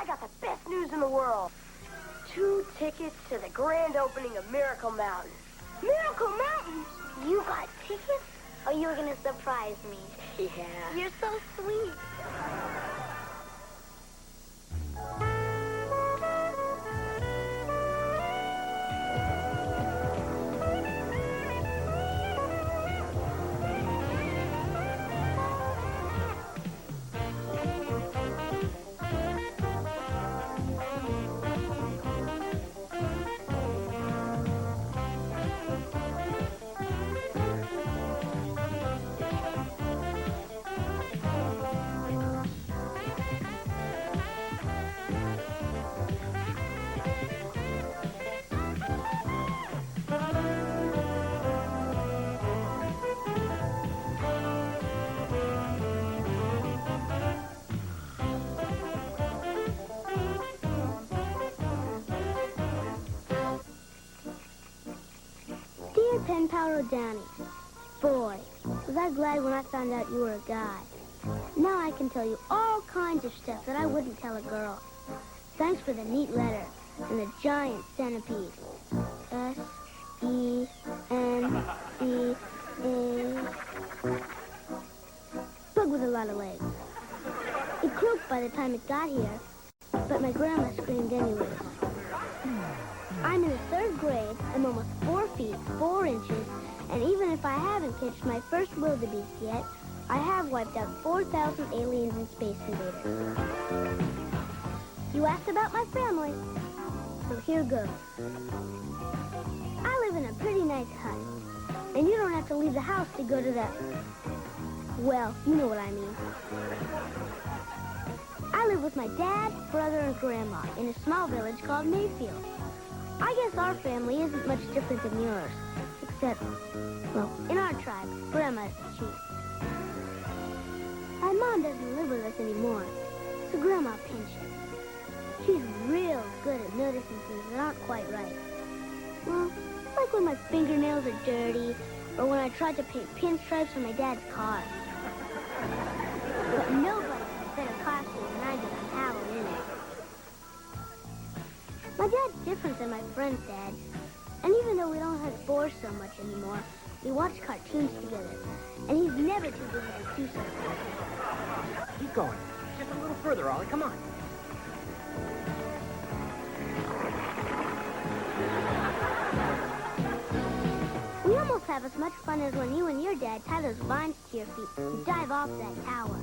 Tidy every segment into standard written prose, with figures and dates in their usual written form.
I got the best news in the world. 2 tickets to the grand opening of Miracle Mountain. Miracle Mountain? You got tickets? Or you were going to surprise me? Yeah. You're so sweet. Dear Pen Pal Danny, boy, was I glad when I found out you were a guy. Now I can tell you all kinds of stuff that I wouldn't tell a girl. Thanks for the neat letter and the giant centipede. S-E-N-C-A. Bug with a lot of legs. It croaked by the time it got here, but my grandma screamed anyways. I'm in the 3rd grade, I'm almost 4 feet, 4 inches, and even if I haven't catched my first wildebeest yet, I have wiped out 4,000 aliens and space invaders. You asked about my family, so here goes. I live in a pretty nice hut, and you don't have to leave the house to go to the... Well, you know what I mean. I live with my dad, brother, and grandma in a small village called Mayfield. I guess our family isn't much different than yours, except, well, in our tribe, Grandma's the chief. My mom doesn't live with us anymore, so Grandma pensioned. She's real good at noticing things that aren't quite right. Well, like when my fingernails are dirty, or when I tried to paint pinstripes on my dad's car. But nobody has a better costume than I do on Halloween. My dad's different than my friend's dad. And even though we don't hunt boars so much anymore, we watch cartoons together. And he's never too busy to do something. Keep going. Just a little further, Ollie. Come on. We almost have as much fun as when you and your dad tie those vines to your feet and dive off that tower.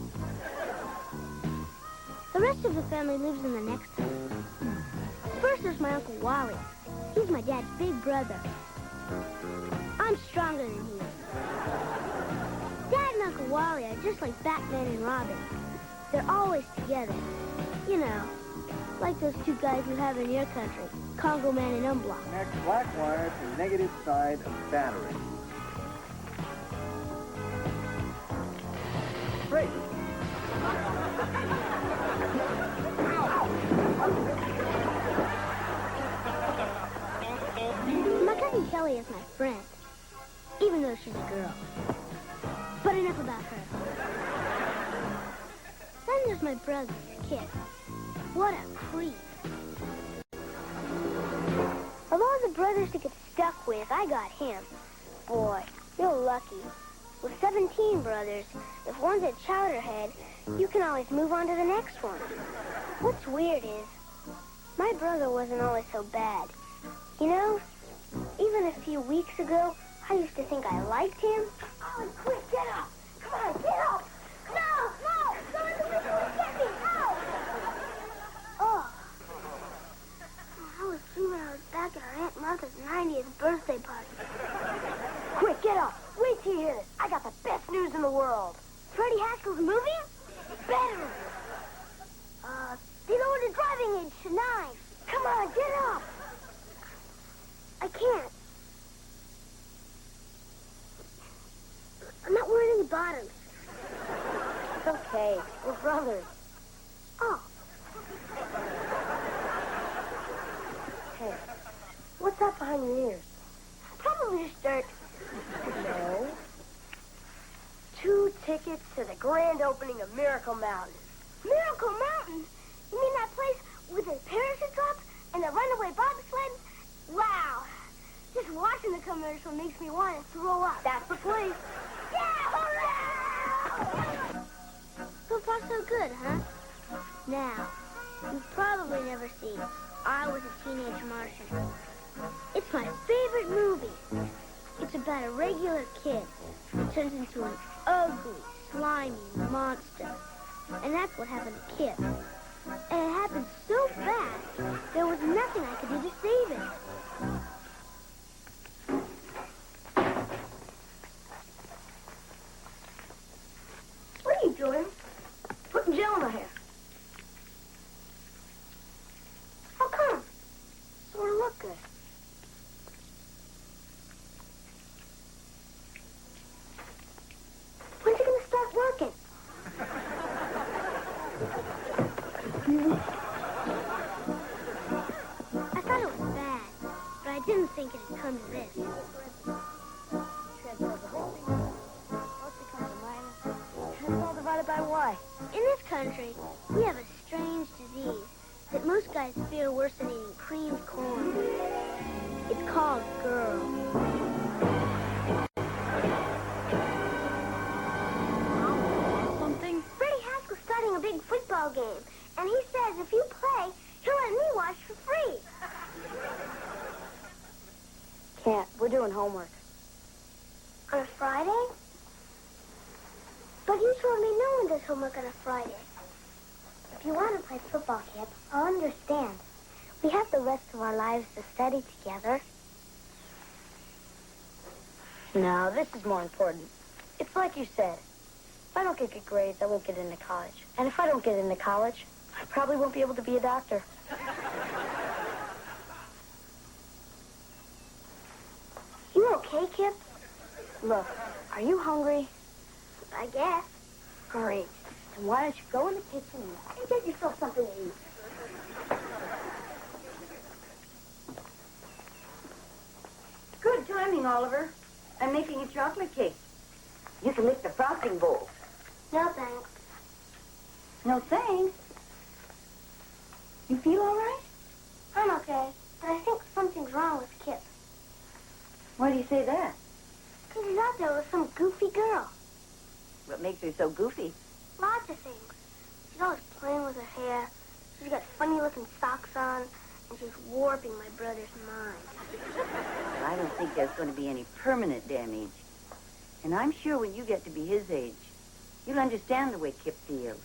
The rest of the family lives in the next house. First there's my Uncle Wally. He's my dad's big brother. I'm stronger than he is. Dad and Uncle Wally are just like Batman and Robin. They're always together. You know, like those 2 guys you have in your country, Congo Man and Umblock. Next black wire to negative side of battery. Great. My cousin Kelly is my friend, even though she's a girl. But enough about her. Then there's my brother, Kit. What a creep. Of all the brothers to get stuck with, I got him. Boy, you're lucky. With 17 brothers, if one's a chowderhead, you can always move on to the next one. What's weird is, my brother wasn't always so bad. You know, even a few weeks ago, I used to think I liked him. Oh, quick, get up! Come on, get up! No! Don't let the people get me! No! Oh. I was dreaming I was back at our Aunt Martha's 90th birthday party. Quick, get up. Wait till you hear this. I got the best news in the world. Freddie Haskell's moving? Better. They lowered the driving age to 9. Come on, get up. I can't. I'm not wearing any bottoms. It's okay. We're brothers. Oh. Hey, what's that behind your ears? Probably just dirt. No. 2 tickets to the grand opening of Miracle Mountain. Miracle Mountain? You mean that place with the parachute drop and the runaway bobsled. Wow. Just watching the commercial makes me want to throw up. That's the place. Yeah, hooray! So far, so good, huh? Now, you've probably never seen I Was a Teenage Martian. It's my favorite movie. It's about a regular kid who turns into an ugly, slimy monster. And that's what happened to Kip. And it happened so fast, there was nothing I could do to save him. What are you doing? Putting gel in my hair. How come? Sort of look good. When's it gonna start working? I thought it was bad, but I didn't think it'd come to this. That's all divided by Y. In this country, we have a strange disease that most guys fear worse than eating creamed corn. It's called girl. Something? Freddie Haskell's starting a big football game, and he says if you play, he'll let me watch for free. Can't. We're doing homework. On a Friday? But you told me no one does homework on a Friday. If you want to play football, Kip, I'll understand. We have the rest of our lives to study together. No, this is more important. It's like you said. If I don't get good grades, I won't get into college. And if I don't get into college, I probably won't be able to be a doctor. You okay, Kip? Look, are you hungry? I guess. Great. Then why don't you go in the kitchen and get yourself something to eat? Good timing, Oliver. I'm making a chocolate cake. You can lick the frosting bowl. No, thanks. No thanks. You feel all right? I'm okay, but I think something's wrong with Kip. Why do you say that? Because he's out there with some goofy girl. What makes her so goofy? Lots of things. She's always playing with her hair. She's got funny-looking socks on, and she's warping my brother's mind. Well, I don't think there's going to be any permanent damage. And I'm sure when you get to be his age, you'll understand the way Kip feels.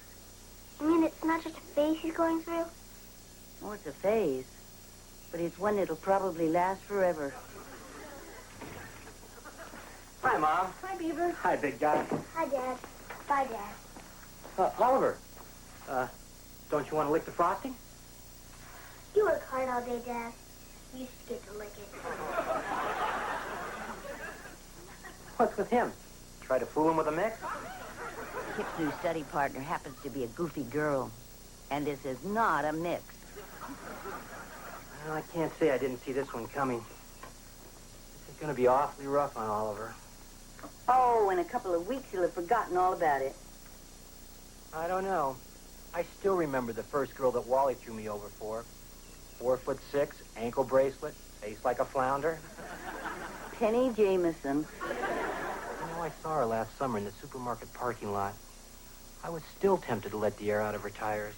You mean it's not just a phase he's going through? Oh, it's a phase, but it's one that'll probably last forever. Hi, Mom. Hi, Beaver. Hi, big guy. Hi, Dad. Bye, Dad. Oliver, don't you want to lick the frosting? You work hard all day, Dad. You used to get to lick it. What's with him? Try to fool him with a mix? Kip's new study partner happens to be a goofy girl. And this is not a mix. Well, I can't say I didn't see this one coming. This is going to be awfully rough on Oliver. Oh, in a couple of weeks, he'll have forgotten all about it. I don't know. I still remember the first girl that Wally threw me over for. 4'6", ankle bracelet, face like a flounder. Penny Jameson. You know, I saw her last summer in the supermarket parking lot. I was still tempted to let the air out of her tires.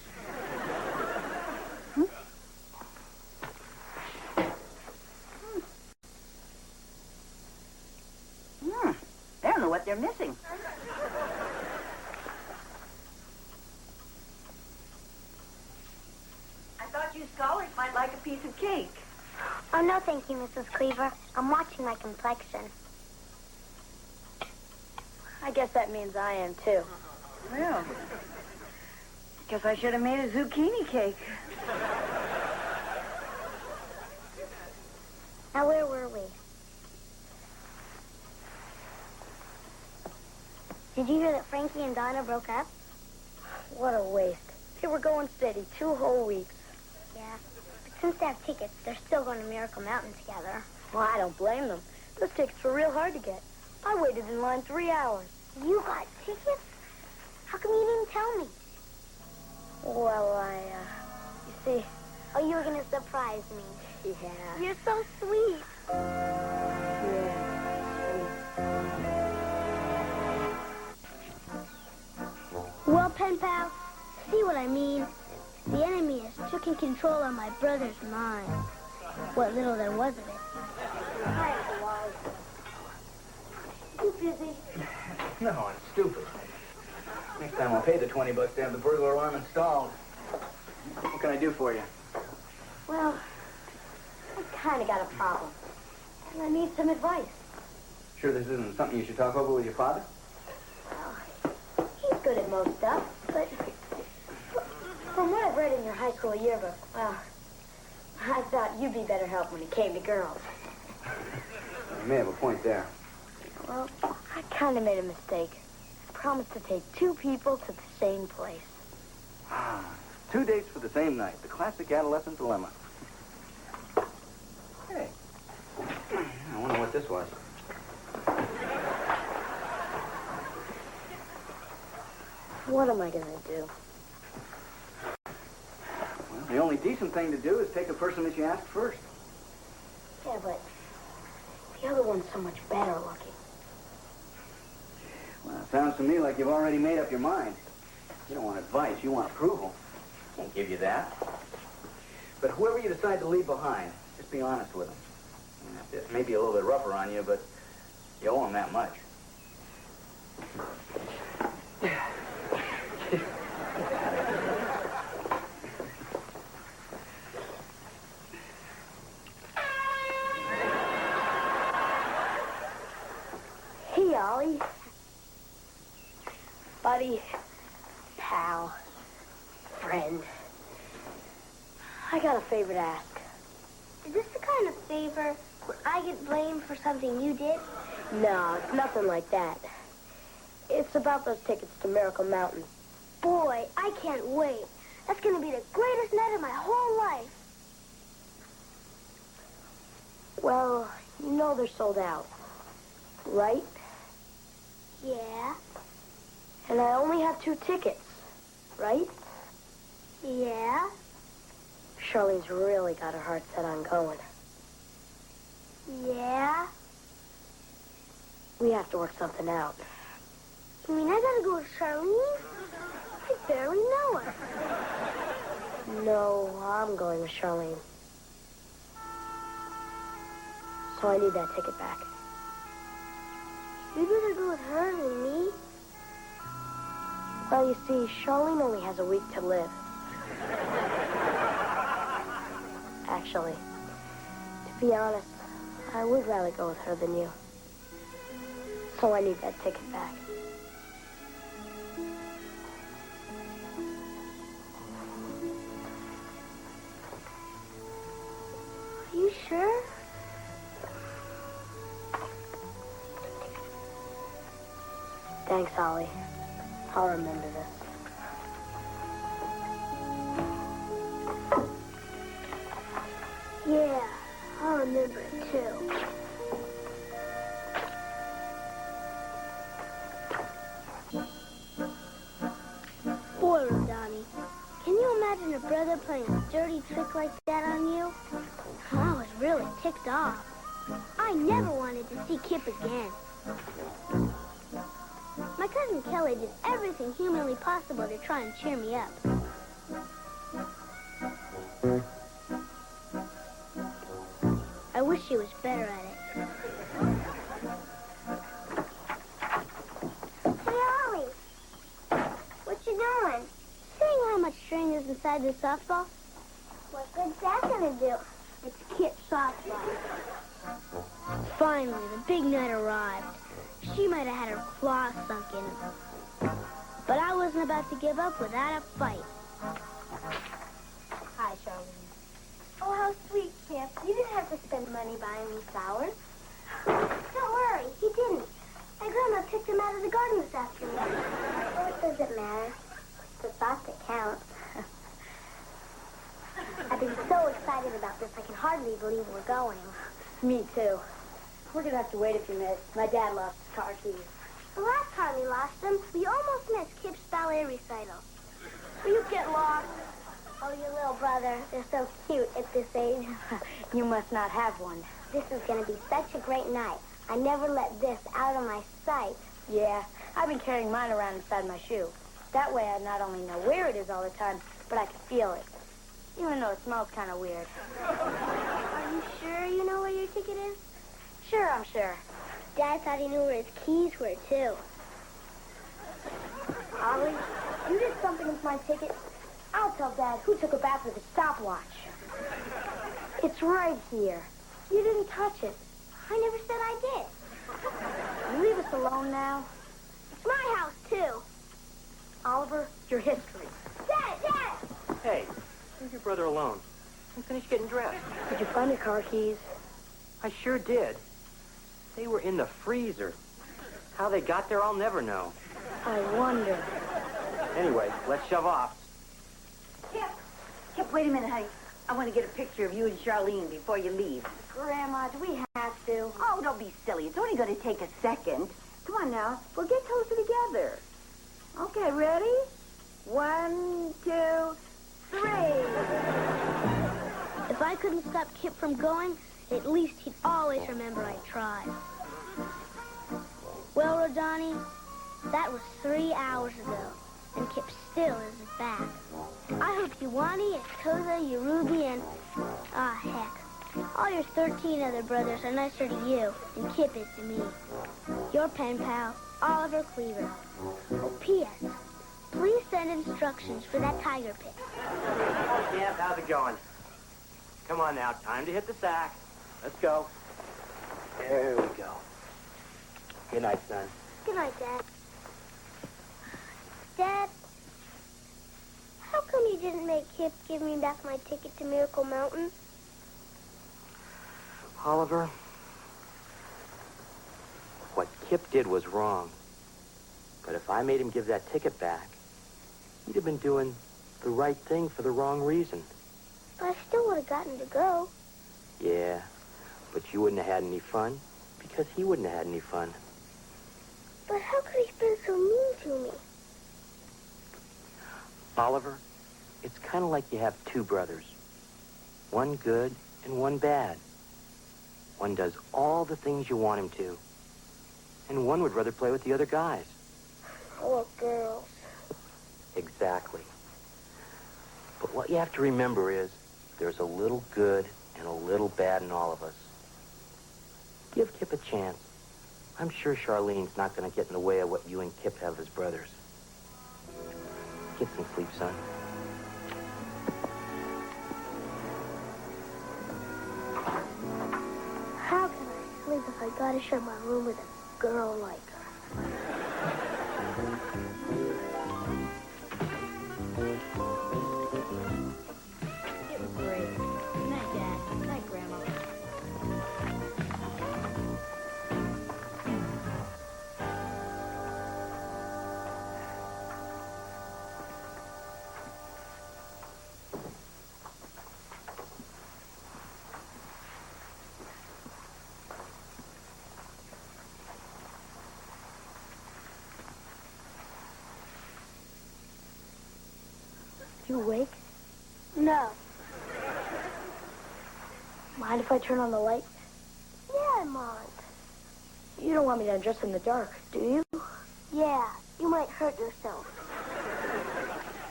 They don't know what they're missing. I thought you scholars might like a piece of cake. Oh, no, thank you, Mrs. Cleaver. I'm watching my complexion. I guess that means I am, too. Well, guess I should have made a zucchini cake. Now, where were we? Did you hear that Frankie and Donna broke up? What a waste. They were going steady 2 whole weeks. Yeah. But since they have tickets, they're still going to Miracle Mountain together. Well, I don't blame them. Those tickets were real hard to get. I waited in line 3 hours. You got tickets? How come you didn't tell me? Well, you see, surprise me. Yeah. You're so sweet. Yeah. Well, pen pal, see what I mean? The enemy has taken control of my brother's mind. What little there was of it. Hi, Uncle Wally. You busy? No, I'm stupid. Next time I'll pay the $20 to have the burglar alarm installed. What can I do for you? Well, I kind of got a problem. And I need some advice. Sure this isn't something you should talk over with your father? He's good at most stuff, but from what I've read in your high school yearbook, well, I thought you'd be better help when it came to girls. You may have a point there. Well, I kind of made a mistake. I promised to take 2 people to the same place. 2 dates for the same night. The classic adolescent dilemma. Hey. I wonder what this was. What am I going to do? Well, the only decent thing to do is take a person that you asked first. Yeah, but the other one's so much better looking. Well, it sounds to me like you've already made up your mind. You don't want advice, you want approval. Can't give you that. But whoever you decide to leave behind, just be honest with them. It may be a little bit rougher on you, but you owe them that much. Hey, Ollie. Buddy. Pal. Friend. I got a favor to ask. Is this the kind of favor where I get blamed for something you did? No, it's nothing like that. It's about those tickets to Miracle Mountain. Boy, I can't wait. That's going to be the greatest night of my whole life. Well, you know they're sold out, right? Yeah. And I only have 2 tickets, right? Yeah. Charlene's really got her heart set on going. Yeah. We have to work something out. You mean I gotta go with Charlene? I barely know her. No, I'm going with Charlene. So I need that ticket back. You'd rather go with her than me? Well, you see, Charlene only has a week to live. Actually, to be honest, I would rather go with her than you. So I need that ticket back. Are you sure? Thanks, Ollie. I'll remember this. Yeah, I'll remember it too. Boy, Donnie, can you imagine a brother playing a dirty trick like that on you? I was really ticked off. I never wanted to see Kip again. My cousin Kelly did everything humanly possible to try and cheer me up. I wish she was better at it. Hey, Ollie. What you doing? Seeing how much string is inside the softball? What good's that gonna do? It's Kit's softball. Finally, the big night arrived. She might have had her claws sunk in him. But I wasn't about to give up without a fight. Hi, Charlene. Oh, how sweet, Kip. You didn't have to spend money buying me flowers. Don't worry, he didn't. My grandma picked him out of the garden this afternoon. What does it matter? It's the thought that counts. I've been so excited about this, I can hardly believe we're going. Me too. We're gonna have to wait a few minutes. My dad lost his car keys. The last time we lost them, we almost missed Kip's ballet recital. Will you get lost? Oh, your little brother. They're so cute at this age. You must not have one. This is going to be such a great night. I never let this out of my sight. Yeah, I've been carrying mine around inside my shoe. That way I not only know where it is all the time, but I can feel it. Even though it smells kind of weird. Are you sure you know where your ticket is? Sure, I'm sure. Dad thought he knew where his keys were, too. Ollie, you did something with my ticket. I'll tell Dad who took a bath with a stopwatch. It's right here. You didn't touch it. I never said I did. You leave us alone now. It's my house, too. Oliver, your history. Dad! Hey, leave your brother alone. I'm finished getting dressed. Did you find your car keys? I sure did. They were in the freezer. How they got there, I'll never know. I wonder. Anyway, let's shove off. Kip, wait a minute, honey. I want to get a picture of you and Charlene before you leave. Grandma, do we have to? Oh, don't be silly. It's only going to take a second. Come on now. We'll get closer together. Okay, ready? 1, 2, 3. If I couldn't stop Kip from going, at least he'd always remember I tried. Well, Rodani, that was 3 hours ago, and Kip still isn't back. I hope Yuani, Eskoza, Yorugi, and... heck. All your 13 other brothers are nicer to you than Kip is to me. Your pen pal, Oliver Cleaver. Oh, P.S. Please send instructions for that tiger pit. Camp, how's it going? Come on now, time to hit the sack. Let's go. There we go. Good night, son. Good night, Dad. Dad, how come you didn't make Kip give me back my ticket to Miracle Mountain? Oliver, what Kip did was wrong. But if I made him give that ticket back, he'd have been doing the right thing for the wrong reason. But I still would have gotten to go. Yeah, but you wouldn't have had any fun because he wouldn't have had any fun. But how could he have been so mean to me? Oliver, it's kind of like you have two brothers. One good and one bad. One does all the things you want him to. And one would rather play with the other guys. Or girls. Exactly. But what you have to remember is there's a little good and a little bad in all of us. Give Kip a chance. I'm sure Charlene's not going to get in the way of what you and Kip have as brothers. Get some sleep, son. How can I sleep if I gotta share my room with a girl like her? It was great. Good night, Dad. Good night, Grandma. You awake? No. Mind if I turn on the light? Yeah, Mom. You don't want me to undress in the dark, do you? Yeah, you might hurt yourself.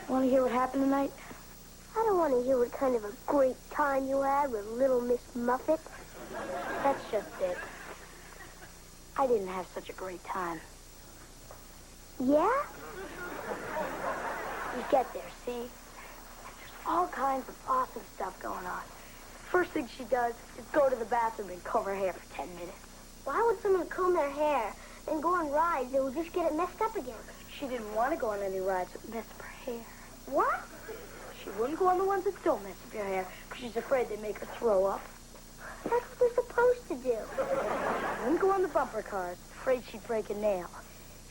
Want to hear what happened tonight? I don't want to hear what kind of a great time you had with Little Miss Muffet. That's just it. I didn't have such a great time. Yeah? You get there, see? There's all kinds of awesome stuff going on. First thing she does is go to the bathroom and comb her hair for 10 minutes. Why would someone comb their hair and go on rides that would just get it messed up again? She didn't want to go on any rides that messed up her hair. What? She wouldn't go on the ones that don't mess up your hair because she's afraid they make her throw up. That's what they're supposed to do. She wouldn't go on the bumper cars, afraid she'd break a nail.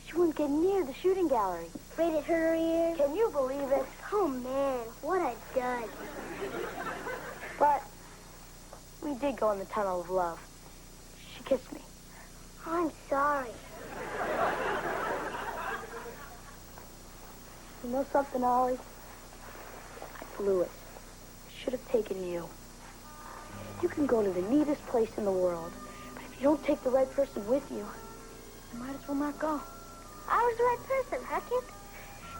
She wouldn't get near the shooting gallery. Afraid it hurt her ears? Can you believe it? Oh, man, what a dud. But we did go in the tunnel of love. She kissed me. I'm sorry. You know something, Ollie? I Lewis. I should have taken you. You can go to the neatest place in the world, but if you don't take the right person with you, you might as well not go. I was the right person, huh, Kip?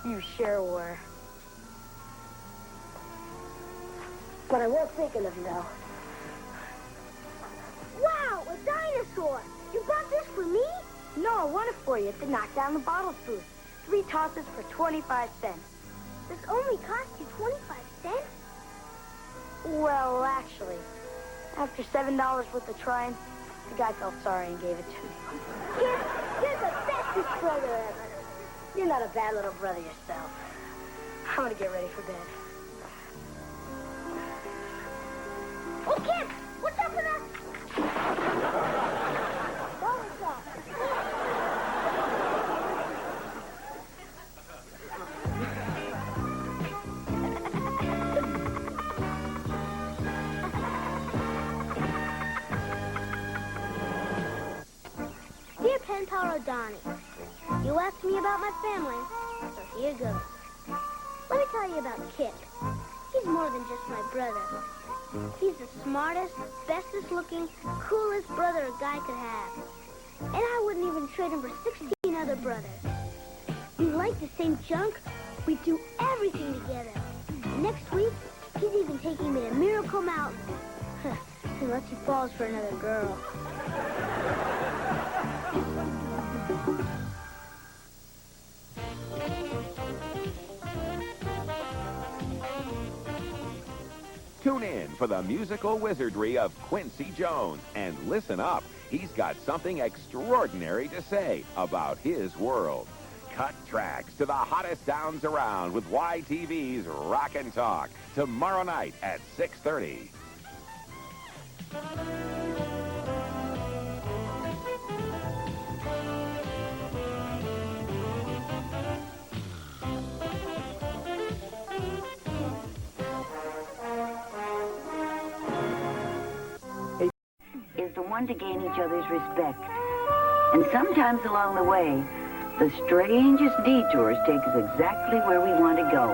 You sure were. But I was thinking of you, though. Wow, a dinosaur! You bought this for me? No, I won it for you at the Knock Down the Bottles booth. 3 tosses for 25 cents. This only cost you 25 cents? Well, actually, after $7 worth of trying, the guy felt sorry and gave it to me. Kip, you're the bestest brother ever. You're not a bad little brother yourself. I'm gonna get ready for bed. Oh, Kip, what's up with us? What was that? Dear Pen Pal Donnie, you asked me about my family, so here goes. Let me tell you about Kip. He's more than just my brother. He's the smartest, bestest looking, coolest brother a guy could have. And I wouldn't even trade him for 16 other brothers. We like the same junk. We do everything together. Next week, he's even taking me to Miracle Mountain. Unless he falls for another girl. Tune in for the musical wizardry of Quincy Jones and listen up. He's got something extraordinary to say about his world. Cut tracks to the hottest sounds around with YTV's Rock and Talk tomorrow night at 6:30. Is the one to gain each other's respect. And sometimes along the way, the strangest detours take us exactly where we want to go.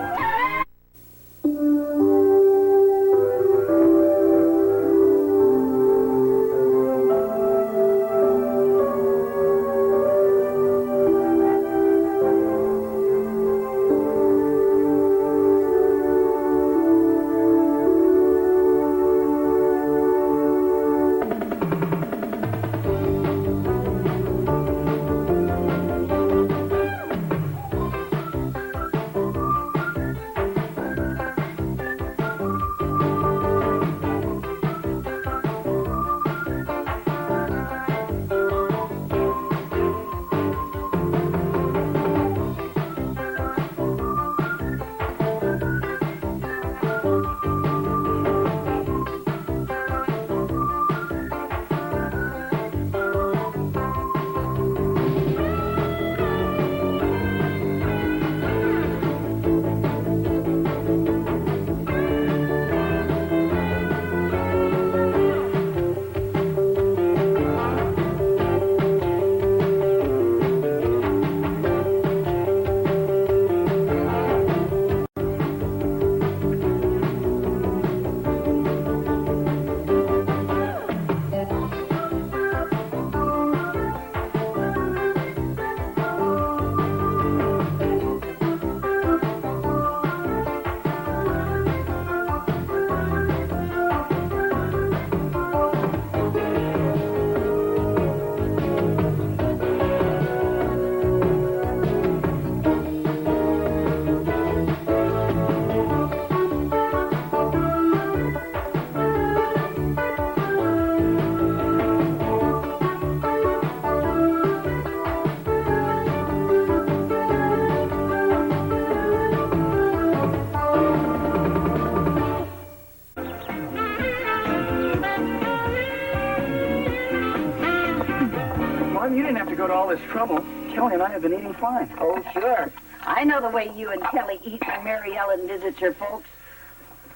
You didn't have to go to all this trouble. Kelly and I have been eating fine. Oh, sure. I know the way you and Kelly eat when Mary Ellen visits her folks.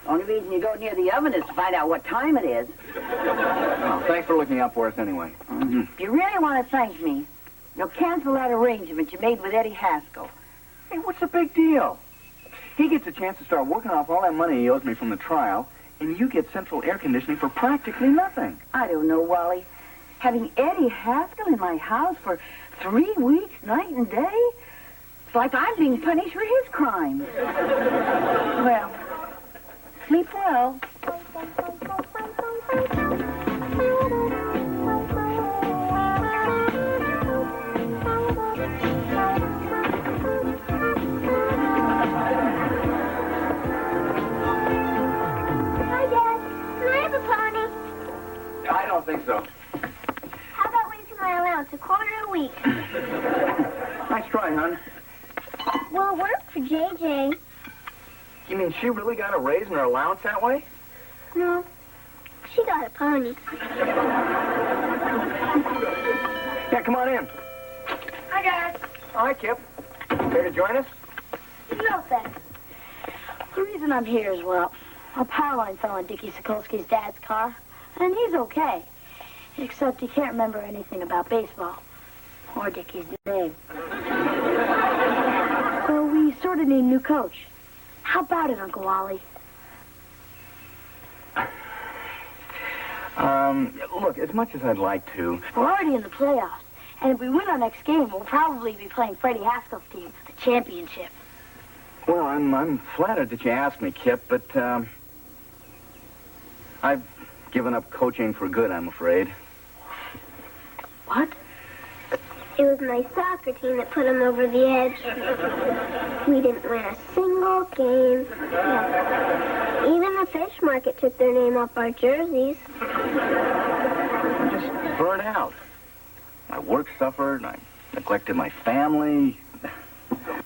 Only reason you go near the oven is to find out what time it is. Oh, thanks for looking out for us anyway. If you really want to thank me, you'll cancel that arrangement you made with Eddie Haskell. Hey, what's the big deal? He gets a chance to start working off all that money he owes me from the trial, and you get central air conditioning for practically nothing. I don't know, Wally. Having Eddie Haskell in my house for 3 weeks, night and day? It's like I'm being punished for his crimes. Well, sleep well. Hi, Dad. Can I have a pony? I don't think so. How about raising my allowance a quarter a week? Nice try, hon. Well, it worked for JJ. You mean she really got a raise in her allowance that way? No, she got a pony. Yeah, come on in. Hi, guys. Hi, Kip. Care to join us? No, thanks. The reason I'm here is, well, a power line fell in Dickie Sokolsky's dad's car, and he's okay. Except he can't remember anything about baseball. Or Dickie's name. So we sort of need a new coach. How about it, Uncle Wally? Look, as much as I'd like to, We're already in the playoffs, and if we win our next game, we'll probably be playing Freddie Haskell's team for the championship. well, I'm flattered that you asked me, Kip, but, I've given up coaching for good, I'm afraid. What? It was my soccer team that put him over the edge. We didn't win a single game. Even the fish market took their name off our jerseys. I'm just burnt out. My work suffered, I neglected my family.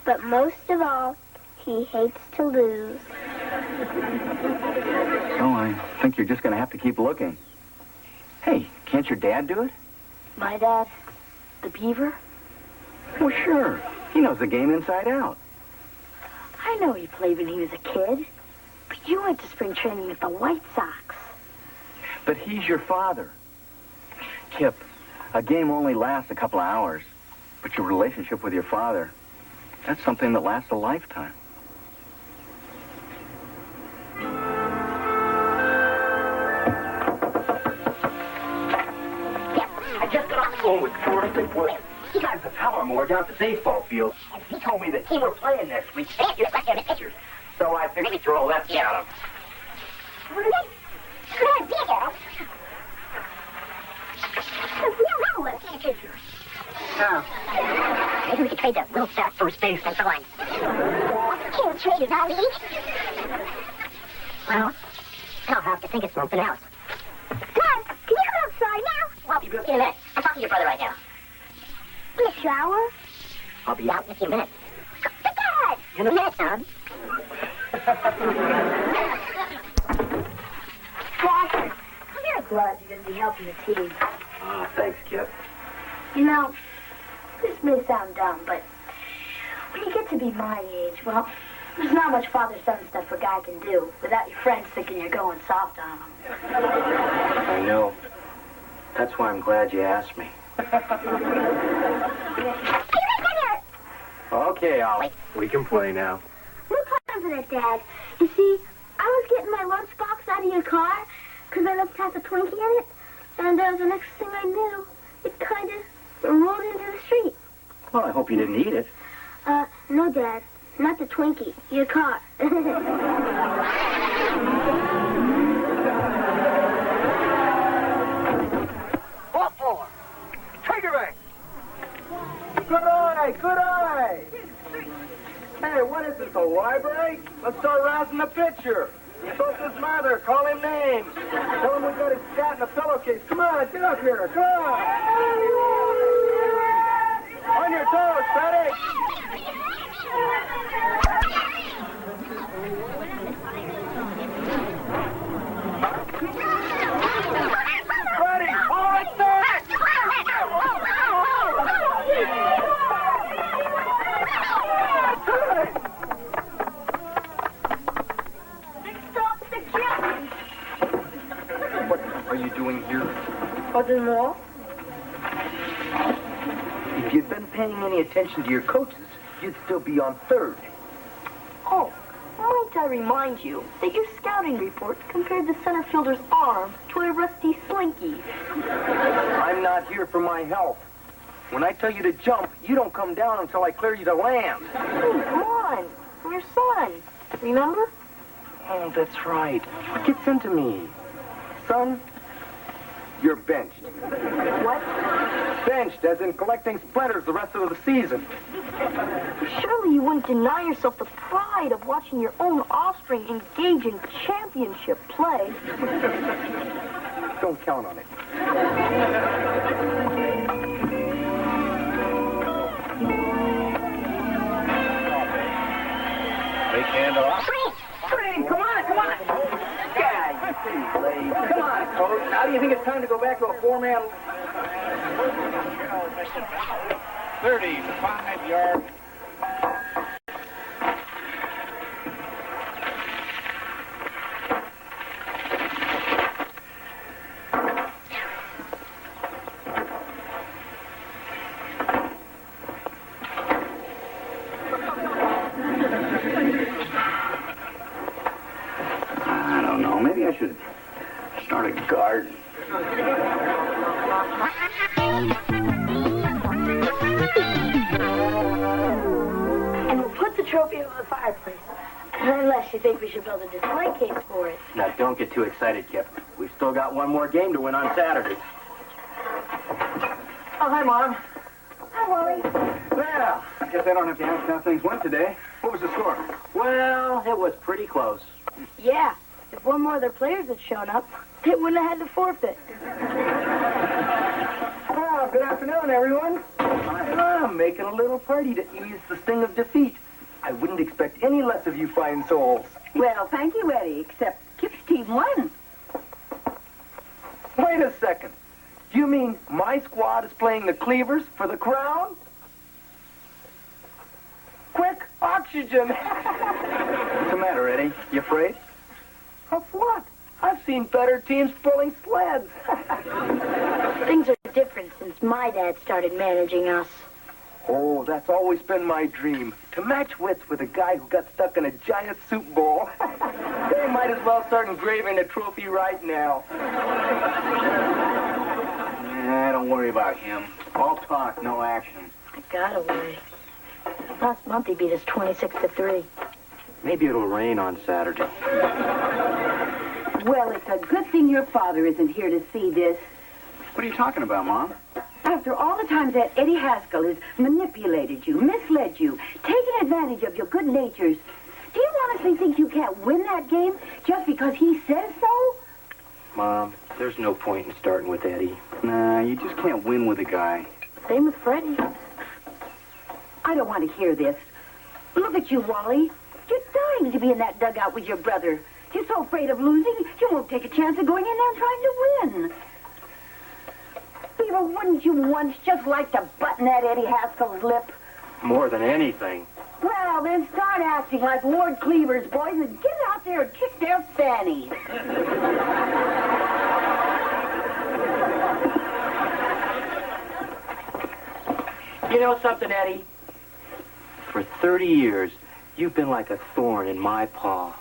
But most of all, he hates to lose. So I think you're just going to have to keep looking. Hey, can't your dad do it? My dad? The Beaver? Well, sure. He knows the game inside out. I know he played when he was a kid. But you went to spring training with the White Sox. But he's your father. Kip, a game only lasts a couple of hours. But your relationship with your father, that's something that lasts a lifetime. I just got off the phone with Jonathan Wood. He got the power more down at the baseball field, and he told me the team we're playing next week ain't just like any pitchers. So I figured he'd throw all that at him. Maybe we could trade that little fat first baseman for one. Can't trade it, Ali. Well, I'll have to think of something else. Dad, can you come outside now? Well, in a minute. I'm talking to your brother right now. In the shower? I'll be out in a few minutes. But Dad! In a minute, son. Dad, I'm very glad you're going to be helping the team. Oh, thanks, Kip. You know, this may sound dumb, but when you get to be my age, well, there's not much father-son stuff a guy can do without your friends thinking you're going soft on them. I know. That's why I'm glad you asked me. Okay, Ollie. We can play now. No confident, Dad. You see, I was getting my lunchbox out of your car because I left half a Twinkie in it, and the next thing I knew, it kind of rolled into the street. Well, I hope you didn't eat it. No, Dad. Not the Twinkie. Your car. What for? Triggering! Good eye, good eye. Hey, what is this, a library? Let's start rousing the pitcher. So's his mother. Call him names. Tell him we got his cat in a pillowcase. Come on, get up here. Come on. On your toes, Freddie. Freddie, all right there. Stop the kid! What are you doing here? Nothing more? If you'd been paying any attention to your coaches, you'd still be on third. Oh, Might I remind you that your scouting report compared the center fielder's arm to a rusty slinky. I'm not here for my health. When I tell you to jump, you don't come down until I clear you to land. Hey, come on. I'm your son. Remember? Oh, that's right. What gets into me? Son, you're benched. What? Benched, as in collecting splinters the rest of the season. Surely you wouldn't deny yourself the pride of watching your own offspring engage in championship play. Don't count on it. Big hand off. Green, come on. Yeah, come on, Coach. Now do you think it's time to go back to a four-man? 35-yard. I don't know. Maybe I should start a garden. And we'll put the trophy over the fireplace. Unless you think we should build a display case for it. Now, don't get too excited, Kip. We've still got one more game to win on Saturday. Oh, hi, Mom. Hi, Wally. Well, I guess I don't have to ask how things went today. What was the score? Well, it was pretty close. Yeah, if one more of their players had shown up, they wouldn't have had to forfeit. Well, good afternoon, everyone. I'm making a little party to ease the sting of defeat. I wouldn't expect any less of you fine souls. Well, thank you, Eddie, except Kip's team won. Wait a second. Do you mean my squad is playing the Cleavers for the crown? Quick, oxygen! What's the matter, Eddie? You afraid? Of what? I've seen better teams pulling sleds. Things are different since my dad started managing us. Oh, that's always been my dream. To match wits with a guy who got stuck in a giant soup bowl. They might as well start engraving a trophy right now. Don't worry about him. All talk, no action. I got away. Last month he beat us 26-3. Maybe it'll rain on Saturday. Well, it's a good thing your father isn't here to see this. What are you talking about, Mom? After all the times that Eddie Haskell has manipulated you, misled you, taken advantage of your good natures, do you honestly think you can't win that game just because he says so? Mom, there's no point in starting with Eddie. Nah, you just can't win with a guy. Same with Freddie. I don't want to hear this. Look at you, Wally. You're dying to be in that dugout with your brother. You're so afraid of losing, you won't take a chance of going in there and trying to win. Beaver, wouldn't you once just like to button that Eddie Haskell's lip? More than anything. Well, then start acting like Ward Cleaver's boys and get out there and kick their fannies. You know something, Eddie? For 30 years, you've been like a thorn in my paw.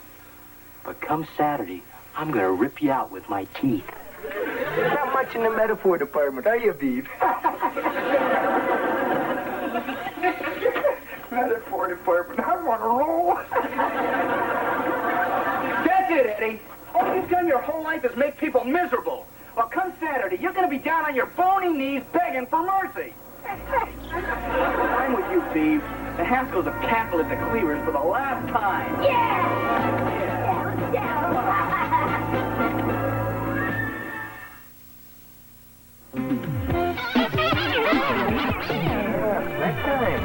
But come Saturday, I'm going to rip you out with my teeth. Not much in the metaphor department, are you, Beaver? Metaphor department, I'm on a roll. That's it, Eddie. All you've done your whole life is make people miserable. Well, come Saturday, you're going to be down on your bony knees begging for mercy. I'm with you, Beav. The Haskells have cackled at the Cleavers for the last time. Next time.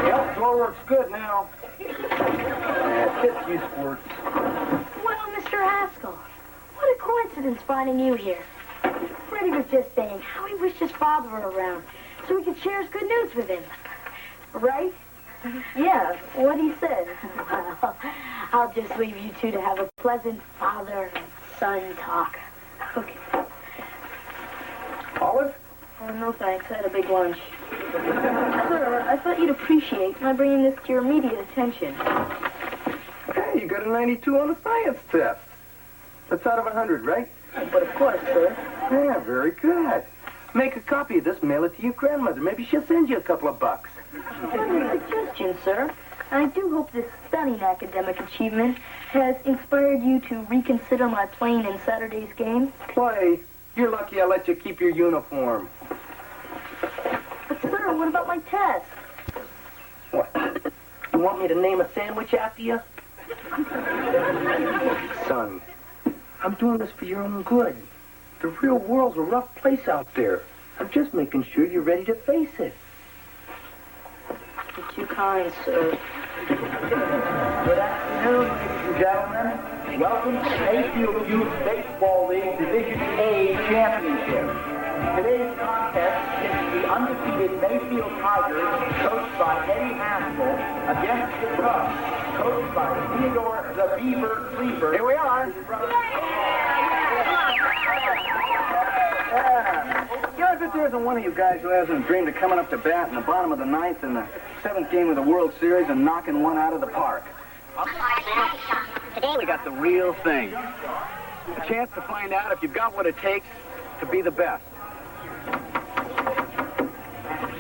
Yep, floor works good now. Tips you squirt. Well, Mr. Haskell, what a coincidence finding you here. Freddie was just saying how he wished his father were around so he could share his good news with him. Right? Yeah, what he said. Well, I'll just leave you two to have a pleasant father and son talk. Okay. Olive? Oh, no thanks. I had a big lunch. Sir, I thought you'd appreciate my bringing this to your immediate attention. Hey, you got a 92 on the science test. That's out of 100, right? But of course, sir. Yeah, very good. Make a copy of this, mail it to your grandmother. Maybe she'll send you a couple of bucks. Good suggestion, sir. I do hope this stunning academic achievement has inspired you to reconsider my playing in Saturday's game. Play. You're lucky I let you keep your uniform. But, sir, what about my test? What? You want me to name a sandwich after you? Son, I'm doing this for your own good. The real world's a rough place out there. I'm just making sure you're ready to face it. You're too kind, sir. Good afternoon, ladies and gentlemen. Welcome to the Mayfield Youth Baseball League Division A Championship. Today's contest is the undefeated Mayfield Tigers, coached by Eddie Haskell, against the Cubs, coached by Theodore the Beaver Cleaver. Here we are. Yeah, I bet there isn't one of you guys who hasn't dreamed of coming up to bat in the bottom of the ninth in the 7th game of the World Series and knocking one out of the park. Today We got the real thing. A chance to find out if you've got what it takes to be the best.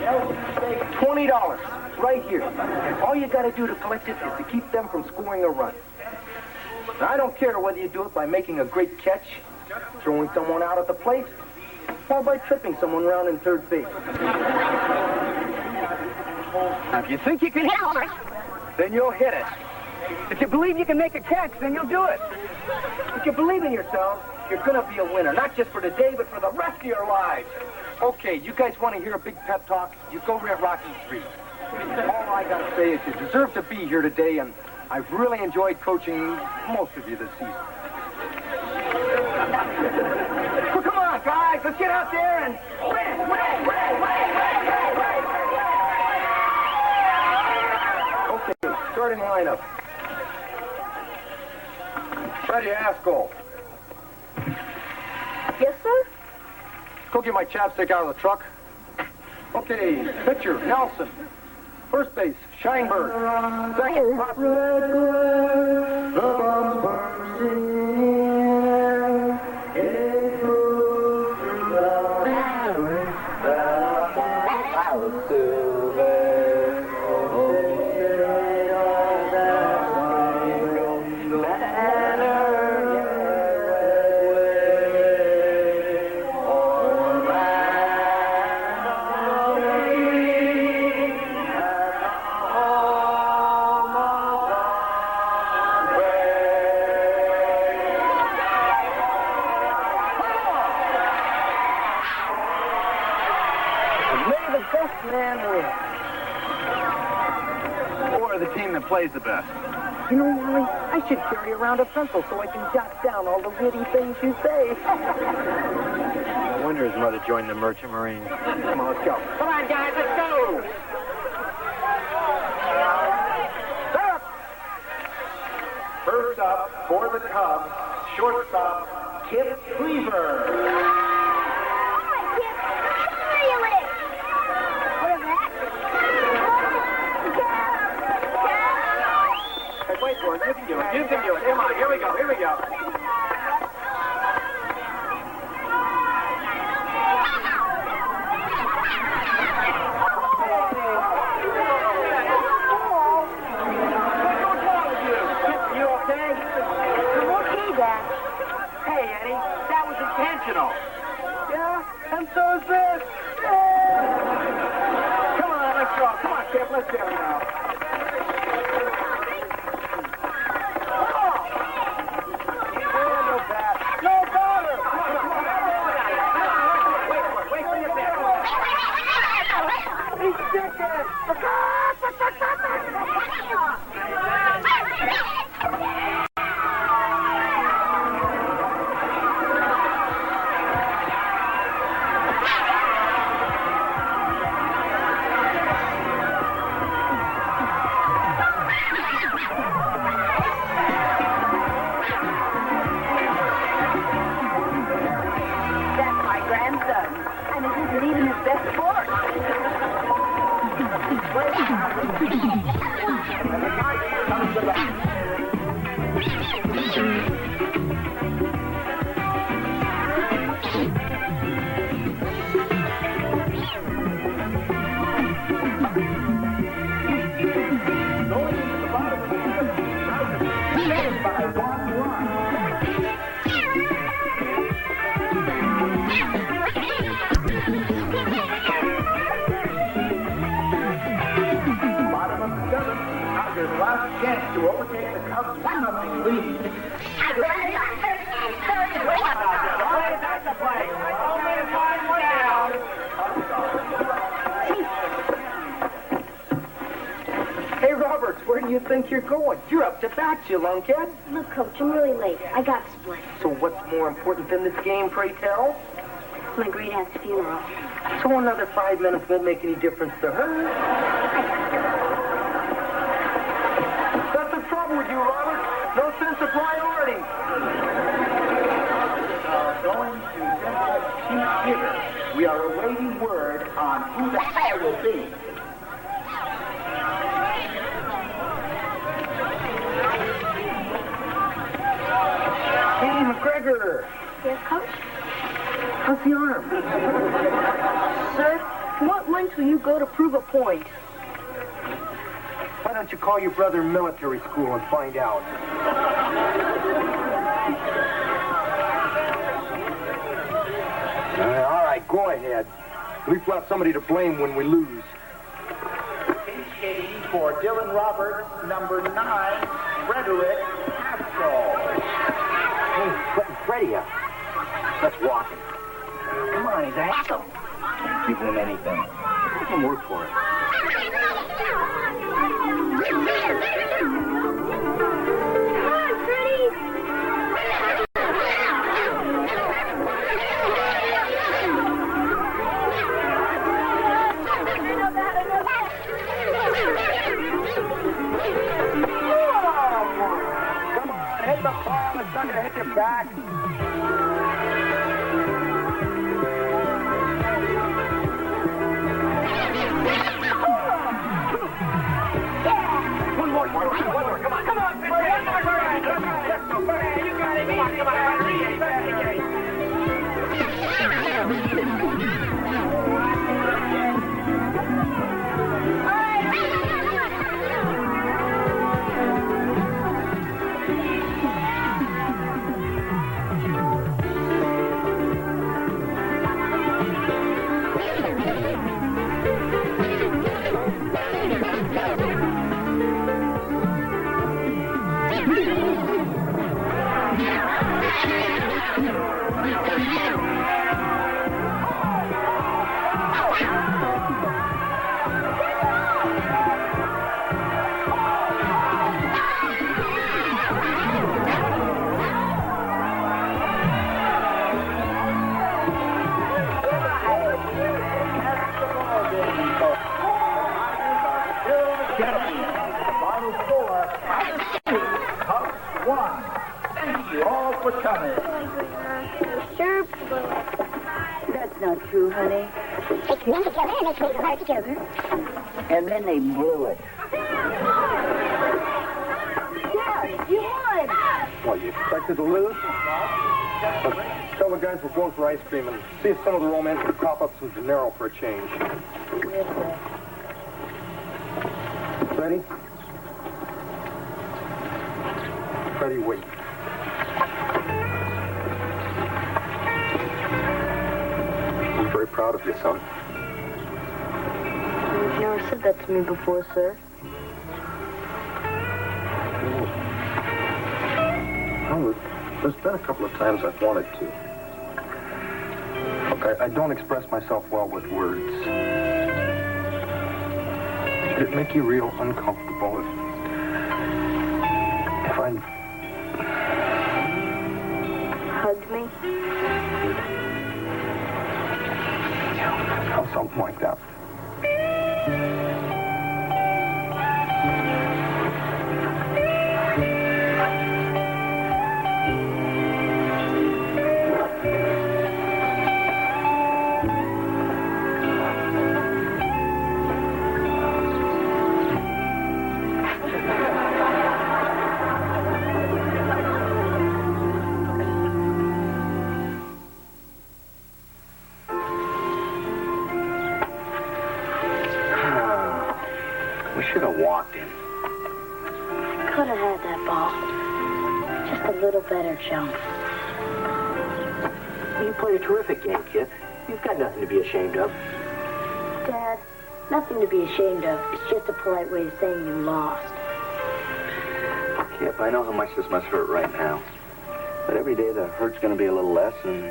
$20 right here. All you got to do to collect it is to keep them from scoring a run. Now, I don't care whether you do it by making a great catch, throwing someone out at the plate, or by tripping someone around in third base. Now, if you think you can hit it, then you'll hit it. If you believe you can make a catch, then you'll do it. If you believe in yourself, you're going to be a winner, not just for today, but for the rest of your lives. Okay, you guys want to hear a big pep talk? You go rent Rocky Street. All I got to say is you deserve to be here today, and I've really enjoyed coaching most of you this season. Well, come on, guys, let's get out there and win. Okay, starting lineup. Freddie Haskell. Yes, sir? Go get my chapstick out of the truck. Okay, pitcher, Nelson. First base, Scheinberg. Second, Or the team that plays the best. You know, Wally, I should carry around a pencil so I can jot down all the witty things you say. No wonder his mother joined the Merchant Marines. Come on, let's go. Come on, guys, let's go. Set up. First up for the Cubs, shortstop, Kip Beaver. Wait for it. You can do it. You can do it. Come on. Here we go. Here we go. You okay? I'm okay, Dad. Hey, Eddie. That was intentional. Yeah, and so is this. Come on, let's go. Come on, Kip. Let's get it now. to overtake the Cubs' 1-0 lead. Runners on first and third. That's the play. Only a 5-1 down. Hey, Roberts, where do you think you're going? You're up to bat, you lunkhead. Look, Coach, I'm really late. I got split. So what's more important than this game, pray tell? My great aunt's funeral. So another 5 minutes won't make any difference to her. That's the trouble with you, Robert. No sense of priority. Going to send a chief hitter. We are awaiting word on who the player will be. Hey, McGregor. Yes, Coach? How's the arm? Sir, what length will you go to prove a point? Why don't you call your brother in military school and find out? All right, go ahead. At least we'll have somebody to blame when we lose. Skating for Dylan Roberts, number 9, Frederick Haskell. Hey, letting Freddie up. Let's walk him. Come on, he's a Haskell. Can't give him anything. Let him work for it. Hit the ball, it's not going to hit your back. One more, come on. Come on, Pitch. Let's go, buddy. You got it. Come on. For coming. Sure. That's not true, honey. Takes men together and makes me hard together. And then they blew it. Dad, you won. Well, you expected to lose? But tell the guys we're going for ice cream and see if some of the romance can pop up some dinero for a change. Ready? Freddie, wait. I'm very proud of you, son. You've never said that to me before, sir. Well, there's been a couple of times I've wanted to. Look, I don't express myself well with words. It'd make you real uncomfortable if I Hugged me? or something like that. Should have walked him. Could have had that ball. Just a little better jump. You played a terrific game, kid. You've got nothing to be ashamed of. Dad, nothing to be ashamed of. It's just a polite way of saying you lost. Kip, I know how much this must hurt right now. But every day the hurt's going to be a little less, and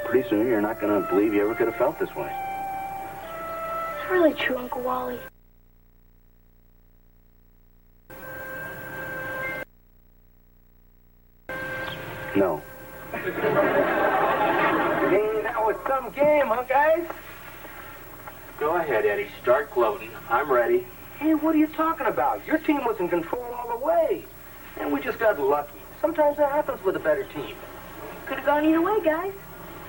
pretty soon you're not going to believe you ever could have felt this way. It's really true, Uncle Wally. No. Hey, that was some game, huh, guys? Go ahead, Eddie. Start gloating. I'm ready. Hey, what are you talking about? Your team was in control all the way. And we just got lucky. Sometimes that happens with a better team. Could have gone either way, guys.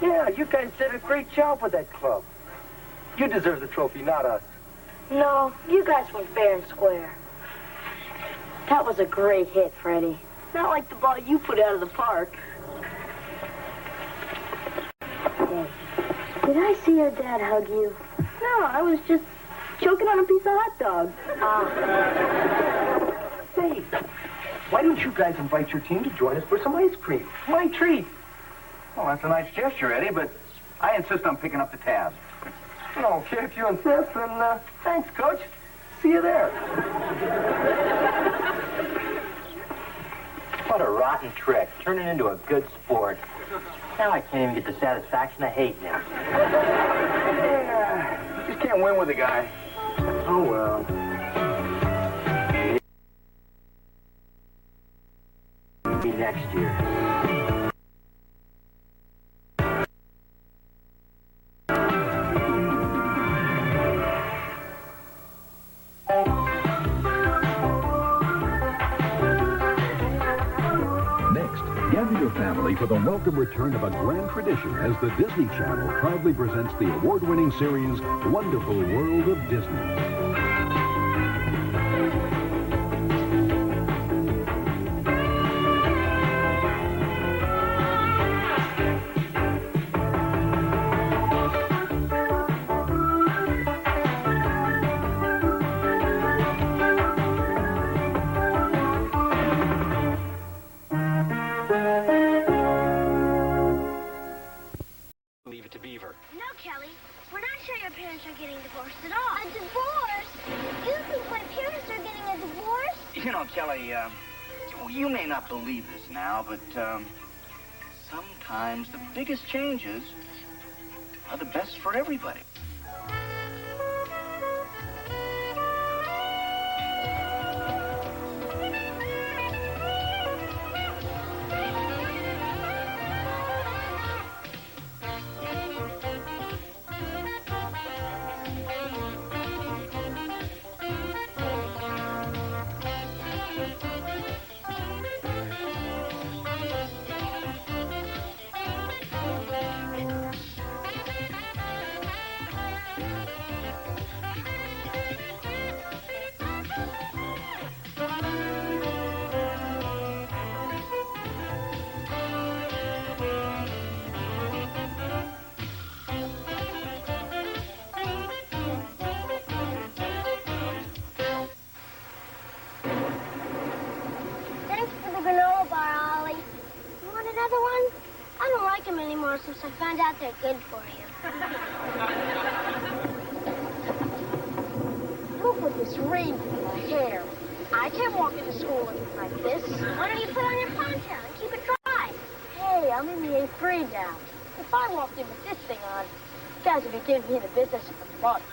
Yeah, you guys did a great job with that club. You deserve the trophy, not us. No, you guys went fair and square. That was a great hit, Freddie. Not like the ball you put out of the park. Did I see your dad hug you? No, I was just choking on a piece of hot dog. Hey, why don't you guys invite your team to join us for some ice cream? My treat. Well, that's a nice gesture, Eddie, but I insist on picking up the tab. Okay, if you insist, then thanks, Coach. See you there. What a rotten trick. Turning into a good sport. Now I can't even get the satisfaction of hating him. Yeah, you just can't win with a guy. Oh, well. Maybe next year. Gather your family for the welcome return of a grand tradition as the Disney Channel proudly presents the award-winning series Wonderful World of Disney. Leave it to Beaver. No, Kelly. We're not sure your parents are getting divorced at all. A divorce? You think my parents are getting a divorce? You know, Kelly, you may not believe this now, but sometimes the biggest changes are the best for everybody. Thanks for the granola bar, Ollie. You want another one? I don't like them anymore since I found out they're good for you. Look at this rain in my hair. I can't walk into school looking like this. Why don't you put on your poncho and keep it dry? Hey, I'm in the 8th grade now. If I walked in with this thing on, you guys would be giving me the business for months.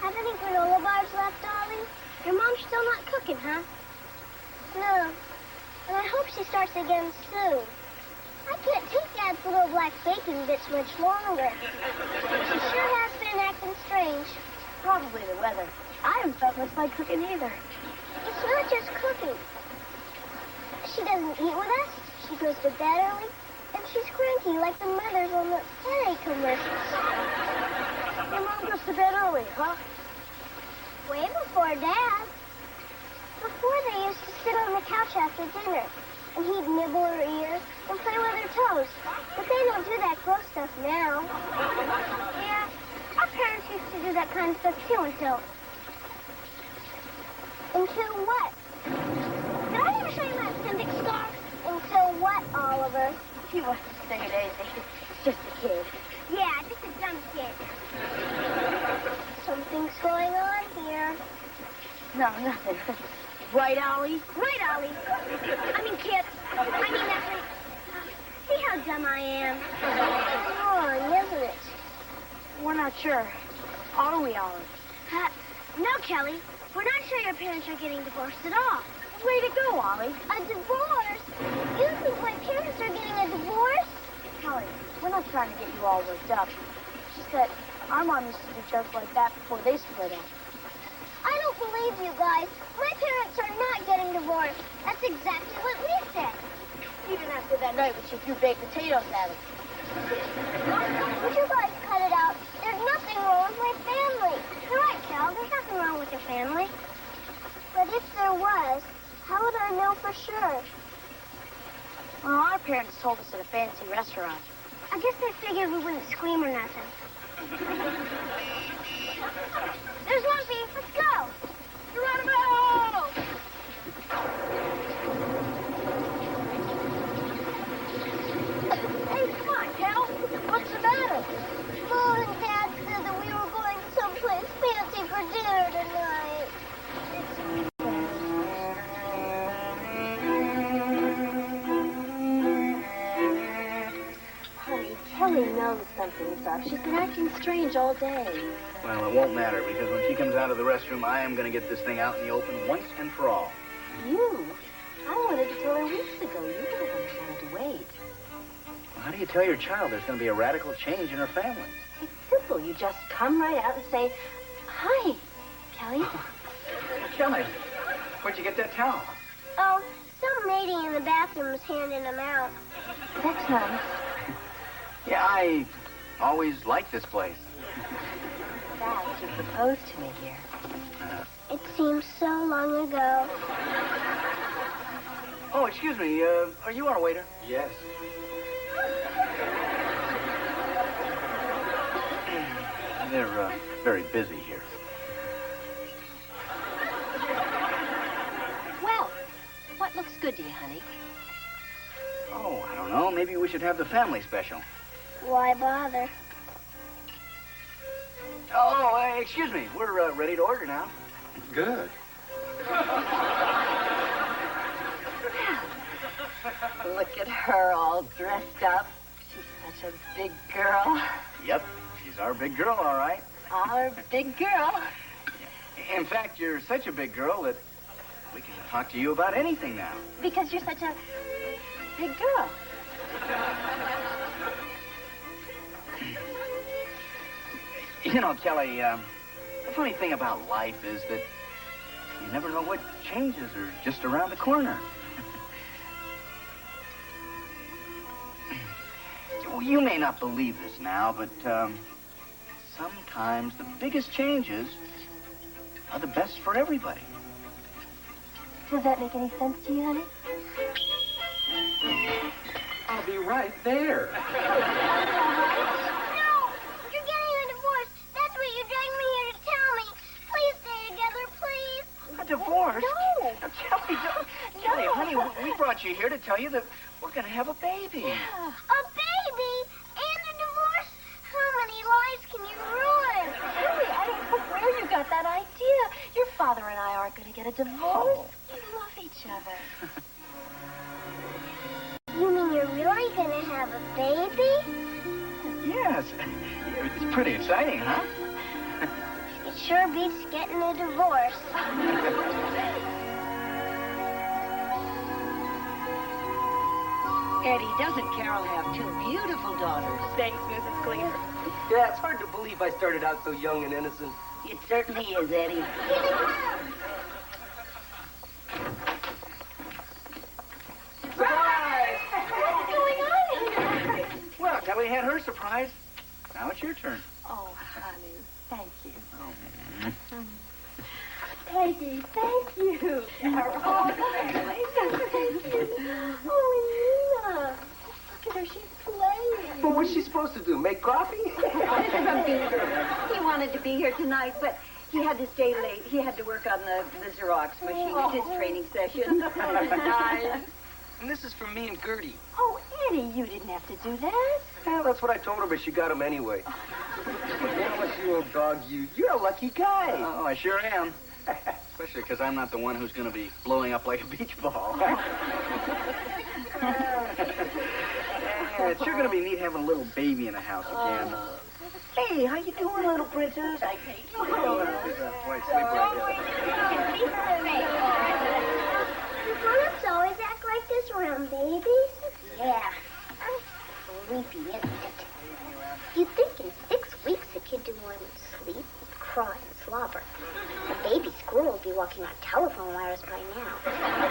Have any granola bars left, Ollie? Your mom's still not cooking, huh? No. And I hope she starts again soon. I can't take Dad's little black bacon bits much longer. She sure has been acting strange. Probably the weather. I haven't felt much like cooking either. It's not just cooking. She doesn't eat with us. She goes to bed early. And she's cranky like the mothers on the headache commercials. Your mom goes to bed early, huh? Way before Dad. Before they used to sit on the couch after dinner. And he'd nibble her ear and play with her toes. But they don't do that gross stuff now. Yeah, our parents used to do that kind of stuff too until... Until what? Did I ever show you my appendix scar? Until what, Oliver? He wasn't saying anything. He's just a kid. Yeah, just a dumb kid. Something's going on here. No, nothing. Edison. Right, Ollie? Right, Ollie. I mean, Kit. I mean, Ethel. See how dumb I am. Oh, isn't it? We're not sure. Are we, Ollie? No, Kelly. We're not sure your parents are getting divorced at all. Way to go, Ollie. A divorce? You think my parents are getting a divorce? Kelly, we're not trying to get you all worked up. It's just that our mom used to do jokes like that before they split up. I don't believe you guys. My parents are not getting divorced. That's exactly what we said. Even after that night when she threw baked potatoes at us. Would you guys cut it out? There's nothing wrong with my family. You're right, Cal. There's nothing wrong with your family. But if there was, how would I know for sure? Well, our parents told us at a fancy restaurant. I guess they figured we wouldn't scream or nothing. There's Lumpy. Let's go. Geronimo! Hey, come on, Cal. What's the matter? Mom and Dad said that we were going someplace fancy for dinner tonight. Honey, Kelly knows something's up. She's been acting strange all day. Well, it won't matter, because when she comes out of the restroom, I am going to get this thing out in the open once and for all. You? I wanted to tell her weeks ago. You were the one who wanted to wait. Well, how do you tell your child there's going to be a radical change in her family? It's simple. You just come right out and say, hi, Kelly. Kelly, where'd you get that towel? Oh, some lady in the bathroom was handing them out. That's nice. Yeah, I always liked this place. That you proposed to me here. It seems so long ago. Oh, excuse me, are you our waiter? Yes. They're very busy here. Well, what looks good to you, honey? Oh, I don't know. Maybe we should have the family special. Why bother? Oh, excuse me. We're ready to order now. Good. Look at her all dressed up. She's such a big girl. Yep, she's our big girl, all right. Our big girl. In fact, you're such a big girl that we can talk to you about anything now. Because you're such a big girl. You know, Kelly, the funny thing about life is that you never know what changes are just around the corner. You may not believe this now, but sometimes the biggest changes are the best for everybody. Does that make any sense to you, honey? I'll be right there. No! You're getting a divorce. That's what you dragged me here to tell me. Please stay together, please. A divorce? No. Now, Kelly, Kelly, honey, we brought you here to tell you that we're going to have a baby. A baby and a divorce? How many lives can you ruin? Really, I don't know where you got that idea. Your father and I aren't going to get a divorce. We love each other. You mean you're really going to have a baby? Yes. It's pretty exciting, huh? It sure beats getting a divorce. Eddie, doesn't Carol have two beautiful daughters? Thanks, Mrs. Cleaver. Yeah, it's hard to believe I started out so young and innocent. It certainly is, Eddie. Surprise! What's going on here? Well, Kelly had her surprise. Now it's your turn. Oh, honey, thank you. Oh. Peggy, thank you. Oh, thank you. Oh, Nina. Look at her, she's playing. But what's she supposed to do, make coffee? This is a Beaver. He wanted to be here tonight, but he had to stay late. He had to work on the Xerox machine. It's his training session. Nice. And this is for me and Gertie. Oh, Eddie, you didn't have to do that. Yeah, that's what I told her, but she got him anyway. Damn, you old dog, you're a lucky guy. Oh, I sure am. Especially because I'm not the one who's going to be blowing up like a beach ball. It's sure going to be neat having a little baby in the house again. Hey, how you doing, little princess? Wait, sleep right Do grown-ups always act like this around babies? Yeah. Sleepy, isn't it? You'd think in 6 weeks a kid do more than sleep, cry, and slobber. A baby squirrel would be walking on telephone wires by now.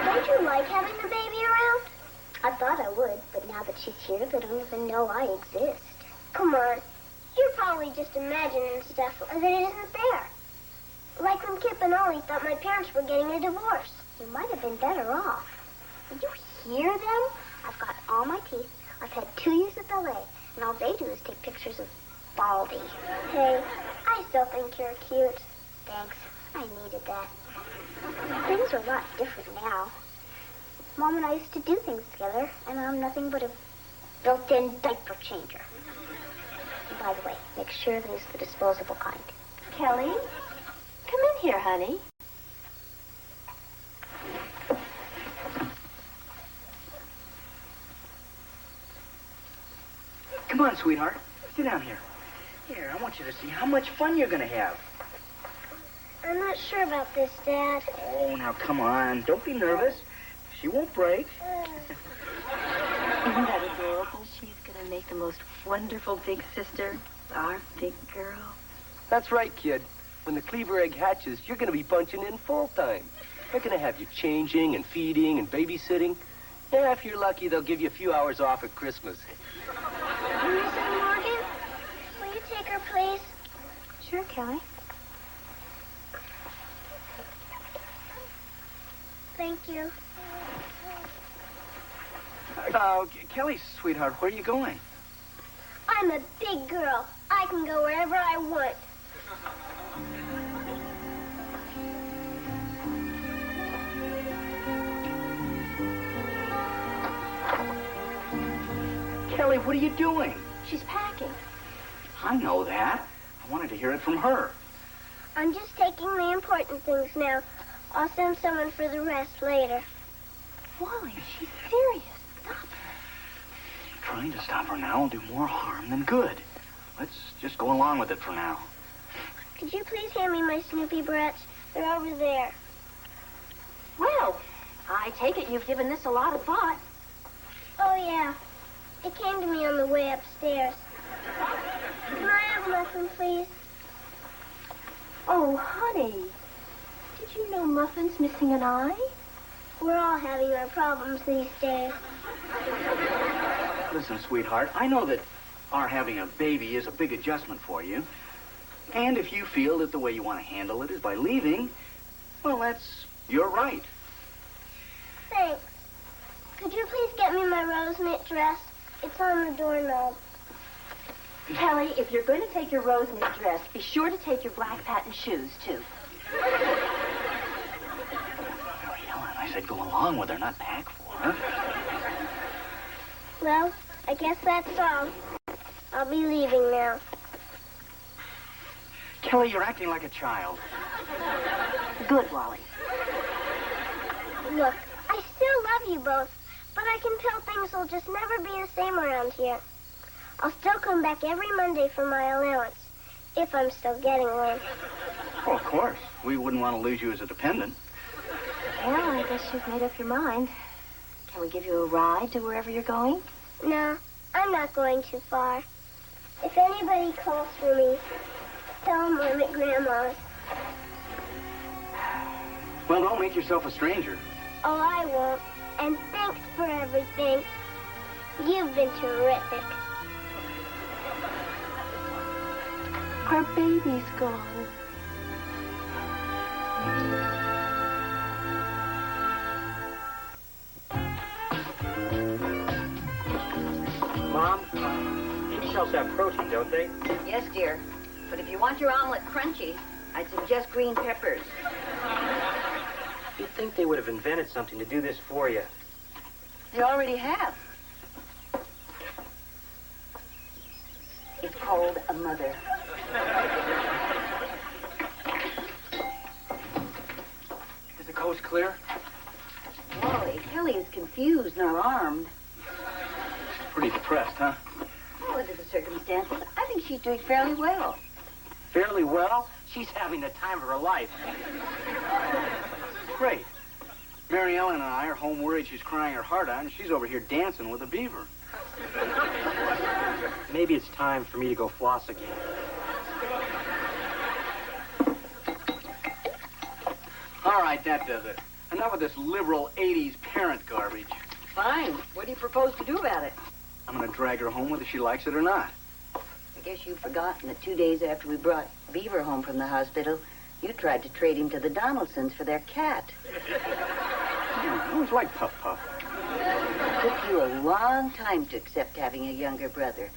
Don't you like having the baby around? I thought I would, but now that she's here, they don't even know I exist. Come on. You're probably just imagining stuff that isn't there. Like when Kip and Ollie thought my parents were getting a divorce. You might have been better off. Did you hear them? I've got all my teeth. I've had 2 years at ballet, and all they do is take pictures of Baldy. Hey, I still think you're cute. Thanks. I needed that. Things are a lot different now. Mom and I used to do things together, and I'm nothing but a built-in diaper changer. And by the way, make sure that it's the disposable kind. Kelly, come in here, honey. Come on, sweetheart. Sit down here. Here, I want you to see how much fun you're going to have. I'm not sure about this, Dad. Oh, now come on. Don't be nervous. She won't break. Isn't that adorable? She's going to make the most wonderful big sister, our big girl. That's right, kid. When the Cleaver egg hatches, you're going to be punching in full time. They're going to have you changing and feeding and babysitting. Yeah, if you're lucky, they'll give you a few hours off at Christmas. Mrs. Morgan, will you take her, please? Sure, Kelly. Thank you. Kelly, sweetheart, where are you going? I'm a big girl. I can go wherever I want. Kelly, what are you doing? She's packing. I know that. I wanted to hear it from her. I'm just taking the important things now. I'll send someone for the rest later. Wally, she's serious. Stop her. Trying to stop her now will do more harm than good. Let's just go along with it for now. Could you please hand me my Snoopy Brats? They're over there. Well, I take it you've given this a lot of thought. Oh, yeah. It came to me on the way upstairs. Can I have a muffin, please? Oh, honey. Did you know Muffin's missing an eye? We're all having our problems these days. Listen, sweetheart, I know that our having a baby is a big adjustment for you. And if you feel that the way you want to handle it is by leaving, well, that's your right. Thanks. Could you please get me my rose knit dress? It's on the doorknob. Kelly, if you're going to take your rose knit dress, be sure to take your black patent shoes, too. Oh, Helen, I said go along with her, not pack for her. Well, I guess that's all. I'll be leaving now. Kelly, you're acting like a child. Good, Wally. Look, I still love you both, but I can tell things will just never be the same around here. I'll still come back every Monday for my allowance, if I'm still getting one. Well, of course. We wouldn't want to lose you as a dependent. Well, I guess you've made up your mind. Can we give you a ride to wherever you're going? No, I'm not going too far. If anybody calls for me, tell them I'm at Grandma's. Well, don't make yourself a stranger. Oh, I won't. And thanks for everything. You've been terrific. Our baby's gone. Mom, eggshells have protein, don't they? Yes, dear. But if you want your omelet crunchy, I'd suggest green peppers. You'd think they would have invented something to do this for you. They already have. It's called a mother. was clear? Wally, Kelly is confused, not armed. Pretty depressed, huh? Well, under the circumstances, I think she's doing fairly well. Fairly well? She's having the time of her life. Great. Mary Ellen and I are home worried she's crying her heart out, and she's over here dancing with a beaver. Maybe it's time for me to go floss again. All right, that does it. Enough of this liberal 80s parent garbage. Fine. What do you propose to do about it? I'm going to drag her home whether she likes it or not. I guess you've forgotten that 2 days after we brought Beaver home from the hospital, you tried to trade him to the Donaldsons for their cat. I always liked Puff Puff. It took you a long time to accept having a younger brother.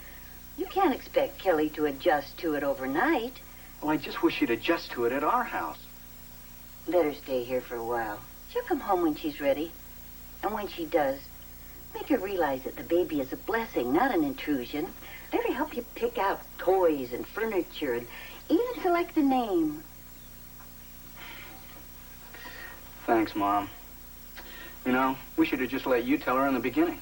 You can't expect Kelly to adjust to it overnight. Well, I just wish she'd adjust to it at our house. Let her stay here for a while. She'll come home when she's ready. And when she does, make her realize that the baby is a blessing, not an intrusion. Let her help you pick out toys and furniture and even select a name. Thanks, Mom. You know, we should have just let you tell her in the beginning.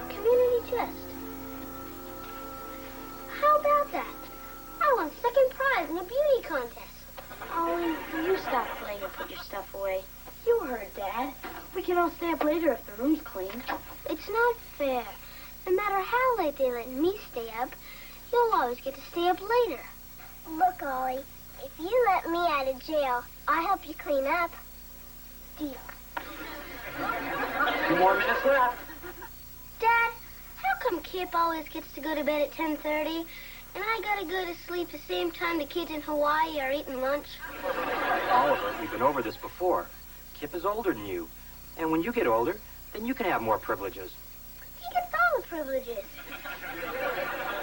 Community chest. How about that? I won second prize in a beauty contest. Ollie, will you stop playing and put your stuff away? You heard Dad. We can all stay up later if the room's clean. It's not fair. No matter how late they let me stay up, you'll always get to stay up later. Look, Ollie, if you let me out of jail, I'll help you clean up. Deal. 2 more minutes left. Dad, how come Kip always gets to go to bed at 10:30, and I gotta go to sleep the same time the kids in Hawaii are eating lunch? Oliver, we've been over this before. Kip is older than you. And when you get older, then you can have more privileges. He gets all the privileges.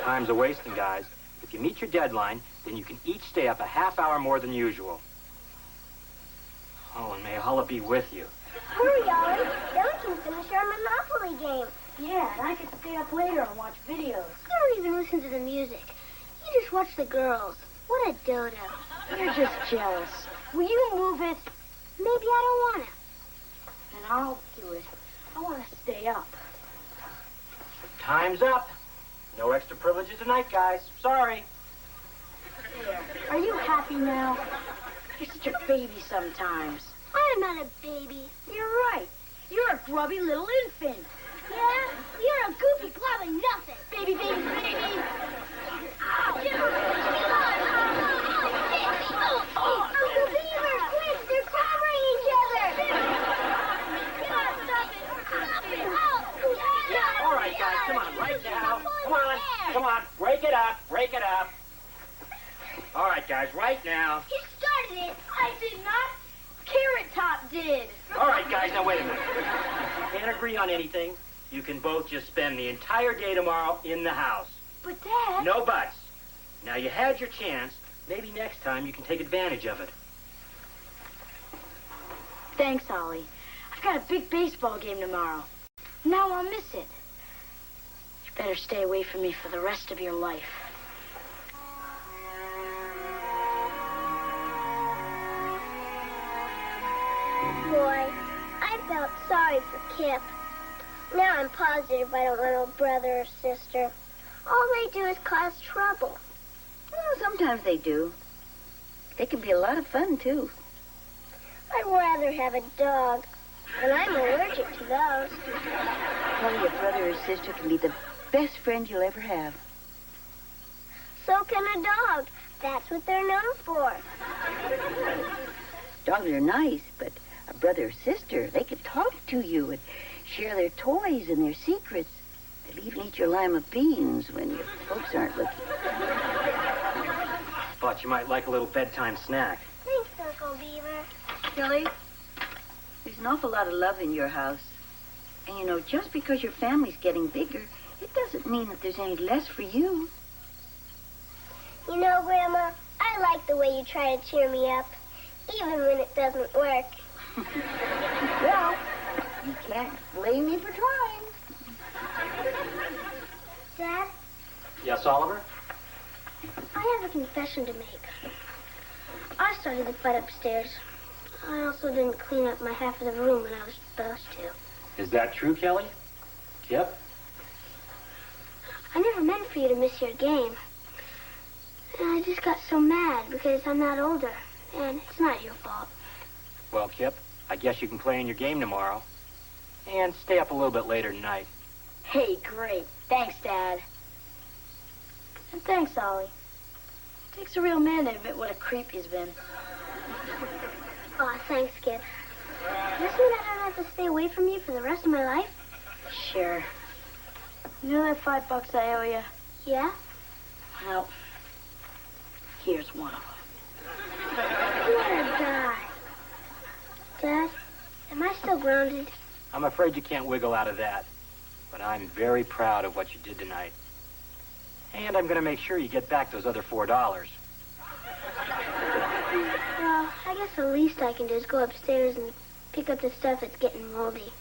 Time's a wasting, guys. If you meet your deadline, then you can each stay up a half hour more than usual. Oh, and may Allah be with you. Hurry, Ollie. Then we can finish our Monopoly game. Yeah, and I can stay up later and watch videos. You don't even listen to the music. You just watch the girls. What a dodo. You're just jealous. Will you move it? Maybe I don't want to. And I'll do it. I want to stay up. Time's up. No extra privileges tonight, guys. Sorry. There. Are you happy now? You're such a baby sometimes. I'm not a baby. You're right. You're a grubby little infant. Yeah? You're a goofy cloud of nothing. Baby, baby, baby. Ow! Get Uncle Beaver, quick! They're covering each other! Stop it! All right, guys, come on, right now. Come on, break it up. All right, guys, right now. He started it. I did not. Carrot Top did. All right, guys, now wait a minute. If you can't agree on anything, you can both just spend the entire day tomorrow in the house. But, Dad... No buts. Now, you had your chance. Maybe next time you can take advantage of it. Thanks, Ollie. I've got a big baseball game tomorrow. Now I'll miss it. You better stay away from me for the rest of your life. Boy, I felt sorry for Kip. Now I'm positive I don't want a brother or sister. All they do is cause trouble. Well, sometimes they do. They can be a lot of fun, too. I'd rather have a dog, and I'm allergic to those. Probably your brother or sister can be the best friend you'll ever have. So can a dog. That's what they're known for. Dogs are nice, but a brother or sister, they can talk to you and share their toys and their secrets. They'll even eat your lima beans when your folks aren't looking. Thought you might like a little bedtime snack. Thanks, Uncle Beaver. Kelly, there's an awful lot of love in your house. And, you know, just because your family's getting bigger, it doesn't mean that there's any less for you. You know, Grandma, I like the way you try to cheer me up. even when it doesn't work. Well, you can't blame me for trying. Dad, Yes, Oliver? I have a confession to make. I started the fight upstairs. I also didn't clean up my half of the room when I was supposed to. Is that true, Kelly? Kip? I never meant for you to miss your game. And I just got so mad because I'm not older. And it's not your fault. Well, Kip, I guess you can play in your game tomorrow. And stay up a little bit later tonight. Hey, great. Thanks, Dad. And thanks, Ollie. It takes a real man to admit what a creep he's been. Aw, thanks, Kip. Does this mean I don't have to stay away from you for the rest of my life? Sure. You know that $5 I owe you? Yeah? Well, here's one of them. What a guy. Dad, am I still grounded? I'm afraid you can't wiggle out of that. But I'm very proud of what you did tonight. And I'm going to make sure you get back those other $4. Well, I guess the least I can do is go upstairs and pick up the stuff that's getting moldy.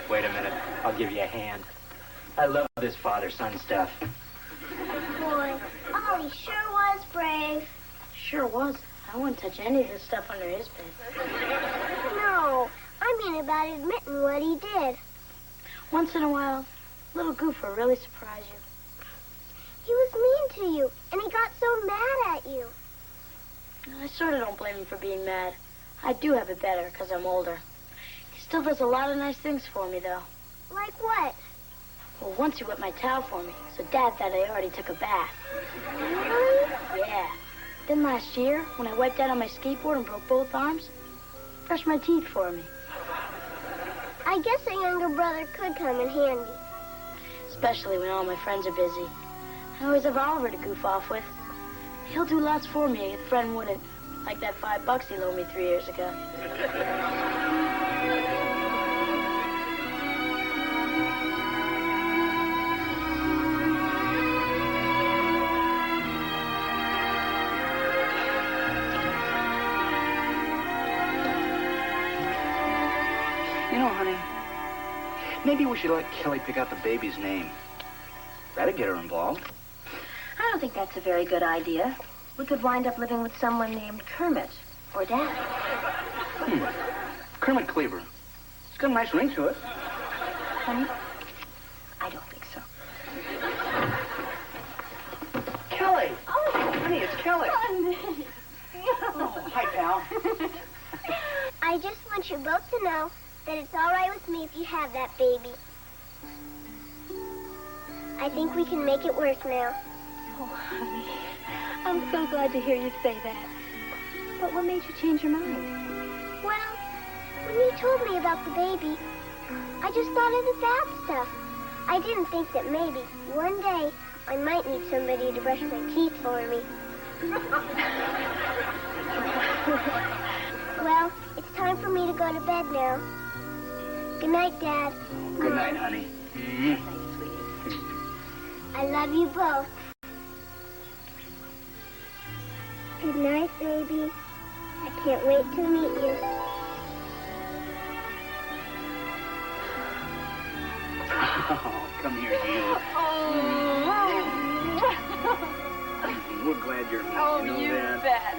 Wait a minute. I'll give you a hand. I love this father-son stuff. Boy, Ollie sure was brave. Sure was. I wouldn't touch any of this stuff under his bed. No, I mean about admitting what he did. Once in a while, a little goof will really surprise you. He was mean to you, and he got so mad at you. I sort of don't blame him for being mad. I do have it better because I'm older. He still does a lot of nice things for me, though. Like what? Well, once he wet my towel for me, so Dad thought I already took a bath. Really? Yeah. Then last year, when I wiped out on my skateboard and broke both arms, he brushed my teeth for me. I guess a younger brother could come in handy. Especially when all my friends are busy. I always have Oliver to goof off with. He'll do lots for me if a friend wouldn't. Like that $5 he loaned me 3 years ago. You know, honey, maybe we should let Kelly pick out the baby's name. That'd get her involved. I don't think that's a very good idea. We could wind up living with someone named Kermit or Dad. Kermit Cleaver. It's got a nice ring to it. Honey, I don't think so. Kelly! Oh, honey, it's Kelly. Oh, hi, pal. I just want you both to know that it's all right with me if you have that baby. I think we can make it work now. Oh, honey, I'm so glad to hear you say that. But what made you change your mind? Well, when you told me about the baby, I just thought of the bad stuff. I didn't think that maybe one day I might need somebody to brush my teeth for me. Well, it's time for me to go to bed now. Good night, Dad. Good night, honey. I love you both. Good night, baby. I can't wait to meet you. Oh, come here, you. We're glad you're here. Oh, you you know bet.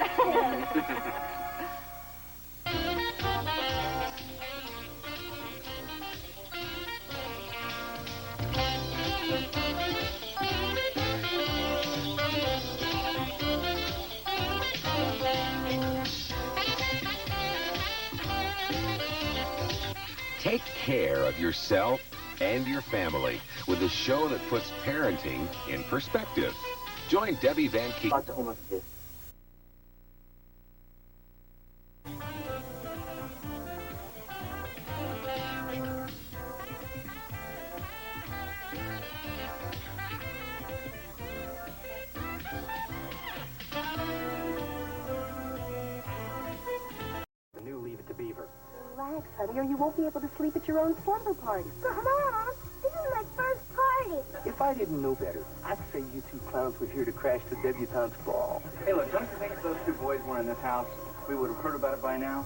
Take care of yourself and your family with a show that puts parenting in perspective. Join Debbie Van Keek. The new Leave It to Beaver. Relax, honey, or you won't be able to sleep at your own slumber party. But, Mom, this is my first party. If I didn't know better, I'd say you two clowns were here to crash the debutante's ball. Hey, look, don't you think if those two boys were in this house, We would have heard about it by now.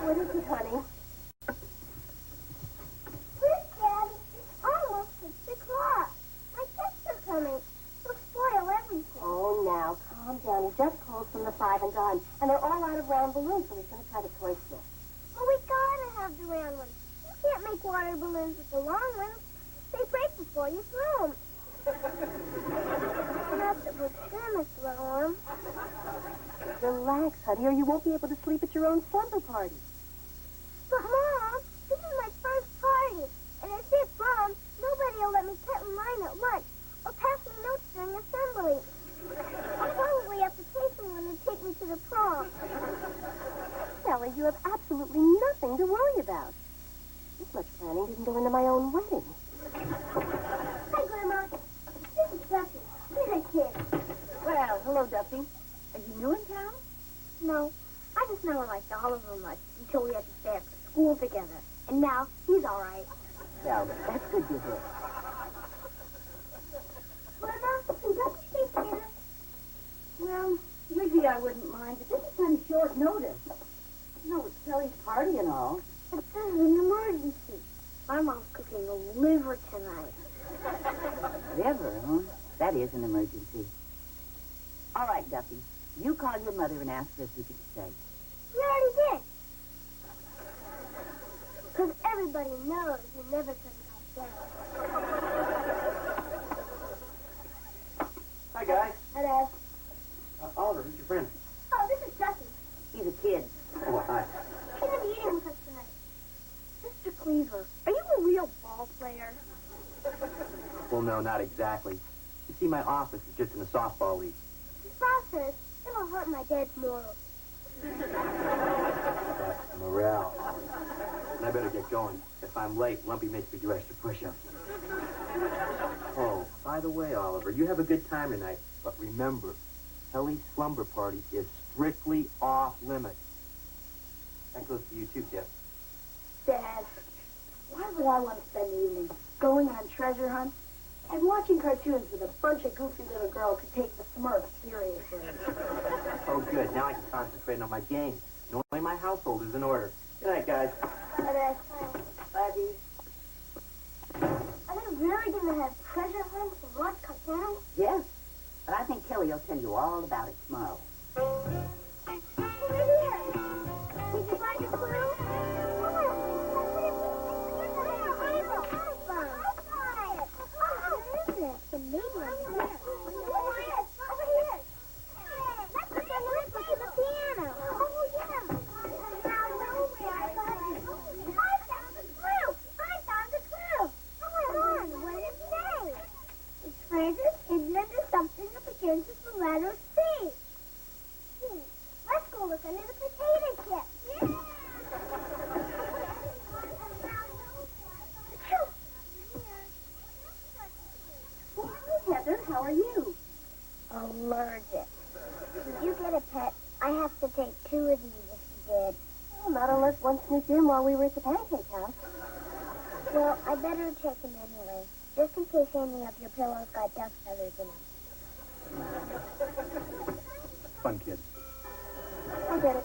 What is it, honey? Quick, Daddy. It's almost 6 o'clock. My guests are coming. They'll spoil everything. Oh, now, calm down. He just called from the 5 and dime, and they're all out of round balloons, so he's going to try the toy store. Well, we gotta have the round ones. You can't make water balloons with the long ones. They break before you throw them. Not that we're gonna throw them. Relax, honey, or you won't be able to sleep at your own slumber party. But, Mom, this is my first party. And if it's wrong, nobody will let me cut in line at lunch or pass me notes during assembly. I'll probably have to pay someone to take me to the prom. Sally, you have absolutely nothing to worry about. This much planning didn't go into my own wedding. Hi, Grandma. This is Duffy. He's a kid. Well, hello, Duffy. Are you new in town? No, I just never liked Oliver much until we had to stay after school together. And now, he's all right. Well, that's good to hear. Grandma, can Duffy stay together? Well, usually I wouldn't mind, but this is kind of short notice. You know, it's Kelly's party and all. But this is an emergency. My mom's cooking a liver tonight. Liver, huh? That is an emergency. All right, Duffy. You call your mother and ask her if you can stay. We already did. Because everybody knows you never turn us down. Hi, guys. Hi, Dad. Oliver, who's your friend? Oh, this is Duffy. He's a kid. Oh, hi. He's going to be eating with us tonight. Mr. Cleaver, are you a real ball player? Well, no, not exactly. You see, my office is just in a softball league. His boss says it'll hurt my dad's morals. That's morale. And I better get going. If I'm late, Lumpy makes me do extra push-ups. Oh, by the way, Oliver, you have a good time tonight. But remember, Kelly's slumber party is strictly off-limits. That goes to you, too, Jeff. Dad, why would I want to spend the evening going on treasure hunts and watching cartoons with a bunch of goofy little girls who take the Smurfs seriously? Oh, good. Now I can concentrate on my game. Knowing my household is in order. Good night, guys. Hi, Dad. Bye, Dee. Are they really going to have treasure hunts and watch cartoons? Yes, but I think Kelly will tell you all about it tomorrow. Over here. Did you find a clue? Something that begins with the letter C. Let's go look under the potato chip. Hi, Heather. How are you? Allergic. Did you get a pet? I have to take 2 of these if you did. Well, not unless one sneaked in while we were at the pancake house. Well, I better check them anyway, just in case any of your pillows got duck feathers in them. Fun kid. I get it.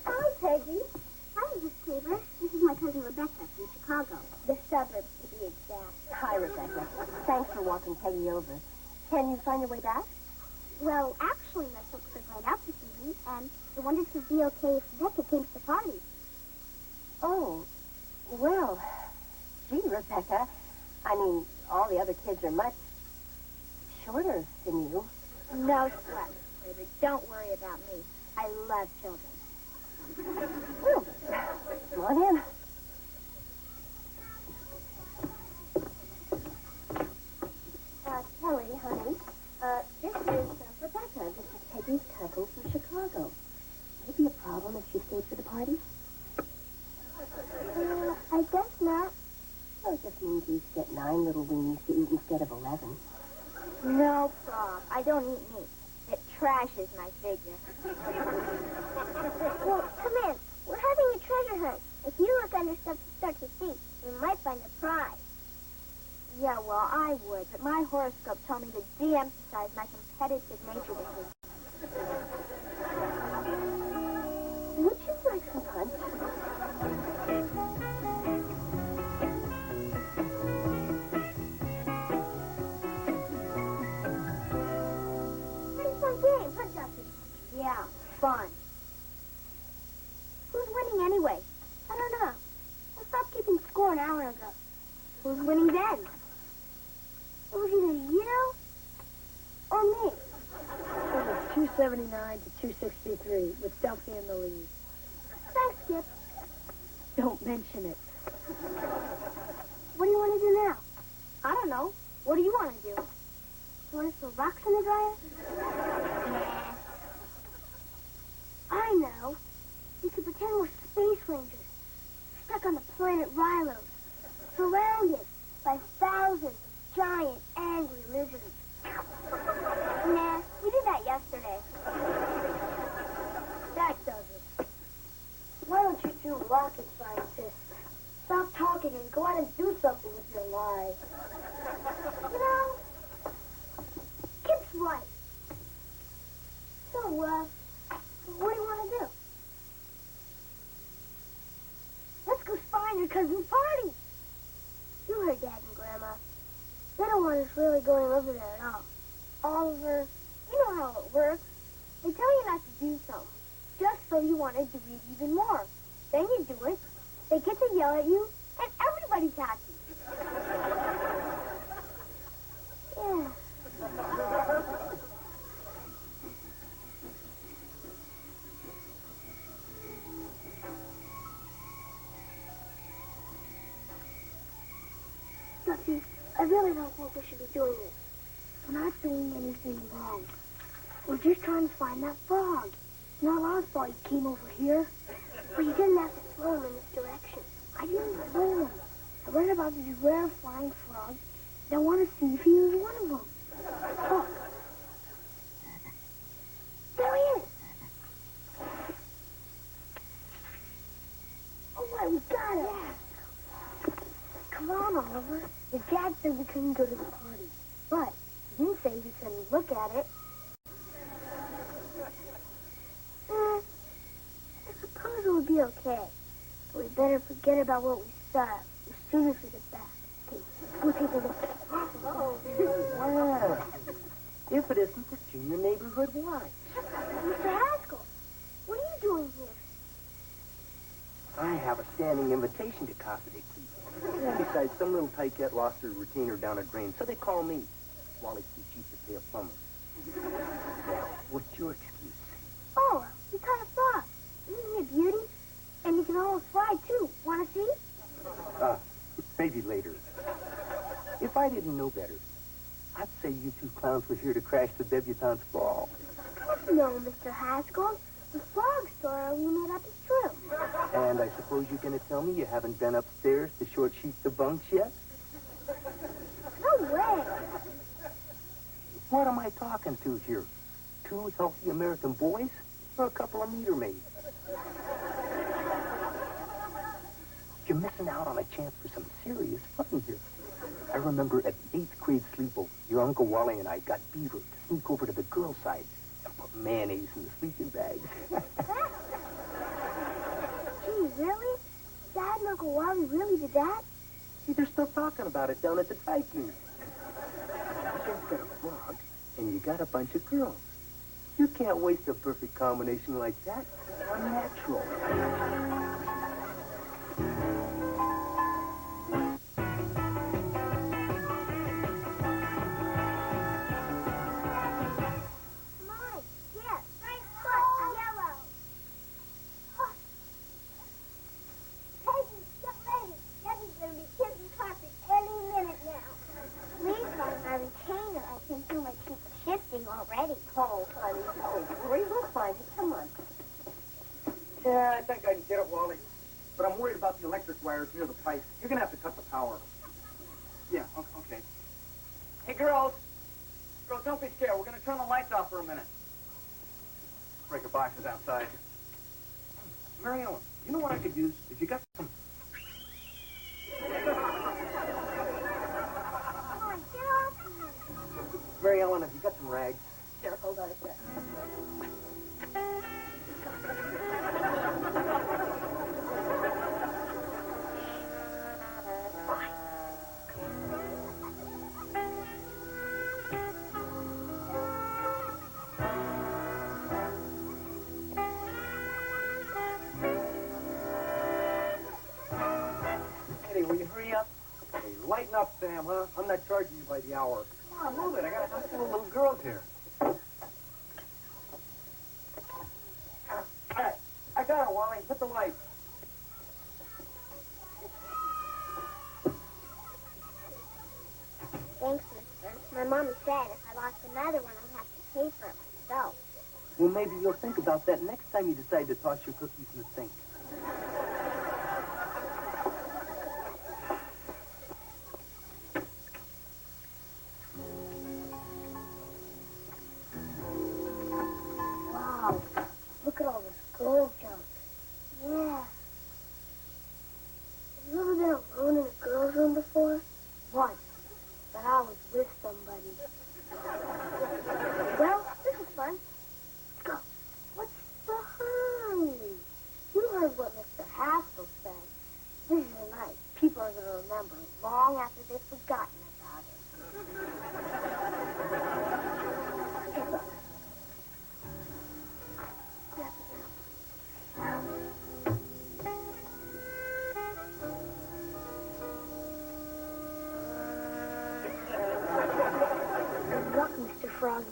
Hi, Peggy. Beaver. This is my cousin Rebecca from Chicago. The suburbs, to be exact. Hi, Rebecca. Thanks for walking Peggy over. Can you find your way back? Well, actually, my folks are going out this evening, and I wondered if it would be okay if Rebecca came to the party. Oh, well, gee, Rebecca. I mean, all the other kids are much shorter than you. No sweat, baby. Don't worry about me. I love children. Well, come on in. Kelly, honey, this is Rebecca. This is Peggy's cousin from Chicago. Would it be a problem if she stayed for the party? I guess not. Well, it just means you get 9 little weenies to eat instead of 11. No problem. I don't eat meat. It trashes my figure. Well, come in. We're having a treasure hunt. If you look under stuff to start to see, you might find a prize. Yeah, well, I would, but my horoscope told me to de-emphasize my competitive nature this week. Would you like some punch? Pretty fun game, huh, Ducky? Yeah, fun. Who's winning anyway? I don't know. I stopped keeping score an hour ago. Who's winning then? It was either you or me. It was 279 to 263 with Duffy in the lead. Thanks, Skip. Don't mention it. What do you want to do now? I don't know. What do you want to do? You want to throw rocks in the dryer? I know. We could pretend we're space rangers, stuck on the planet Rilo, surrounded by thousands of giant, angry lizards. Nah, we did that yesterday. That does it. Why don't you two rocket scientists stop talking and go out and do something with your lives? You know, Kip's right. So, what do you want to do? Let's go spy on your cousin's party. You heard Dad and Grandma. They don't want us really going over there at all. Oliver, you know how it works. They tell you not to do something, just so you want to do it even more. Then you do it, they get to yell at you, and everybody's happy. Yeah. Duffy, I really don't think we should be doing this. We're not doing anything wrong. We're just trying to find that frog. Not Law's fault he came over here. But you didn't have to throw him in this direction. I didn't throw him. I read about these rare flying frogs, and I want to see if he was one of them. Look. There he is. Oh, my, we got him. Yeah. Come on, Oliver. Your dad said we couldn't go to the party, but he didn't say we couldn't look at it. I suppose it would be okay. But we better forget about what we saw as soon as we get back. Okay, go take a look. Oh, wow. If it isn't the Junior Neighborhood Watch. Mr. Haskell, what are you doing here? I have a standing invitation to Casa de Keith. And besides, some little tyke lost her retainer down a drain, so they call me Wally Chief to pay a plumber. Now, what's your excuse? Oh, we caught a frog. Isn't he a beauty? And he can almost fly, too. Want to see? Maybe later. If I didn't know better, I'd say you two clowns were here to crash the debutante's ball. No, Mr. Haskell. The frog story we made up is true. And I suppose you're going to tell me you haven't been upstairs to short sheet the bunks yet? No way. What am I talking to here? 2 healthy American boys or a couple of meter maids? You're missing out on a chance for some serious fun here. I remember at the 8th grade sleepover, your Uncle Wally and I got Beaver to sneak over to the girls' side and put mayonnaise in the sleeping bags. Gee, really? Dad and Uncle Wally really did that? See, they're still talking about it down at the dry cleaner. You just got a frog, and you got a bunch of girls. You can't waste a perfect combination like that. It's unnatural. Already. Oh, honey, oh, great. We'll find it. Come on. Yeah, I think I can get it, Wally. But I'm worried about the electric wires near the pipe. You're going to have to cut the power. Yeah, okay. Hey, girls. Girls, don't be scared. We're going to turn the lights off for a minute. Breaker box is outside. Mary Ellen, you know what I could use? If you got some... Mary Ellen, have you got some rags? Here, hold on a sec. Eddie, will you hurry up? Hey, lighten up, Sam, huh? I'm not charging you by the hour. Come on, move it. I got a handful of little girls here. All right. I got it, Wally. Hit the lights. Thanks, mister. My mom said if I lost another one, I'd have to pay for it myself. Well, maybe you'll think about that next time you decide to toss your cookies in the sink. Wow. Look at all this gold junk. Yeah. Have you ever been alone in a girl's room before? Once. But I was with somebody. Well, this is fun. Let's go. What's behind me? You heard what Mr. Haskell said. This is a night people are going to remember long after they've forgotten about it. Good luck, Mr. Froggy.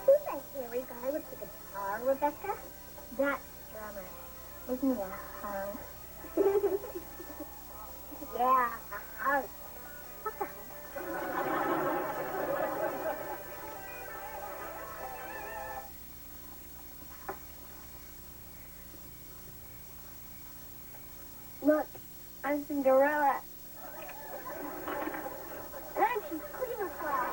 Who's that hairy guy with the guitar, Rebecca? That's drummer. Isn't he a hunk? Yeah, a hunk. What's a hunk? Look, I'm Cinderella. And she's Cleaver Fly.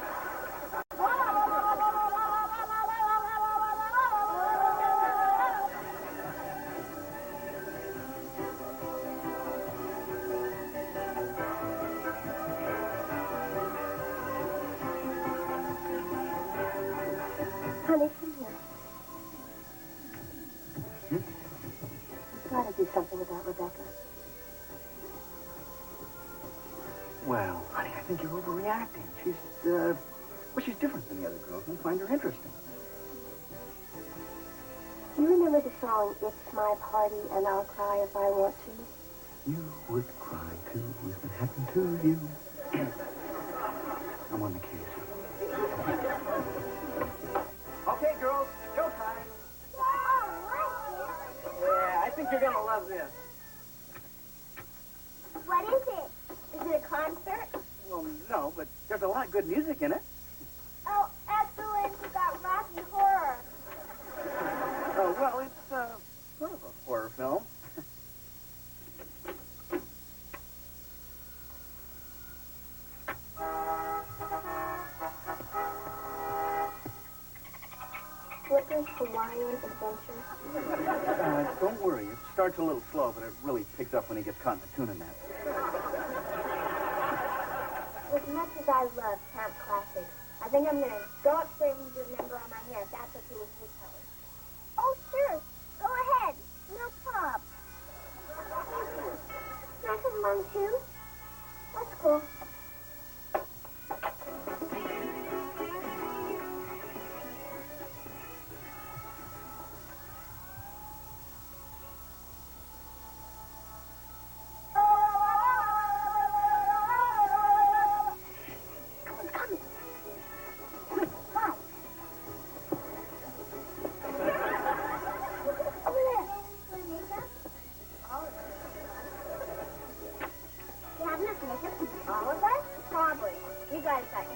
Honey, come here. You've got to do something about Rebecca. Well, honey, I think you're overreacting. She's different than the other girls, and I find her interesting. Do you remember the song, It's My Party and I'll Cry If I Want to? You would cry, too, if it happened to you. I'm on the case. Okay, girls, showtime. Yeah, I think you're going to love this. What is it? Is it a concert? Well, no, but there's a lot of good music in it. Oh, excellent. You got Rocky Horror. Oh, well, it's sort of a horror film. What does Hawaiian Adventure? Don't worry. It starts a little slow, but it really picks up when he gets caught in the tuna net. As much as I love camp classics, I think I'm going to go upstairs and do a number on my hair, if that's okay with you, Kelly. Oh, sure. Go ahead. No problem. Can I have mine, too? That's cool.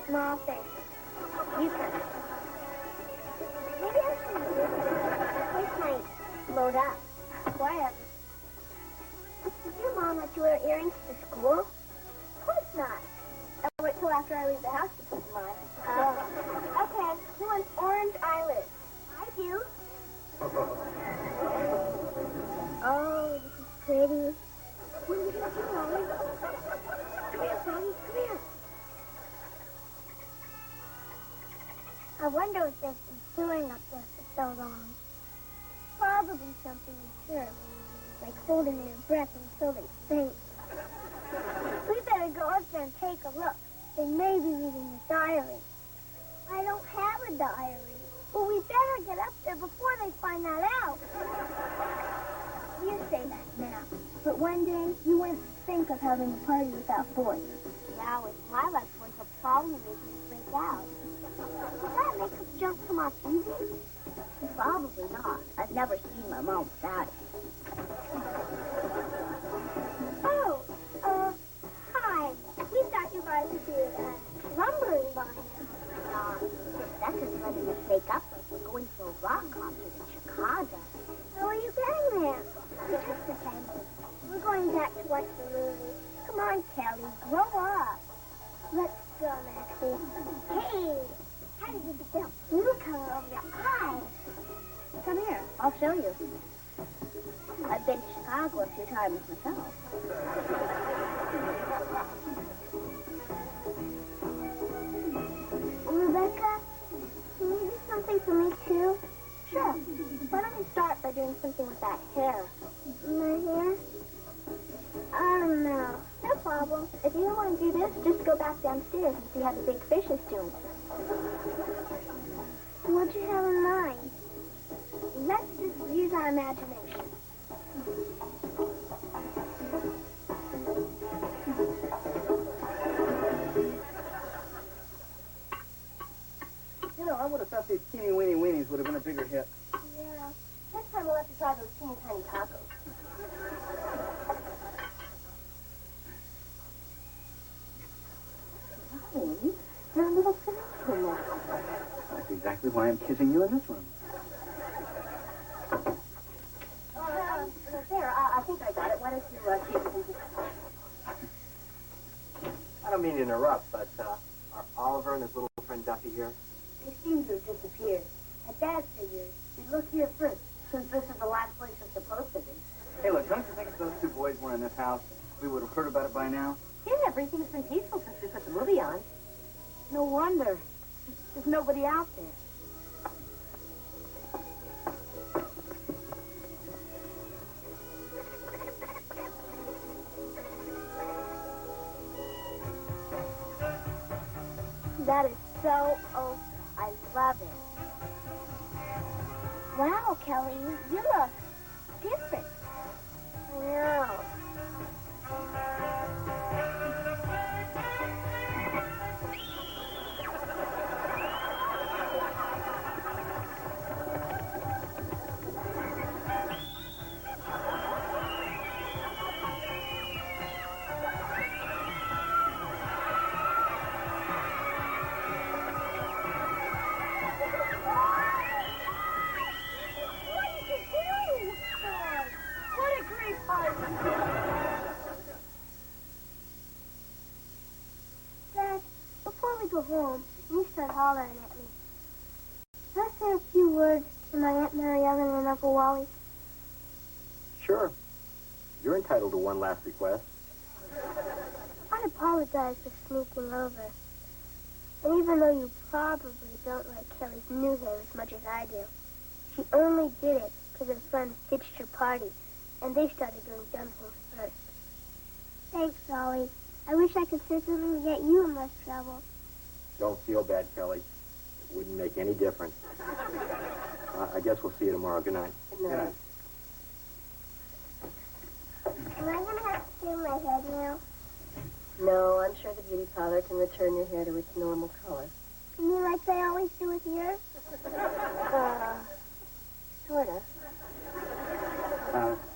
Small faces. You can. Maybe I should do this. This might load up. Whatever. Did your mom let you wear earrings to school? Of course not. I'll wait till after I leave the house to put them on. Oh. Okay. Who wants orange eyelids? I do. Oh, this is pretty. What are you going to do, Molly? Come here, Molly. Come here. I wonder what they've been doing up there for so long. Probably something absurd, like holding their breath until they faint. We better go up there and take a look. They may be reading a diary. I don't have a diary. Well, we better get up there before they find that out. You say that now, but one day you wouldn't think of having a party without boys. Now with my luck, boys will probably make me break out. Does that make us jump come off easy? Probably not. I've never seen my mom without it. Oh, hi. We thought you guys would be lumbering by now. Rebecca's letting us make up like we're going to a rock concert in Chicago. How are you getting there? We're just pretending. We're going back to watch the movie. Come on, Kelly, grow up. Let's go, Maxie. Hey! How did you get that blue color over your eyes? Come here. I'll show you. I've been to Chicago a few times myself. Rebecca, can you do something for me, too? Sure. Why don't you start by doing something with that hair? My hair? I don't know. No problem. If you don't want to do this, just go back downstairs and see how the big fish is doing. What'd you have in mind? Let's just use our imagination. You know, I would have thought these teeny weeny weenies would have been a bigger hit. Yeah. Next time we'll have to try those teeny tiny tacos. You're a little sensual now. That's exactly why I'm kissing you in this room. There, I think I got it. Why don't you see if you can I don't mean to interrupt, but are Oliver and his little friend Duffy here? They seem to have disappeared. At Dad figures, we look here first, since this is the last place we're supposed to be. Hey, look, don't you think if those two boys were in this house, we would have heard about it by now? Yeah, everything's been peaceful since we put the movie on. No wonder. There's nobody out there. That is so old. I love it. Wow, Kelly, you look different. I know. Go home, and you start hollering at me. Can I say a few words to my Aunt Mary Ellen and Uncle Wally? Sure. You're entitled to one last request. I'd apologize for sneaking over. And even though you probably don't like Kelly's new hair as much as I do, she only did it because her friends ditched her party, and they started doing dumb things first. Thanks, Ollie. I wish I could say something to get you in less trouble. Don't feel bad, Kelly. It wouldn't make any difference. I guess we'll see you tomorrow. Good night. Good night. Am I going to have to do my head now? No, I'm sure the beauty parlor can return your hair to its normal color. You mean like they always do with yours? Sort of.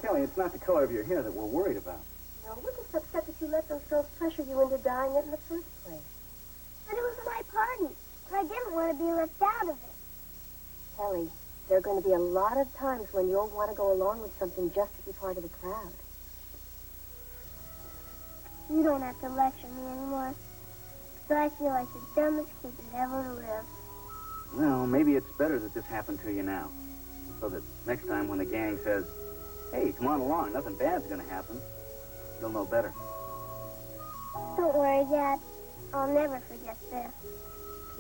Kelly, it's not the color of your hair that we're worried about. No, we're just upset that you let those girls pressure you into dyeing it in the first place. But it was my party, and I didn't want to be left out of it. Kelly, there are going to be a lot of times when you'll want to go along with something just to be part of the crowd. You don't have to lecture me anymore, but I feel like the dumbest kid that ever lived. Well, maybe it's better that this happened to you now, so that next time when the gang says, hey, come on along, nothing bad's going to happen, you'll know better. Don't worry, Dad. I'll never forget this.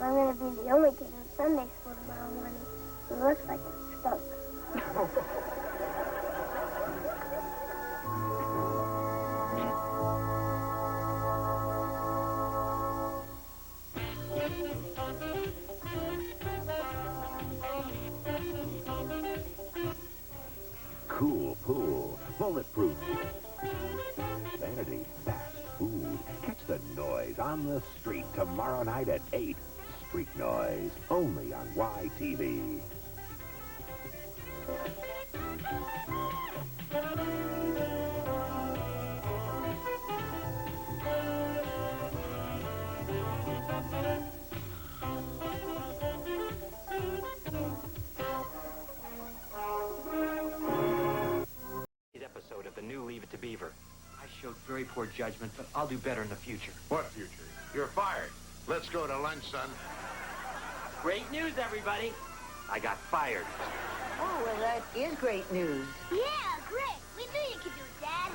I'm going to be the only kid in Sunday school tomorrow morning who looks like a skunk. Cool pool, bulletproof. Vanity fast food. Catch the noise on the street tomorrow night at 8. Street Noise, only on YTV. Episode of the new Leave It to Beaver. I showed very poor judgment, but I'll do better in the future. What future? You're fired. Let's go to lunch, son. Great news, everybody. I got fired. Oh, well, that is great news. Yeah, great. We knew you could do it, Dad.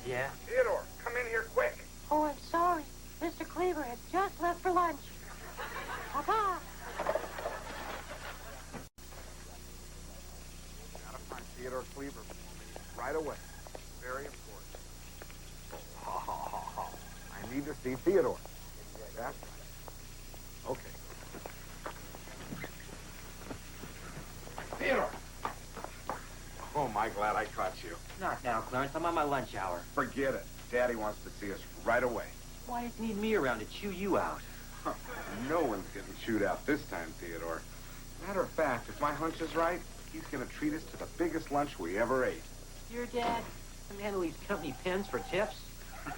Yeah? Theodore, come in here quick. Oh, I'm sorry. Mr. Cleaver has just left for lunch. Papa! Gotta find Theodore Cleaver for me right away. Very important. Ha, ha, ha, ha. I need to see Theodore. That's right. Okay. Theodore! Oh, my glad I caught you. Not now, Clarence. I'm on my lunch hour. Forget it. Daddy wants to see us right away. Why does he need me around to chew you out? No one's getting chewed out this time, Theodore. Matter of fact, if my hunch is right, he's going to treat us to the biggest lunch we ever ate. Your dad? The man who leaves company pens for tips? He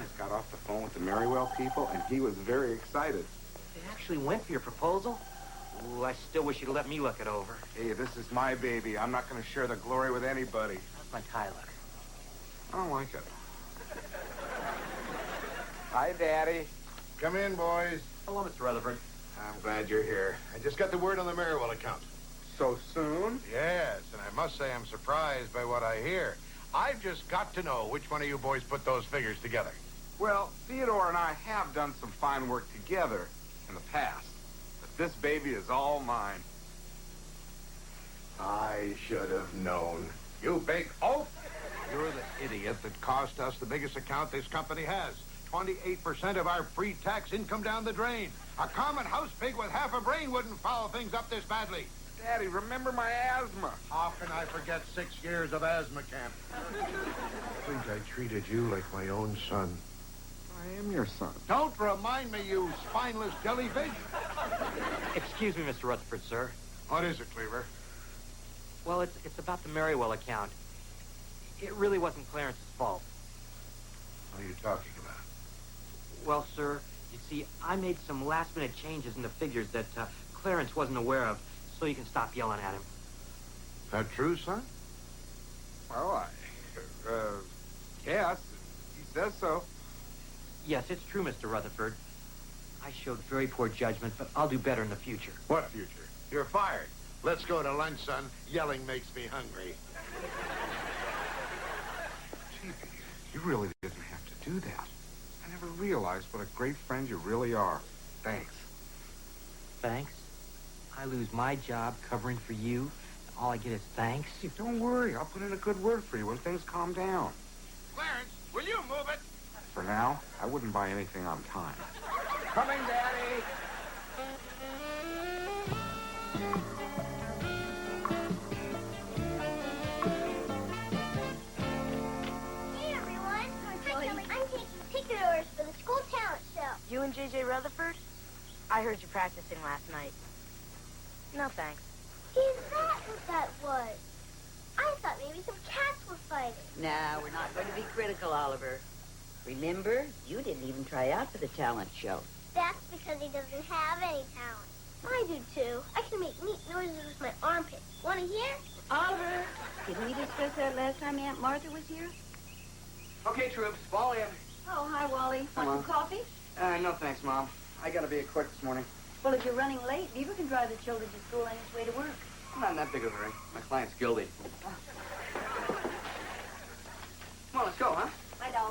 just got off the phone with the Merrywell people, and he was very excited. They actually went for your proposal? Ooh, I still wish you'd let me look it over. Hey, this is my baby. I'm not going to share the glory with anybody. How's my tie look? I don't like it. Hi, Daddy. Come in, boys. Hello, Mr. Rutherford. I'm glad you're here. I just got the word on the Merrywell account. So soon? Yes, and I must say I'm surprised by what I hear. I've just got to know which one of you boys put those figures together. Well, Theodore and I have done some fine work together in the past. But this baby is all mine. I should have known. You big oaf! You're the idiot that cost us the biggest account this company has. 28% of our pre-tax income down the drain. A common house pig with half a brain wouldn't foul things up this badly. Daddy, remember my asthma. How can I forget 6 years of asthma camp? I think I treated you like my own son. I am your son. Don't remind me, you spineless jellyfish. Excuse me, Mr. Rutherford, sir. What is it, Cleaver? Well, it's about the Merriwell account. It really wasn't Clarence's fault. What are you talking about? Well, sir, you see, I made some last-minute changes in the figures that Clarence wasn't aware of, so you can stop yelling at him. That true, son? Well, yes. He says so. Yes, it's true, Mr. Rutherford. I showed very poor judgment, but I'll do better in the future. What future? You're fired. Let's go to lunch, son. Yelling makes me hungry. Gee, you really didn't have to do that. I never realized what a great friend you really are. Thanks. Thanks? I lose my job covering for you, and all I get is thanks? Hey, don't worry. I'll put in a good word for you when things calm down. Clarence, will you move it? For now, I wouldn't buy anything on time. Coming, Daddy. Hey, everyone. I'm taking ticket orders for the school talent show. You and J.J. Rutherford? I heard you practicing last night. No, thanks. Is that what that was? I thought maybe some cats were fighting. Now, we're not going to be critical, Oliver. Remember, you didn't even try out for the talent show. That's because he doesn't have any talent. I do, too. I can make neat noises with my armpits. Want to hear? Oliver, didn't we discuss that last time Aunt Martha was here? Okay, troops, fall in. Oh, hi, Wally. Want some coffee? No thanks, Mom. I gotta be at court this morning. Well, if you're running late, Beaver can drive the children to school on his way to work. I'm not in that big of a hurry. My client's guilty. Come on, let's go, huh? Bye, doll.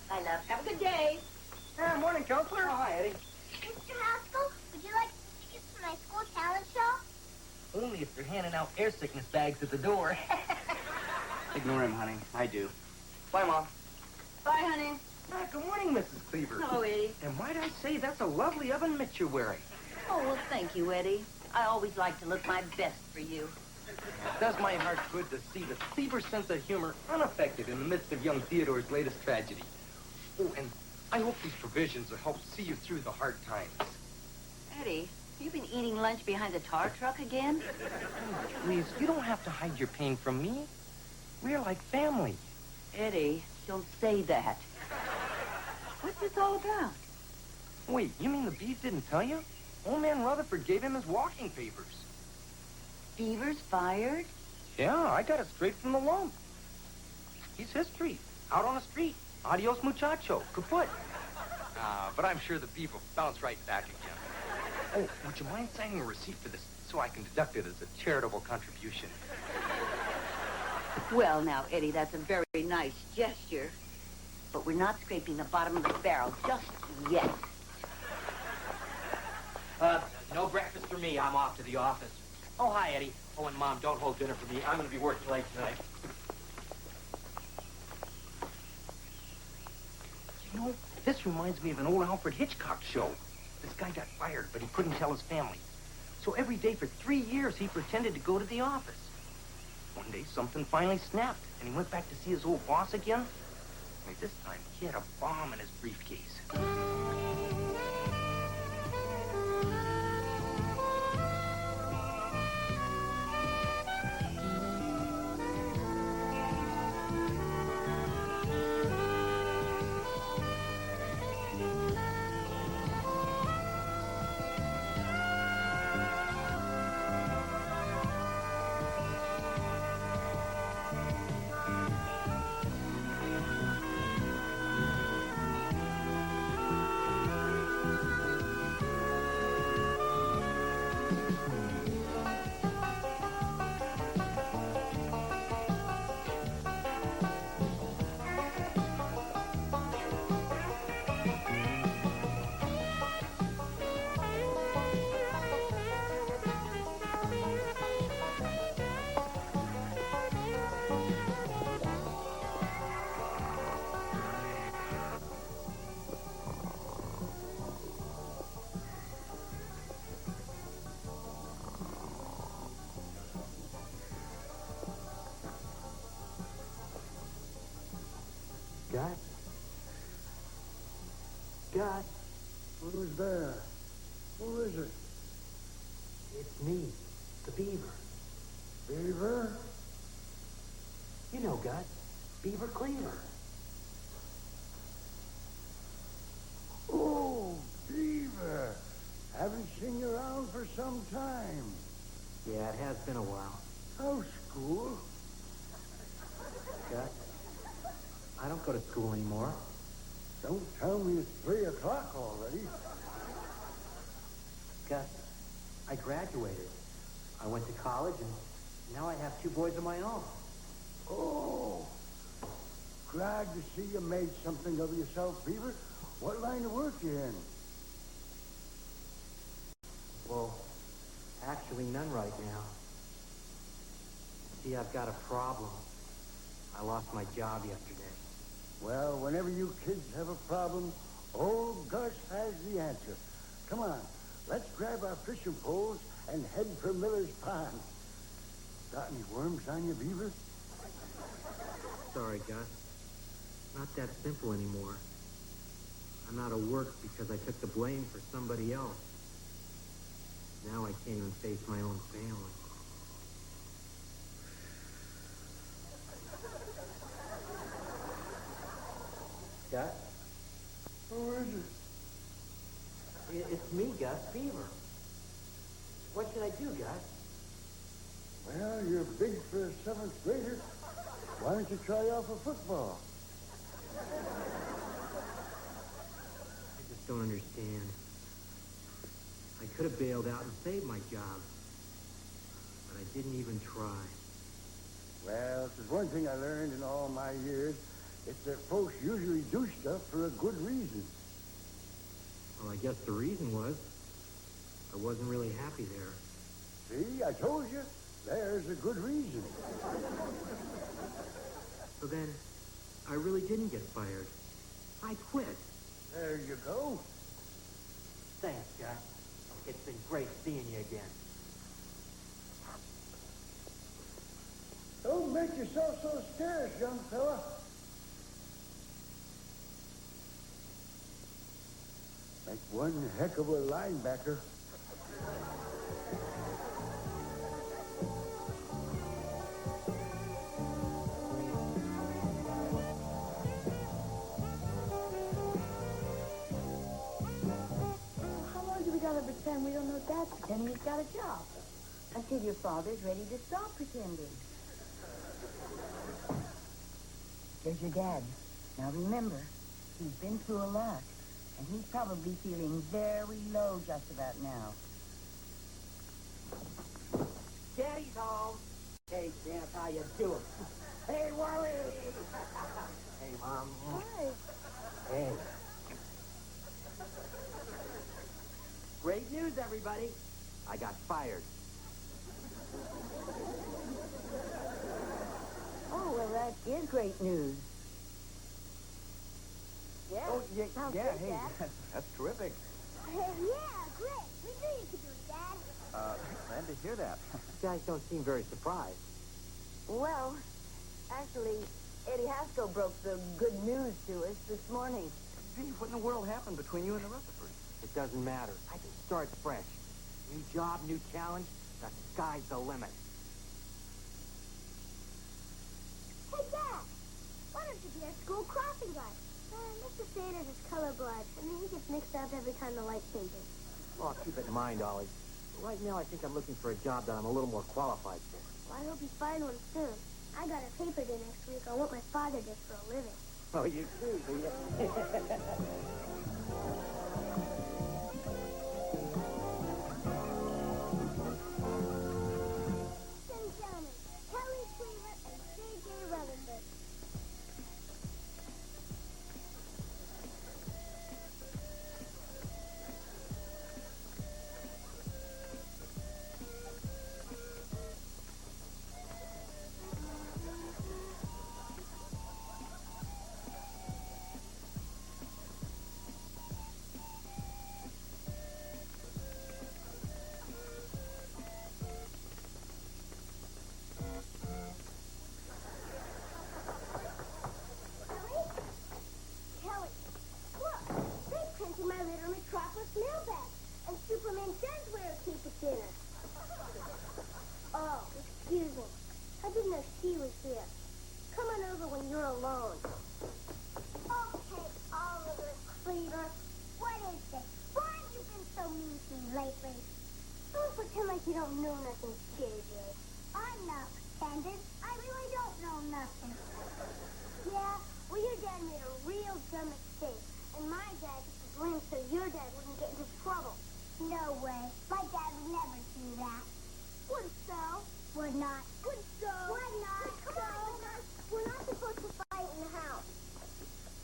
Bye, love. Have a good day. Morning, Counselor. Oh, hi, Eddie. Mr. Haskell, would you like tickets for my school talent show? Only if they're handing out air sickness bags at the door. Ignore him, honey. I do. Bye, Mom. Bye, honey. Good morning, Mrs. Cleaver. Hello, Eddie. And might I say, that's a lovely oven mitt you're wearing. Oh, well, thank you, Eddie. I always like to look my best for you. It does my heart good to see the Cleaver sense of humor unaffected in the midst of young Theodore's latest tragedy. Oh, and I hope these provisions will help see you through the hard times. Eddie, you been eating lunch behind the tar truck again? Oh, please, you don't have to hide your pain from me. We're like family. Eddie, don't say that. What's this all about? Wait, you mean the beef didn't tell you? Old man Rutherford gave him his walking papers. Beaver's fired? Yeah, I got it straight from the lump. He's history. Out on the street. Adios, muchacho. Kaput. But I'm sure the beef will bounce right back again. Oh, would you mind signing a receipt for this so I can deduct it as a charitable contribution? Well, now, Eddie, that's a very nice gesture. But we're not scraping the bottom of the barrel just yet. No breakfast for me. I'm off to the office. Oh, hi, Eddie. Oh, and Mom, don't hold dinner for me. I'm going to be working late tonight. You know, this reminds me of an old Alfred Hitchcock show. This guy got fired, but he couldn't tell his family. So every day for 3 years, he pretended to go to the office. One day, something finally snapped, and he went back to see his old boss again. Only this time, he had a bomb in his briefcase. Gus? Gus? Who's there? Who is it? It's me, the Beaver. Beaver? You know, Gus. Beaver Cleaver. Oh, Beaver. Haven't seen you around for some time. Yeah, it has been a while. How's school? Gus, I don't go to school anymore. Don't tell me it's 3 o'clock already. Gus, I graduated. I went to college, and now I have 2 boys of my own. Oh, glad to see you made something of yourself, Beaver. What line of work you in? Well, actually none right now. See, I've got a problem. I lost my job yesterday. Well, whenever you kids have a problem, old Gus has the answer. Come on, let's grab our fishing poles and head for Miller's Pond. Got any worms on you, Beaver? Sorry, Gus. Not that simple anymore. I'm out of work because I took the blame for somebody else. Now I can't even face my own family. Gus? Who is it? It's me, Gus, Beaver. What should I do, Gus? Well, you're big for a 7th grader. Why don't you try out for football? I just don't understand. I could have bailed out and saved my job, but I didn't even try. Well, if there's one thing I learned in all my years, it's that folks usually do stuff for a good reason. Well, I guess the reason was I wasn't really happy there. See, I told you, there's a good reason. So then, I really didn't get fired. I quit. There you go. Thanks, Gus. It's been great seeing you again. Don't make yourself so scarce, young fella. Make one heck of a linebacker. How long do we gotta pretend we don't know Dad's pretending he's got a job? Until your father's ready to stop pretending. There's your dad. Now remember, he's been through a lot, and he's probably feeling very low just about now. Daddy's home. Hey, Champ, how you doing? Hey, Wally. Hey, Mom. Hi. Hey. Great news, everybody. I got fired. Oh, well, that is great news. Yeah. Oh, yeah, Sounds yeah, good, hey, Dad. that's terrific. Yeah, great. We knew you could do it, Dad. Glad to hear that. You guys don't seem very surprised. Well, actually, Eddie Haskell broke the good news to us this morning. Gee, what in the world happened between you and the Rutherfords? It doesn't matter. I can start fresh. New job, new challenge. The sky's the limit. Hey, Dad, why don't you be our school crossing guard? Mr. Sanders is colorblind, and he gets mixed up every time the light changes. Oh, keep it in mind, Ollie. Right now, I think I'm looking for a job that I'm a little more qualified for. Well, I hope you find one soon. I got a paper due next week on what my father does for a living. Oh, you too, do you? Ladies and gentlemen, Kelly Cleaver and C.J. Rutherford. I didn't know she was here. Come on over when you're alone. Okay, Oliver Cleaver. What is this? Why have you been so mean to me lately? Don't pretend like you don't know nothing, JJ. I'm not pretending. I really don't know nothing. Yeah? Well, your dad made a real dumb mistake. And my dad took the blame so your dad wouldn't get into trouble. No way. My dad would never do that. Would so? Would not. Would so? Would not. Come on, we're not supposed to fight in the house.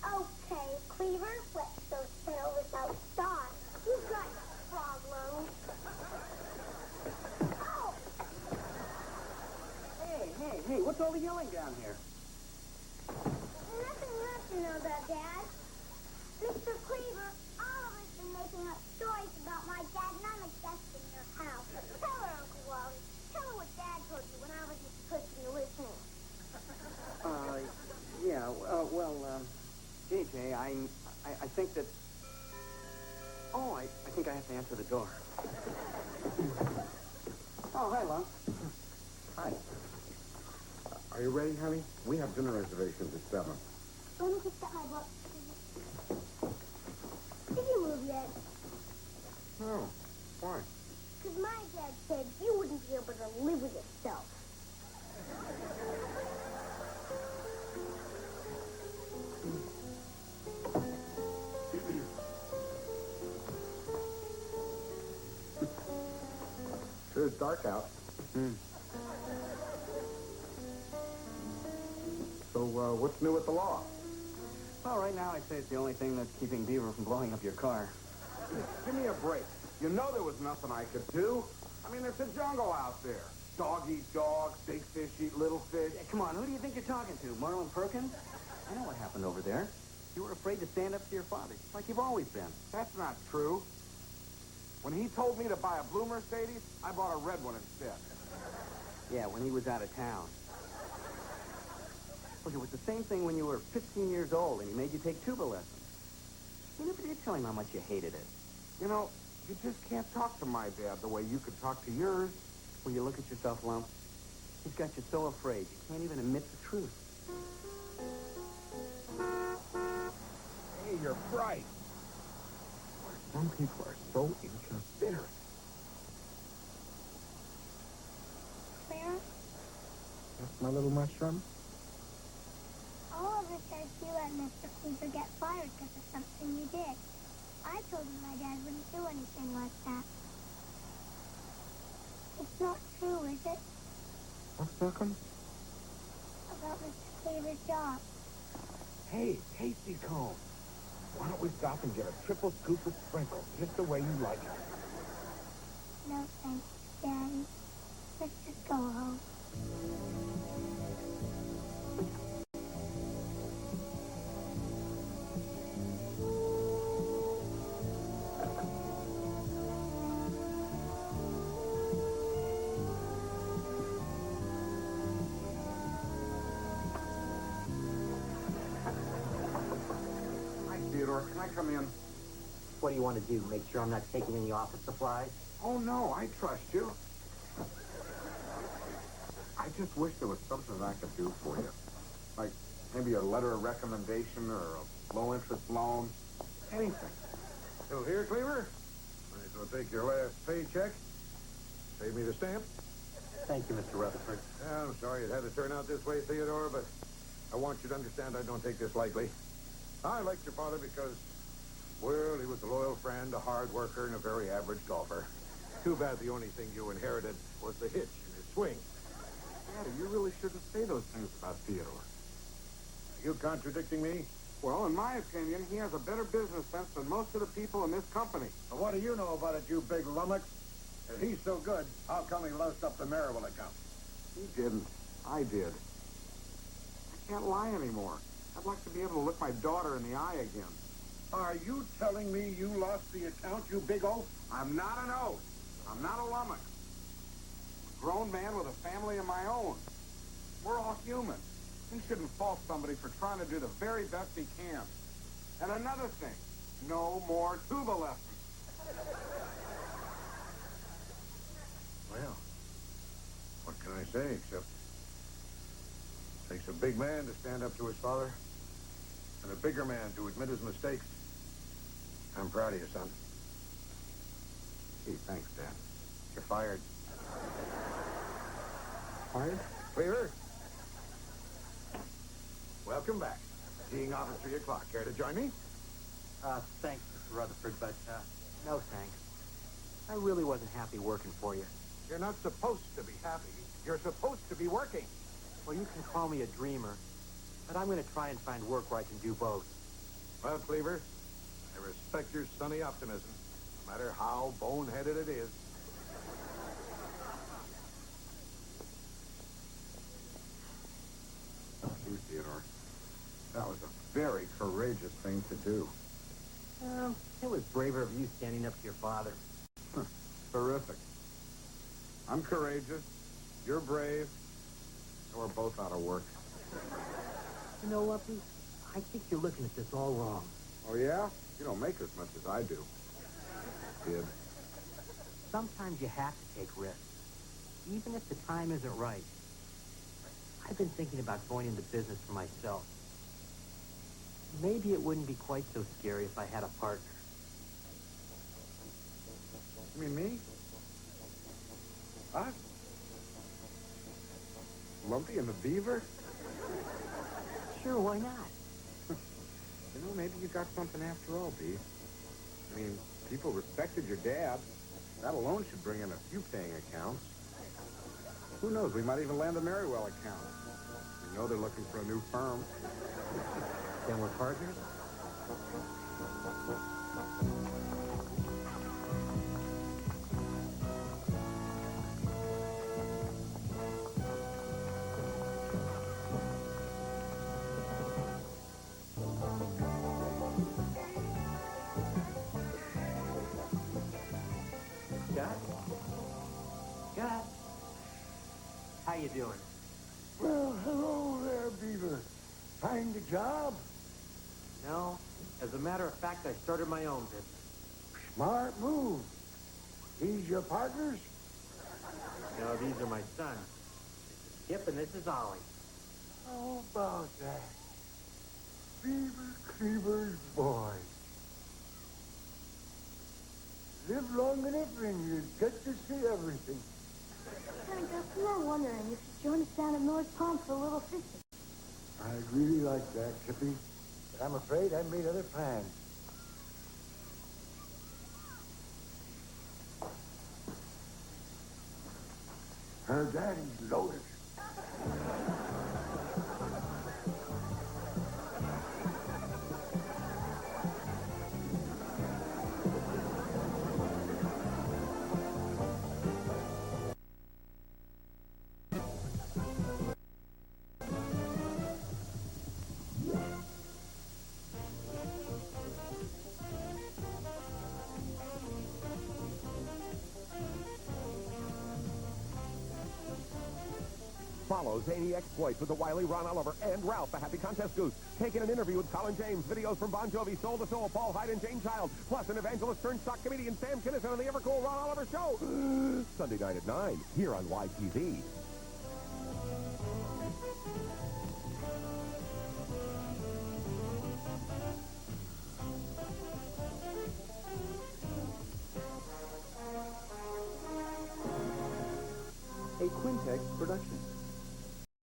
Okay, Cleaver. Let's go settle this outside. You've got frog lungs. Oh! Hey, what's all the yelling down here? Nothing left to know about, Dad. Mr. Cleaver, Oliver's been making up stories about my dad, and I'm a guest in your house. Tell her, Uncle Wally. Tell her what Dad told you when I wasn't supposed to be listening. JJ, I think that... Oh, I think I have to answer the door. Oh, hi, Lon. Hi. Are you ready, honey? We have dinner reservations at 7. Let me just get my book. Did you move yet? Oh, why? Because my dad said you wouldn't be able to live with yourself. Sure is dark out. So, what's new with the law? Well, right now I'd say it's the only thing that's keeping Beaver from blowing up your car. Give me a break. You know there was nothing I could do. I mean, it's a jungle out there. Dog eat dog, big fish eat little fish. Hey, come on, who do you think you're talking to? Marlon Perkins? I know what happened over there. You were afraid to stand up to your father, like you've always been. That's not true. When he told me to buy a blue Mercedes, I bought a red one instead. Yeah, when he was out of town. Look, it was the same thing when you were 15 years old and he made you take tuba lessons. You never did tell him how much you hated it. You know, you just can't talk to my dad the way you could talk to yours. Will you look at yourself, Lump? He's got you so afraid you can't even admit the truth. Hey, you're bright. Some people are so inconsiderate. Clara? That's my little mushroom? Oliver says you let Mr. Cleaver get fired because of something you did. I told him my dad wouldn't do anything like that. It's not true, is it? What's Sitcom? About Mr. Cleaver's job. Hey, tasty cone. Why don't we stop and get a triple scoop of sprinkles, just the way you like it? No thanks, Daddy. Let's just go home. Theodore, can I come in? What do you want to do? Make sure I'm not taking any office supplies? Oh, no, I trust you. I just wish there was something I could do for you. Like maybe a letter of recommendation or a low-interest loan. Anything. Still here, Cleaver? Might as well take your last paycheck. Save me the stamp. Thank you, Mr. Rutherford. Yeah, I'm sorry it had to turn out this way, Theodore, but I want you to understand I don't take this lightly. I liked your father because, well, he was a loyal friend, a hard worker, and a very average golfer. Too bad the only thing you inherited was the hitch in his swing. Daddy, you really shouldn't say those things about Theodore. Are you contradicting me? Well, in my opinion, he has a better business sense than most of the people in this company. Well, what do you know about it, you big lummox? If he's so good, how come he lost up the Maryville account? He didn't. I did. I can't lie anymore. I'd like to be able to look my daughter in the eye again. Are you telling me you lost the account, you big oaf? I'm not an oaf. I'm not a lummox. A grown man with a family of my own. We're all human. He shouldn't fault somebody for trying to do the very best he can. And another thing, no more tuba lessons. Well, what can I say except Takes a big man to stand up to his father, and a bigger man to admit his mistakes. I'm proud of you, son. Gee, thanks, Dad. You're fired. Fired? Beaver? Welcome back. Teeing off at 3 o'clock. Care to join me? Thanks, Mr. Rutherford, but, no thanks. I really wasn't happy working for you. You're not supposed to be happy. You're supposed to be working. Well, you can call me a dreamer, but I'm going to try and find work where I can do both. Well, Cleaver, I respect your sunny optimism, no matter how boneheaded it is. Gee, Theodore, that was a very courageous thing to do. It was braver of you standing up to your father. Terrific. I'm courageous. You're brave. And we're both out of work. You know, Lumpy, I think you're looking at this all wrong. Oh, yeah? You don't make as much as I do. Kid. Sometimes you have to take risks, even if the time isn't right. I've been thinking about going into business for myself. Maybe it wouldn't be quite so scary if I had a partner. You mean me? Us? Lumpy and the Beaver? Sure, why not? You know, maybe you got something after all, B. I mean, people respected your dad. That alone should bring in a few paying accounts. Who knows, we might even land a Merriwell account. We know they're looking for a new firm. Then we're partners? Scott? How you doing? Well, hello there, Beaver. Find a job? No. As a matter of fact, I started my own business. Smart move. These your partners? No, these are my sons. This is Skip and this is Ollie. How about that? Beaver Cleaver's boy. Live long enough and you get to see everything. Hey, Gus, we were wondering if you'd join us down at North Pond for a little fishing. I'd really like that, Chippy. But I'm afraid I made other plans. Her daddy's loaded. Follow zany exploits with the wily Ron Oliver and Ralph, the happy contest goose. Taking an interview with Colin James, videos from Bon Jovi, Soul to Soul, Paul Hyde, and Jane Child, plus an evangelist turned stock comedian, Sam Kinison, on the ever-cool Ron Oliver Show. Sunday night at 9, here on YTV. A Quintex production.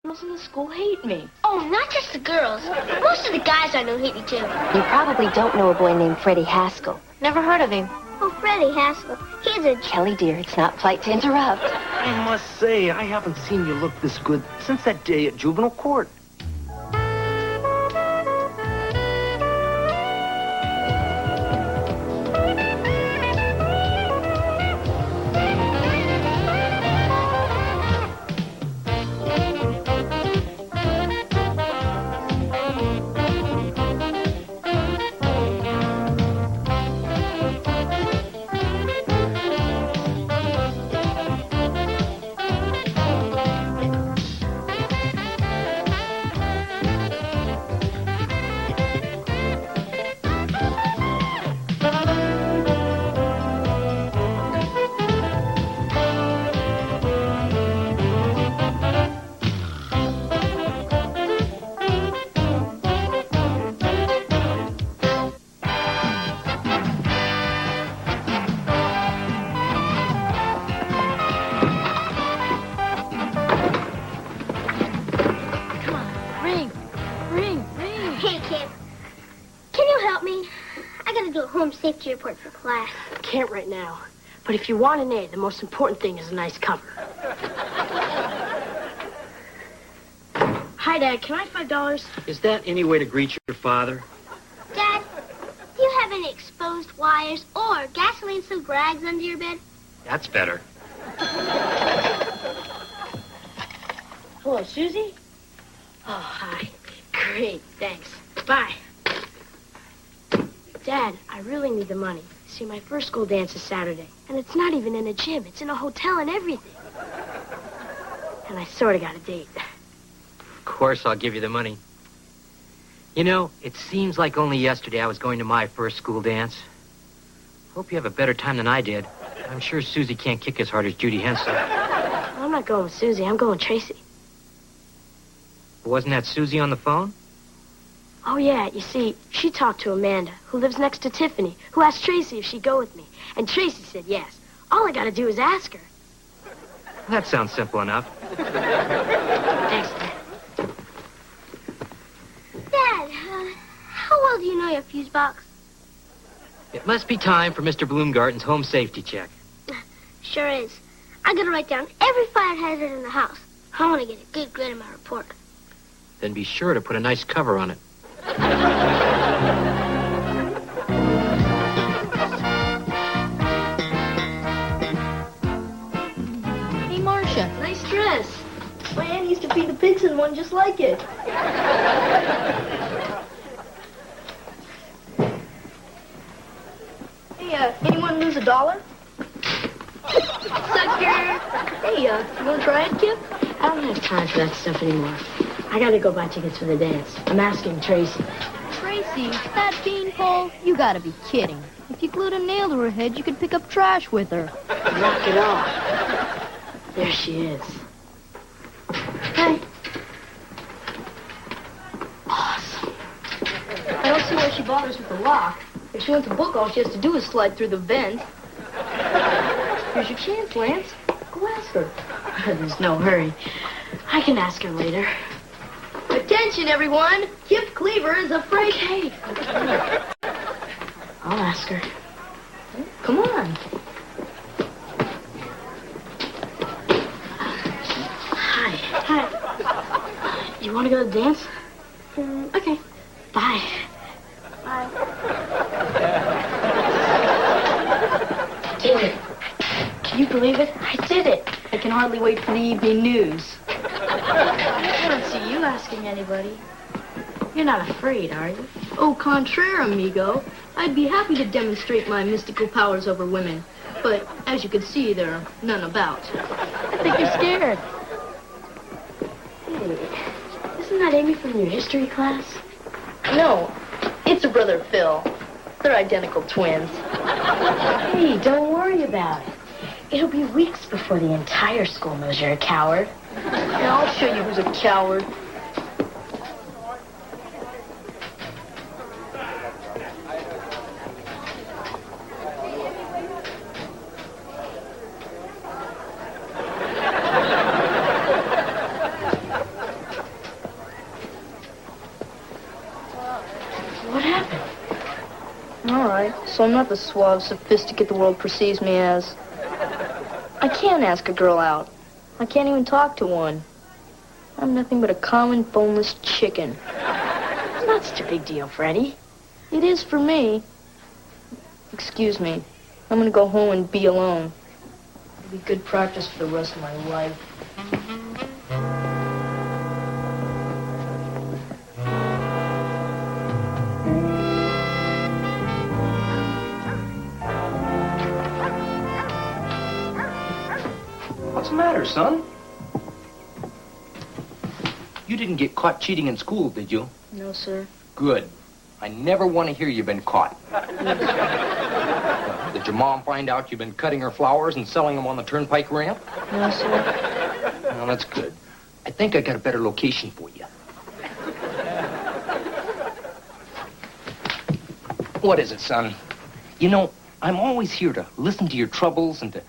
Girls in the school hate me. Oh, not just the girls. Most of the guys I know hate me too. You probably don't know a boy named Freddie Haskell. Never heard of him. Oh, Freddie Haskell. He's a... Kelly, dear, it's not polite to interrupt. I must say, I haven't seen you look this good since that day at juvenile court. safety report for class. Can't right now. But if you want an A, the most important thing is a nice cover. Hi, Dad. Can I have $5? Is that any way to greet your father? Dad, do you have any exposed wires or gasoline-soaked rags under your bed? That's better. Hello, Susie? Oh, hi. Great, thanks. Bye. Dad, I really need the money. See, my first school dance is Saturday, and it's not even in a gym. It's in a hotel and everything. And I sort of got a date. Of course I'll give you the money. You know, it seems like only yesterday I was going to my first school dance. Hope you have a better time than I did. I'm sure Susie can't kick as hard as Judy Hensel. I'm not going with Susie. I'm going with Tracy. Wasn't that Susie on the phone? Oh, yeah. You see, she talked to Amanda, who lives next to Tiffany, who asked Tracy if she'd go with me. And Tracy said yes. All I got to do is ask her. That sounds simple enough. Thanks, Dad. Dad, how well do you know your fuse box? It must be time for Mr. Bloomgarten's home safety check. Sure is. I gotta write down every fire hazard in the house. I want to get a good grade in my report. Then be sure to put a nice cover on it. Hey, Marcia. Nice dress. My aunt used to feed the pigs in one just like it. Hey, anyone lose $1? Sucker! Hey, you want to try it, Kip? I don't have time for that stuff anymore. I gotta go buy tickets for the dance. I'm asking Tracy. Tracy, that beanpole? You gotta be kidding. If you glued a nail to her head, you could pick up trash with her. Knock it off. There she is. Hey. Awesome. I don't see why she bothers with the lock. If she wants a book, all she has to do is slide through the vent. Here's your chance, Lance. Go ask her. There's no hurry. I can ask her later. Attention, everyone! Kip Cleaver is afraid. Okay. I'll ask her. Come on. Hi. You want to go to the dance? Okay. Bye. Bye. Did it. Can you believe it? I did it. I can hardly wait for the evening news. I don't see you asking anybody. You're not afraid, are you? Au contraire, amigo. I'd be happy to demonstrate my mystical powers over women. But, as you can see, there are none about. I think you're scared. Hey, isn't that Amy from your history class? No, it's her brother Phil. They're identical twins. Hey, don't worry about it. It'll be weeks before the entire school knows you're a coward. Yeah, I'll show you who's a coward. What happened? All right, so I'm not the suave sophisticate the world perceives me as. I can't ask a girl out. I can't even talk to one. I'm nothing but a common boneless chicken. It's not such a big deal, Freddie. It is for me. Excuse me. I'm gonna go home and be alone. It'll be good practice for the rest of my life. What's the matter, son? You didn't get caught cheating in school, did you? No, sir. Good. I never want to hear you've been caught. Did your mom find out you've been cutting her flowers and selling them on the turnpike ramp? No, sir. Well, that's good. I think I got a better location for you. What is it, son? You know, I'm always here to listen to your troubles and to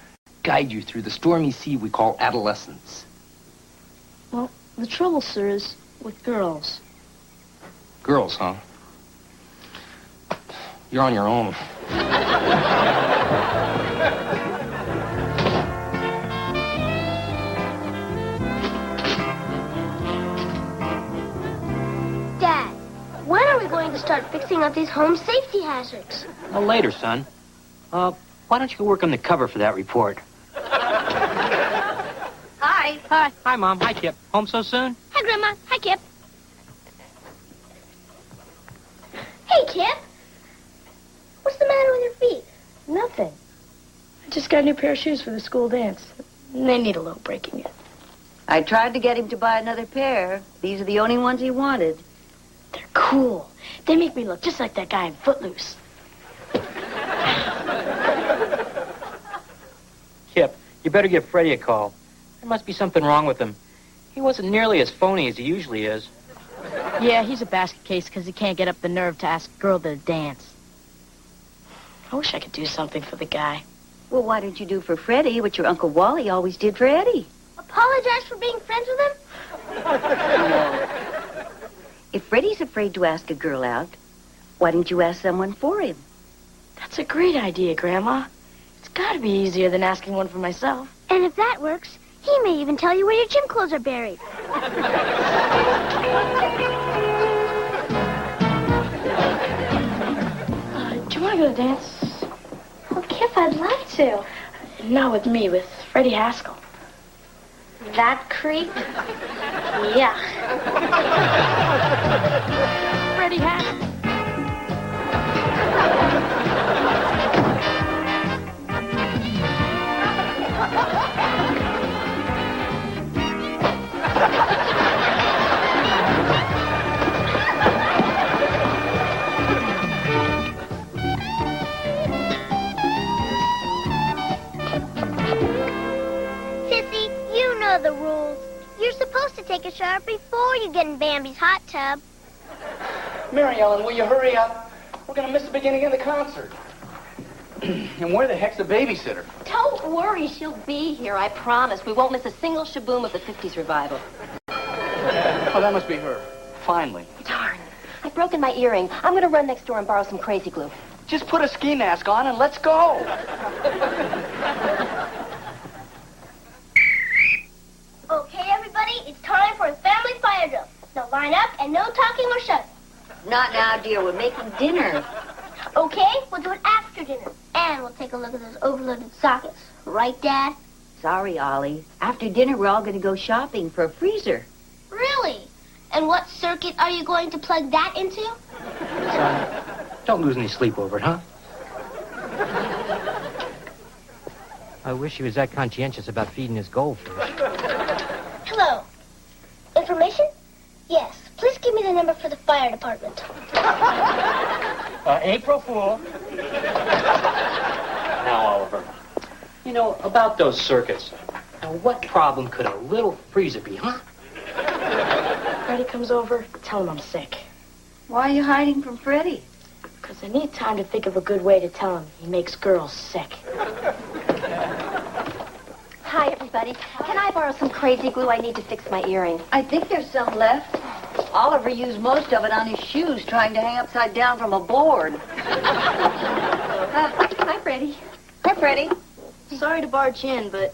guide you through the stormy sea we call adolescence. Well, the trouble, sir, is with girls. Girls, huh? You're on your own. Dad, when are we going to start fixing up these home safety hazards? Well, later, son. Why don't you go work on the cover for that report? Hi. Hi. Hi, Mom. Hi, Kip. Home so soon? Hi, Grandma. Hi, Kip. Hey, Kip. What's the matter with your feet? Nothing. I just got a new pair of shoes for the school dance. They need a little breaking in. I tried to get him to buy another pair. These are the only ones he wanted. They're cool. They make me look just like that guy in Footloose. Kip, you better give Freddie a call. There must be something wrong with him. He wasn't nearly as phony as he usually is. Yeah, he's a basket case because he can't get up the nerve to ask a girl to dance. I wish I could do something for the guy. Well, why don't you do for Freddie what your Uncle Wally always did for Eddie? Apologize for being friends with him? No. If Freddie's afraid to ask a girl out, why don't you ask someone for him? That's a great idea, Grandma. It's got to be easier than asking one for myself. And if that works, he may even tell you where your gym clothes are buried. Do you want to go to dance? Oh, Kip, I'd love to. Not with me, with Freddie Haskell. That creep? Yeah. Freddie Haskell. Sissy, you know the rules. You're supposed to take a shower before you get in Bambi's hot tub. Mary Ellen, will you hurry up? We're going to miss the beginning of the concert. And where the heck's the babysitter? Don't worry, she'll be here, I promise. We won't miss a single shaboom of the 50s revival. Oh, that must be her. Finally. Darn. I've broken my earring. I'm going to run next door and borrow some crazy glue. Just put a ski mask on and let's go. Okay, everybody, it's time for a family fire drill. Now line up and no talking or shoving. Not now, dear. We're making dinner. Okay, we'll do it after dinner. And we'll take a look at those overloaded sockets. Right, Dad? Sorry, Ollie. After dinner, we're all going to go shopping for a freezer. Really? And what circuit are you going to plug that into? Son, don't lose any sleep over it, huh? I wish he was that conscientious about feeding his goldfish. Hello. Information? Yes. Please give me the number for the fire department. April Fool. Now, Oliver, you know, about those circuits. Now, what problem could a little freezer be, huh? Freddie comes over, tell him I'm sick. Why are you hiding from Freddie? Because I need time to think of a good way to tell him he makes girls sick. Hi, everybody. Can I borrow some crazy glue? I need to fix my earring. I think there's some left. Oliver used most of it on his shoes trying to hang upside down from a board. Hi, Freddie. Hi, Freddie. Sorry to barge in, but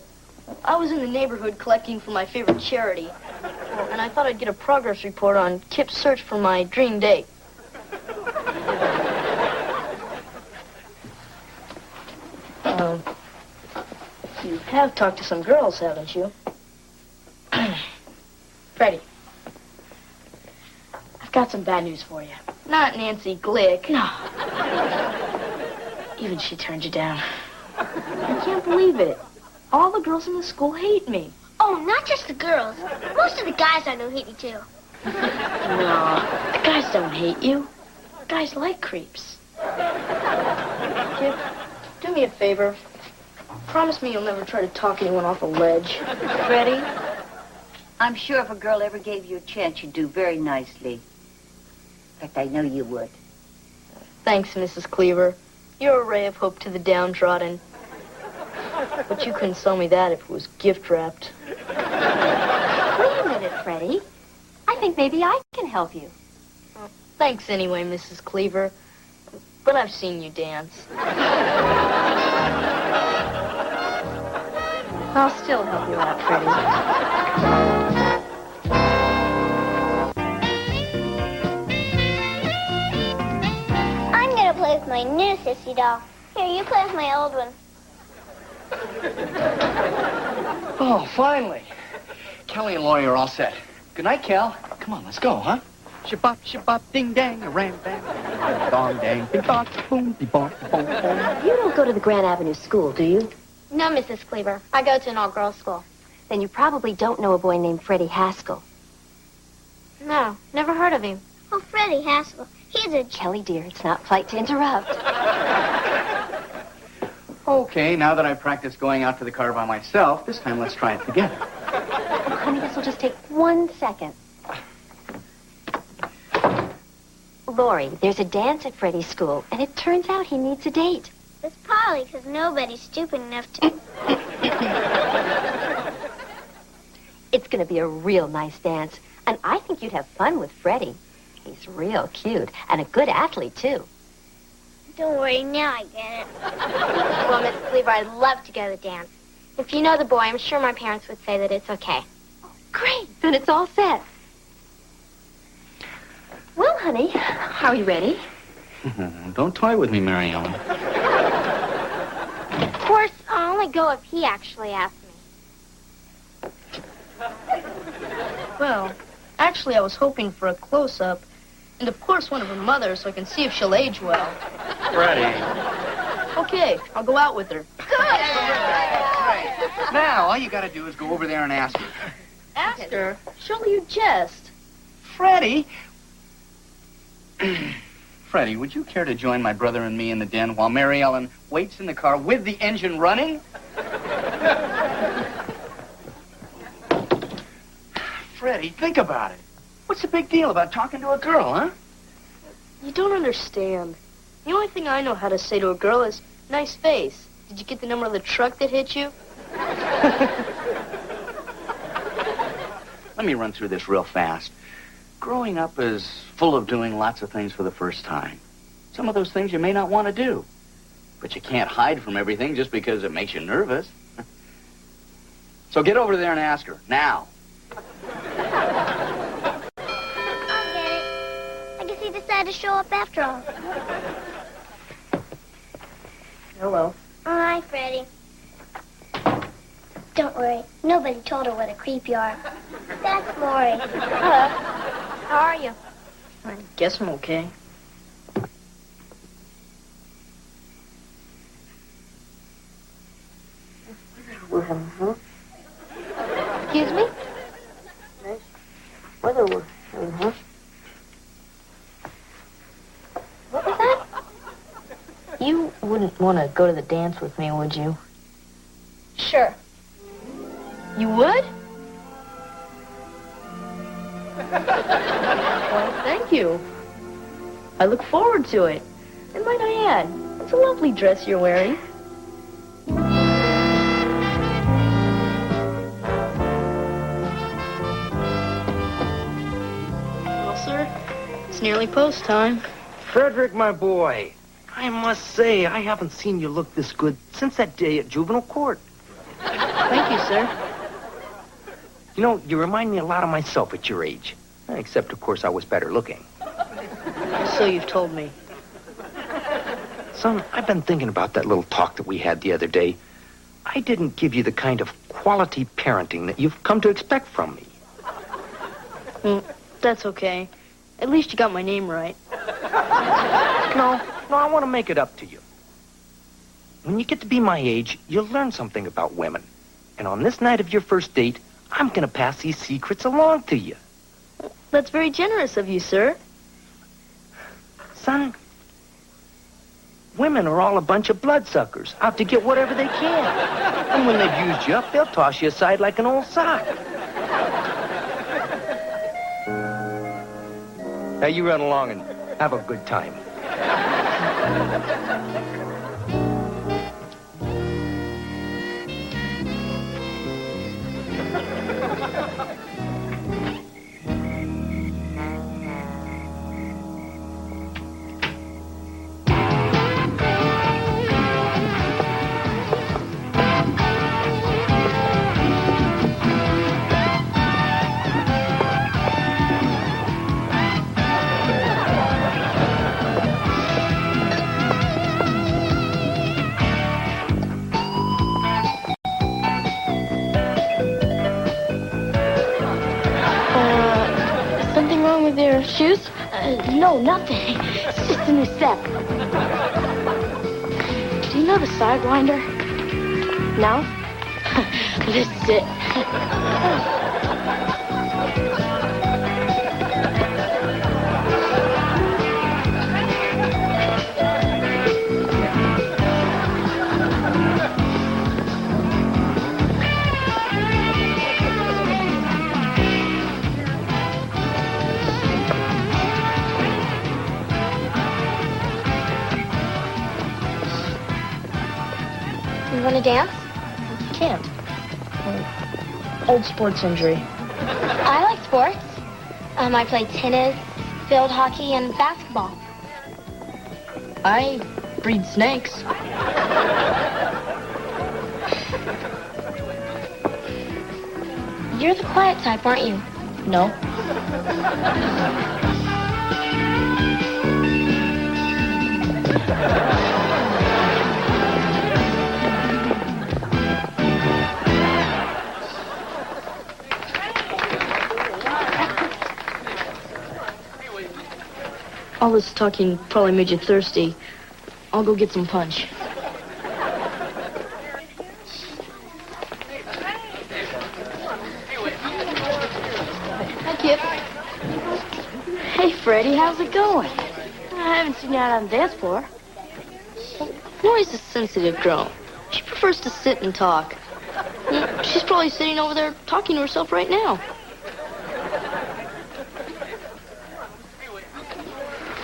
I was in the neighborhood collecting for my favorite charity. And I thought I'd get a progress report on Kip's search for my dream date. You have talked to some girls, haven't you? Freddie, I've got some bad news for you. Not Nancy Glick. No. Even she turned you down. I can't believe it. All the girls in the school hate me. Oh, not just the girls. Most of the guys I know hate you, too. No, the guys don't hate you. Guys like creeps. Kip, do me a favor. Promise me you'll never try to talk anyone off a ledge. Freddie, I'm sure if a girl ever gave you a chance, you'd do very nicely. In fact, I know you would. Thanks, Mrs. Cleaver. You're a ray of hope to the downtrodden. But you couldn't sell me that if it was gift-wrapped. Wait a minute, Freddie. I think maybe I can help you. Thanks anyway, Mrs. Cleaver. but I've seen you dance. I'll still help you out, Freddie. I'm gonna play with my new sissy doll. Here, you play with my old one. Oh, finally. Kelly and Laurie are all set. Good night, Cal. Come on, let's go, huh? Shabop, ding dang, a ram bang, dong dang, ding dong, boom, de bong, boom, boom. You don't go to the Grand Avenue School, do you? No, Mrs. Cleaver. I go to an all-girls school. Then you probably don't know a boy named Freddie Haskell. No, never heard of him. Oh, Freddie Haskell. He's a... Kelly, dear, it's not polite to interrupt. Okay, now that I've practiced going out to the car by myself, this time let's try it together. Oh, honey, this will just take 1 second. Lori, there's a dance at Freddie's school, and it turns out he needs a date. It's Polly, because nobody's stupid enough to... It's going to be a real nice dance, and I think you'd have fun with Freddie. He's real cute, and a good athlete, too. Don't worry, now I get it. Well, Mrs. Cleaver, I'd love to go to the dance. If you know the boy, I'm sure my parents would say that it's okay. Great, then it's all set. Well, honey, are you ready? Don't toy with me, Mary Ellen. Of course, I'll only go if he actually asks me. Well, actually, I was hoping for a close-up, and of course one of her mothers, so I can see if she'll age well. Freddie. Okay, I'll go out with her. Now, all you gotta do is go over there and ask her. Ask her? Surely you jest. Freddie! Freddie, would you care to join my brother and me in the den while Mary Ellen waits in the car with the engine running? Freddie, think about it. What's the big deal about talking to a girl, huh? You don't understand. The only thing I know how to say to a girl is, nice face. Did you get the number of the truck that hit you? Let me run through this real fast. Growing up is full of doing lots of things for the first time. Some of those things you may not want to do. But you can't hide from everything just because it makes you nervous. So get over there and ask her, now. I'll get it. I guess he decided to show up after all. Hello. Hi, Freddie. Don't worry. Nobody told her what a creep you are. That's Lori. Hello. How are you? I guess I'm okay. We're having fun. Excuse me? Nice weather we're having, huh? What was that? You wouldn't want to go to the dance with me, would you? Sure. You would? Well, thank you. I look forward to it. And might I add, it's a lovely dress you're wearing. Well, sir, it's nearly post time. Frederick, my boy, I must say, I haven't seen you look this good since that day at juvenile court. Thank you, sir. You know, you remind me a lot of myself at your age. Except, of course, I was better looking. So you've told me. Son, I've been thinking about that little talk that we had the other day. I didn't give you the kind of quality parenting that you've come to expect from me. That's okay. At least you got my name right. No, I want to make it up to you. When you get to be my age, you'll learn something about women. And on this night of your first date, I'm going to pass these secrets along to you. That's very generous of you, sir. Son, women are all a bunch of bloodsuckers, out to get whatever they can. And when they've used you up, they'll toss you aside like an old sock. Now you run along and have a good time. Shoes? No, nothing. It's just a new set. Do you know the Sidewinder? No? This is it. You want to dance? Can't. Old sports injury. I like sports. I play tennis, field hockey, and basketball. I breed snakes. You're the quiet type, aren't you? No. All this talking probably made you thirsty. I'll go get some punch. Hi, Kip. Hey, Freddie, how's it going? I haven't seen you out on the dance floor. Lori's a sensitive girl. She prefers to sit and talk. She's probably sitting over there talking to herself right now.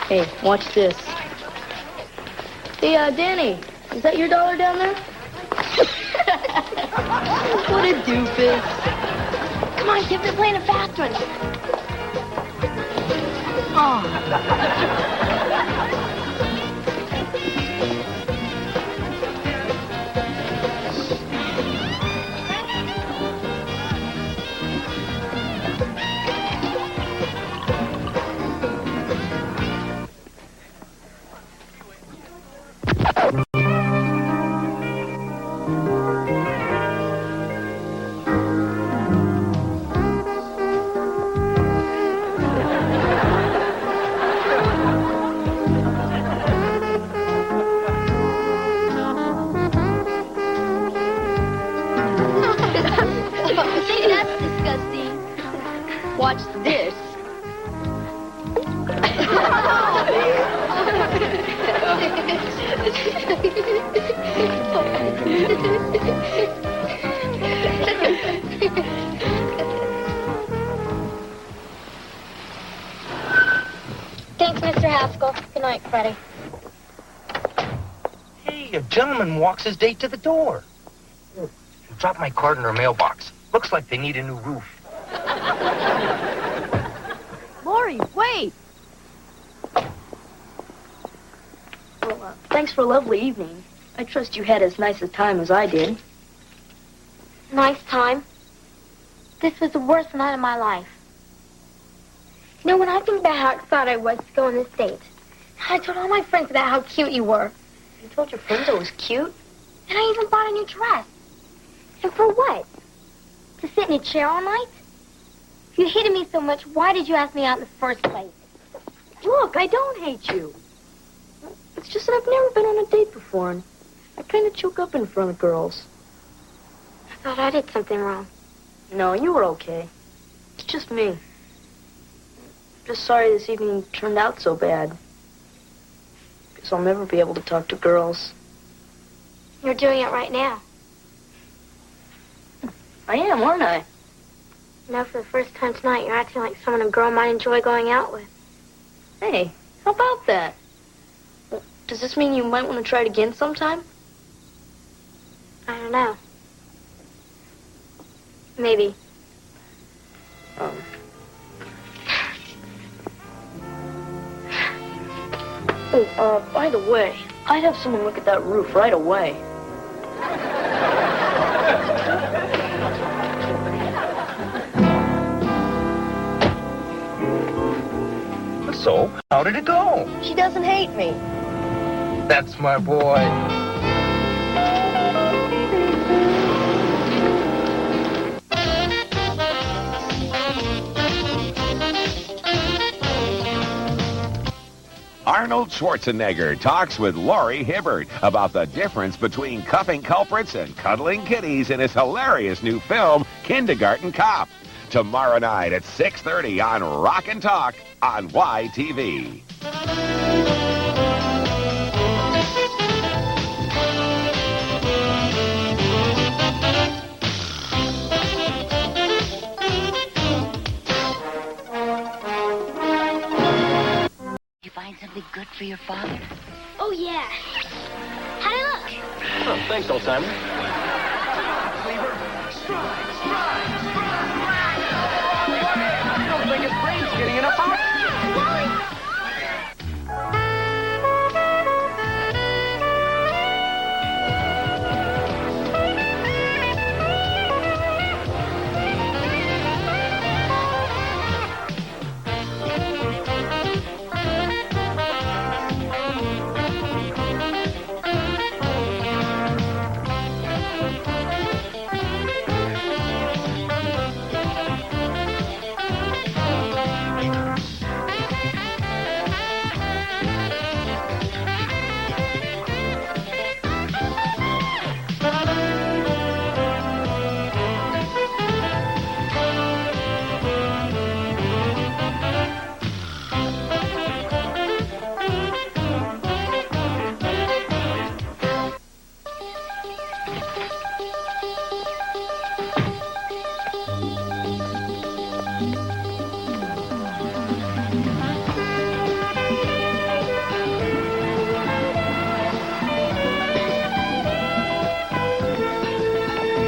Hey, watch this. Hey, Danny, is that your dollar down there? What a doofus. Come on, Kip, they're playing a fast one. Oh. That's disgusting. Watch this. Thanks, Mr. Haskell. Good night, Freddie. Hey, a gentleman walks his date to the door. Dropped my card in her mailbox. Looks like they need a new roof. Lori, wait. Well, thanks for a lovely evening. I trust you had as nice a time as I did. Nice time. This was the worst night of my life. You know, when I think about how excited I was to go on this date, I told all my friends about how cute you were. You told your friends I was cute? And I even bought a new dress. And for what? To sit in a chair all night? If you hated me so much, why did you ask me out in the first place? Look, I don't hate you. It's just that I've never been on a date before, and I kind of choke up in front of girls. I thought I did something wrong. No, you were okay. It's just me. Just sorry this evening turned out so bad. Guess I'll never be able to talk to girls. You're doing it right now. I am, aren't I? You know, for the first time tonight, you're acting like someone a girl might enjoy going out with. Hey, how about that? Well, does this mean you might want to try it again sometime? I don't know. Maybe. By the way, I'd have someone look at that roof right away. So, how did it go? She doesn't hate me. That's my boy. Arnold Schwarzenegger talks with Laurie Hibbert about the difference between cuffing culprits and cuddling kitties in his hilarious new film, Kindergarten Cop. Tomorrow night at 6:30 on Rock and Talk on YTV. You find something good for your father? Oh, yeah. How'd I look? Oh, thanks, old timer. Beaver, strike! I don't think his brain's getting enough oxygen. Wally!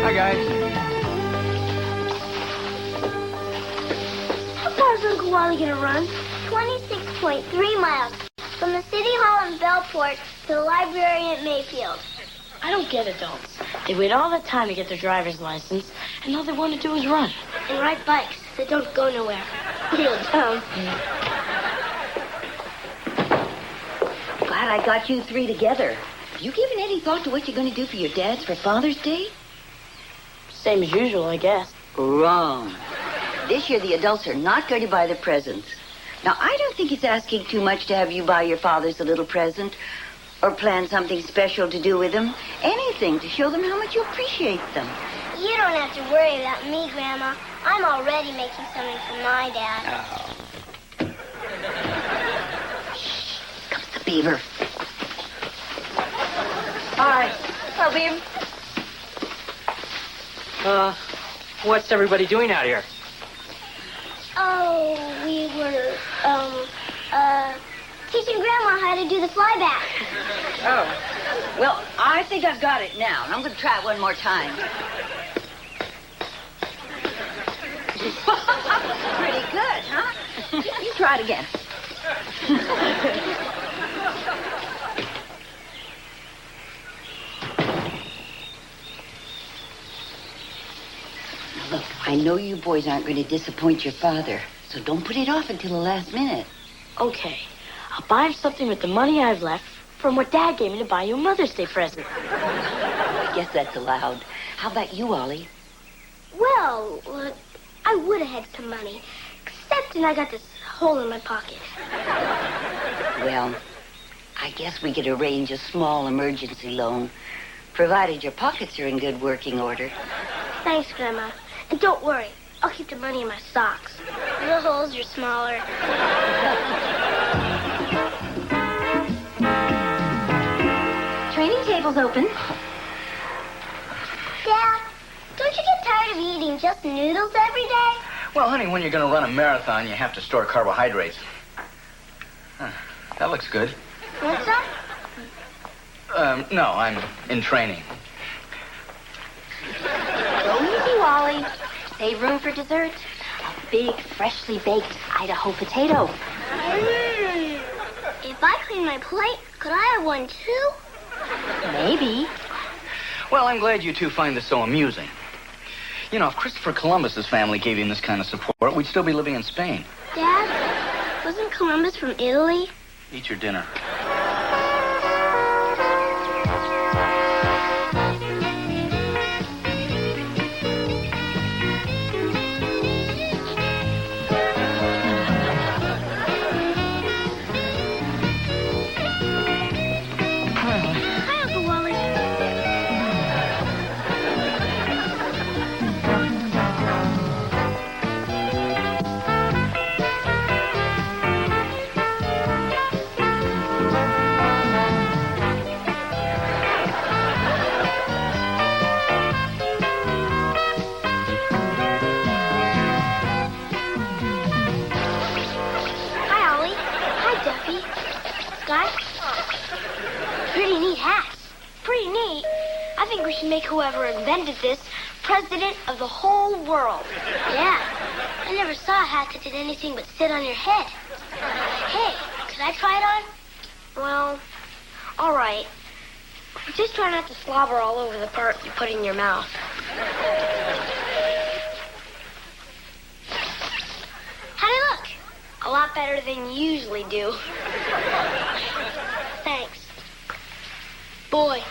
Hi, guys. How far is Uncle Wally gonna run? 26.3 miles. From the City Hall in Bellport to the library at Mayfield. I don't get adults. They wait all the time to get their driver's license, and all they want to do is run. And ride bikes that don't go nowhere. Real dumb. Glad I got you three together. Have you given any thought to what you're going to do for your dads for Father's Day? Same as usual, I guess. Wrong. This year, the adults are not going to buy the presents. Now, I don't think it's asking too much to have you buy your fathers a little present or plan something special to do with them. Anything to show them how much you appreciate them. You don't have to worry about me, Grandma. I'm already making something for my dad. Oh. Comes the Beaver. Hi. Hello, Beaver. What's everybody doing out here? Oh, we were, teaching Grandma how to do the flyback. Oh. Well, I think I've got it now, and I'm going to try it one more time. Pretty good, huh? You try it again. Look, I know you boys aren't going to disappoint your father, so don't put it off until the last minute. Okay. I'll buy him something with the money I've left from what Dad gave me to buy you a Mother's Day present. I guess that's allowed. How about you, Ollie? Well, I would have had some money, except I got this hole in my pocket. Well, I guess we could arrange a small emergency loan, provided your pockets are in good working order. Thanks, Grandma. And don't worry, I'll keep the money in my socks. The holes are smaller. Training table's open. Dad, don't you get tired of eating just noodles every day? Well, honey, when you're going to run a marathon, you have to store carbohydrates. That looks good. Want some? No, I'm in training. Go easy, Wally. Save room for dessert. A big, freshly baked Idaho potato. If I clean my plate, could I have one too? Maybe. Well, I'm glad you two find this so amusing. You know, if Christopher Columbus's family gave him this kind of support, we'd still be living in Spain. Dad, wasn't Columbus from Italy? Eat your dinner. think we should make whoever invented this president of the whole world. Yeah. I never saw a hat that did anything but sit on your head. Hey, can I try it on? Well, all right. Just try not to slobber all over the part you put in your mouth. How'd it look? A lot better than you usually do. Thanks. Boy,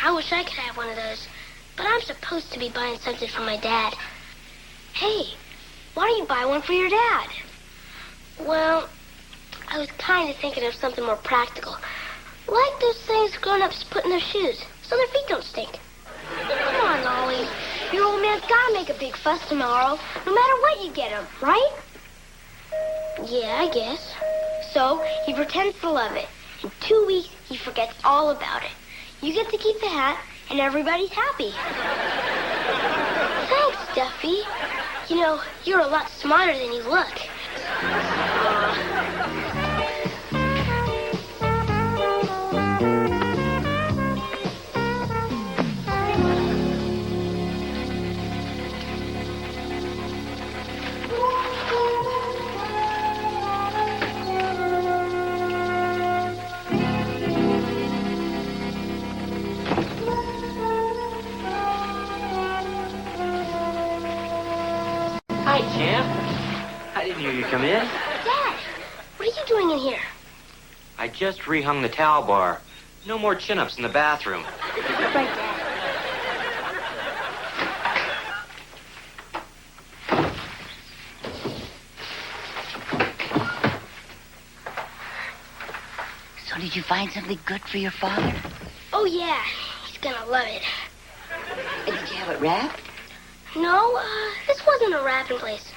I wish I could have one of those. But I'm supposed to be buying something for my dad. Hey, why don't you buy one for your dad? Well, I was kind of thinking of something more practical. Like those things grown-ups put in their shoes, so their feet don't stink. Come on, Ollie. Your old man's gotta make a big fuss tomorrow, no matter what you get him, right? Yeah, I guess. So he pretends to love it. In 2 weeks, he forgets all about it. You get to keep the hat, and everybody's happy. Thanks, Duffy. You know, you're a lot smarter than you look. Hi, champ. I didn't hear you come in. Dad, what are you doing in here? I just rehung the towel bar. No more chin-ups in the bathroom. Right, Dad. So did you find something good for your father? Oh, yeah. He's gonna love it. Did you have it wrapped? No, this wasn't a wrapping place.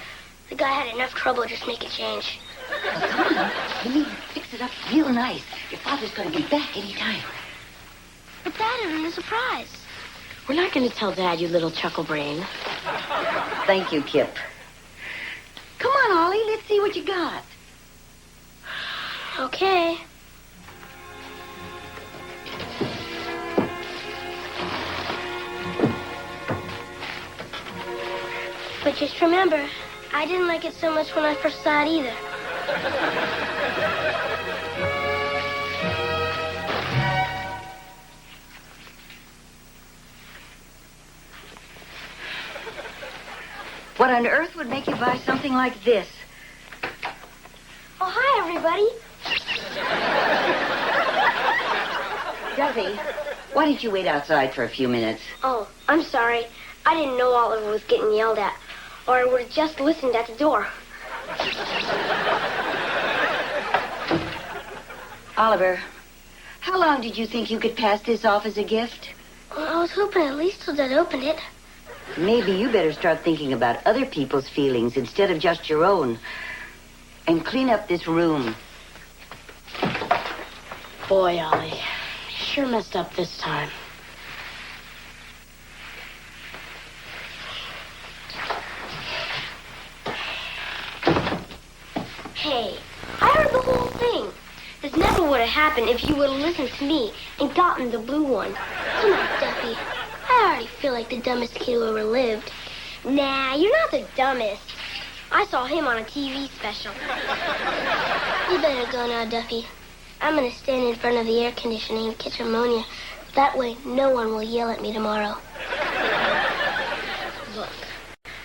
The guy had enough trouble just making change. Come on. You need to fix it up real nice. Your father's going to be back any time. But Dad isn't a surprise. We're not going to tell Dad, you little chuckle brain. Thank you, Kip. Come on, Ollie. Let's see what you got. Okay. But just remember, I didn't like it so much when I first saw it either. What on earth would make you buy something like this? Oh, hi, everybody. Duffy, why didn't you wait outside for a few minutes? Oh, I'm sorry. I didn't know Oliver was getting yelled at, or I would have just listened at the door. Oliver, how long did you think you could pass this off as a gift? Well, I was hoping at least till Dad opened it. Maybe you better start thinking about other people's feelings instead of just your own. And clean up this room. Boy, Ollie, you sure messed up this time. Hey, I heard the whole thing. This never would have happened if you would have listened to me and gotten the blue one. Come on, Duffy. I already feel like the dumbest kid who ever lived. Nah, you're not the dumbest. I saw him on a TV special. You better go now, Duffy. I'm going to stand in front of the air conditioning and catch ammonia. That way, no one will yell at me tomorrow. Look,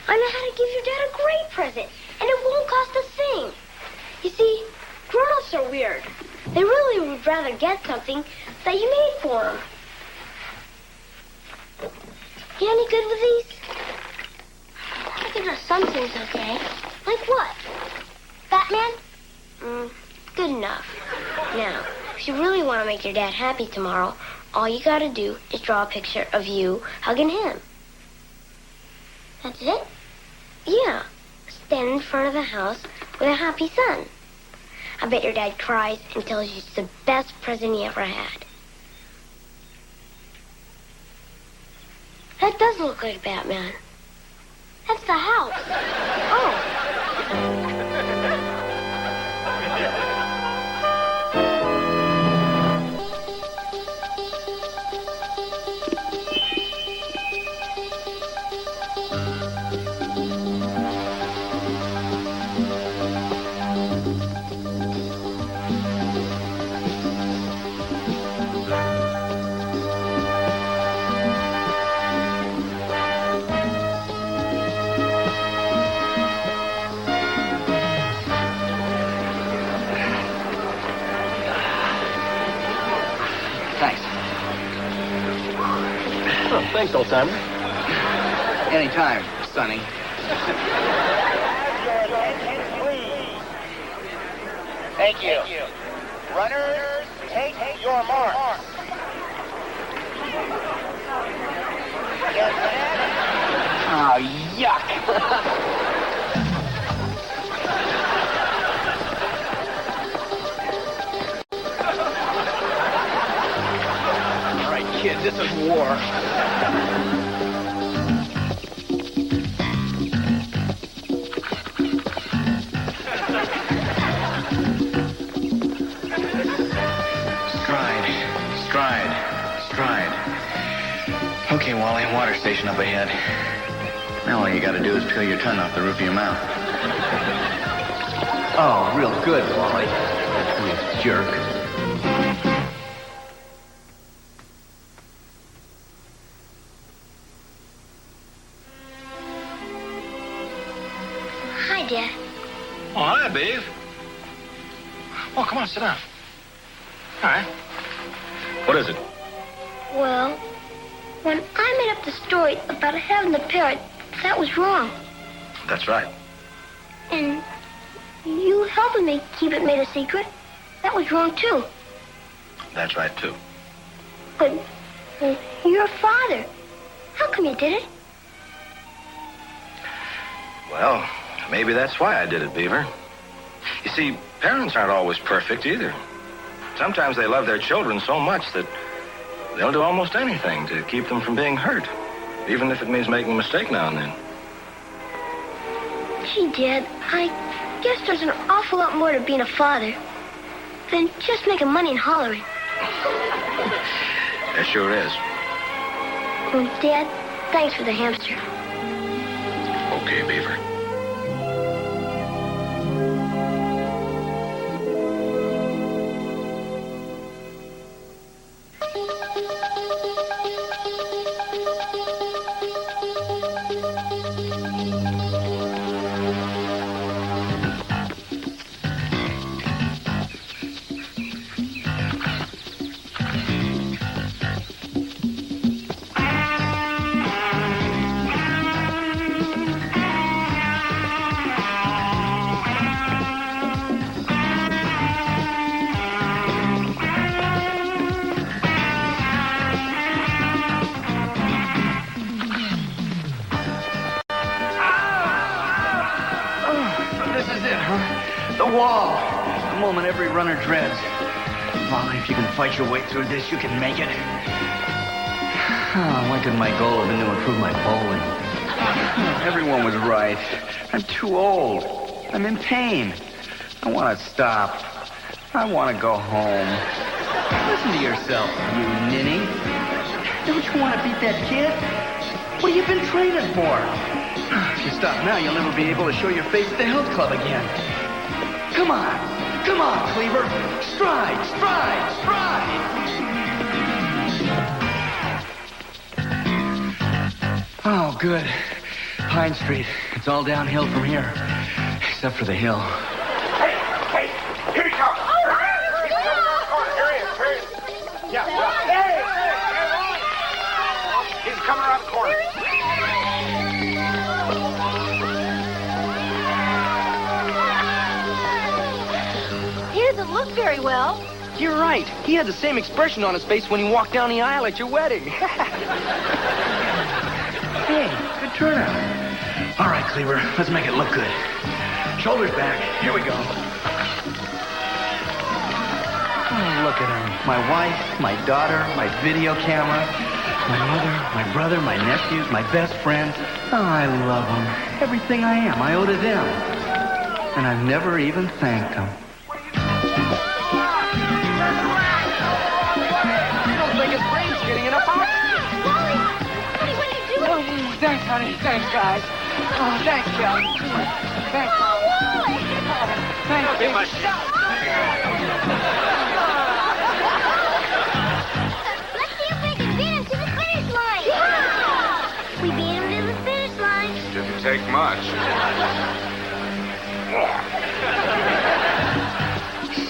I know how to give your dad a great present, and it won't cost a thing. You see, grown-ups are weird. They really would rather get something that you made for them. You any good with these? I can draw some things okay. Like what? Batman? Good enough. Now, if you really want to make your dad happy tomorrow, all you gotta do is draw a picture of you hugging him. That's it? Yeah. Stand in front of the house with a happy son. I bet your dad cries and tells you it's the best present he ever had. That does look like Batman. That's the house. Oh. Thanks, old timer. Anytime, Sonny. Thank you. Runners, take your mark. Oh, yuck. All right, kid, this is war. Stride. Okay, Wally, water station up ahead. Now all you gotta do is peel your tongue off the roof of your mouth. Oh, real good, Wally. You jerk. Hi, Dad. Oh, hi, Beaver. Oh, come on, sit down. All right. What is it? Well, when I made up the story about having the parrot, that was wrong. That's right. And you helping me keep it made a secret, that was wrong, too. That's right, too. But you're a father. How come you did it? Well, maybe that's why I did it, Beaver. You see, parents aren't always perfect either. Sometimes they love their children so much that they'll do almost anything to keep them from being hurt, even if it means making a mistake now and then. Gee, Dad, I guess there's an awful lot more to being a father than just making money and hollering. There sure is. Well, Dad, thanks for the hamster. Okay, Beaver. The wall. The moment every runner dreads. Molly, if you can fight your way through this, you can make it. Oh, why couldn't my goal have been to improve my bowling? Everyone was right. I'm too old. I'm in pain. I want to stop. I want to go home. Listen to yourself, you ninny. Don't you want to beat that kid? What have you been training for? If you stop now, you'll never be able to show your face at the health club again. Come on, Cleaver. Stride. Oh, good. Pine Street. It's all downhill from here, except for the hill. Hey, here he comes. Here he is. Yeah. He's coming around the corner. He doesn't look very well. You're right. He had the same expression on his face when he walked down the aisle at your wedding. Hey, good turnout. All right, Cleaver, let's make it look good. Shoulders back. Here we go. Oh, look at him. My wife, my daughter, my video camera, my mother, my brother, my nephews, my best friends. Oh, I love them. Everything I am, I owe to them. And I've never even thanked them. I don't think his brain's getting enough oxygen. Thanks, honey. Thanks, guys. Oh, thanks, Kelly. Thanks, Mom. Thanks, baby. Let's see if we can beat him to the finish line. Yeah! We beat him to the finish line. Didn't take much.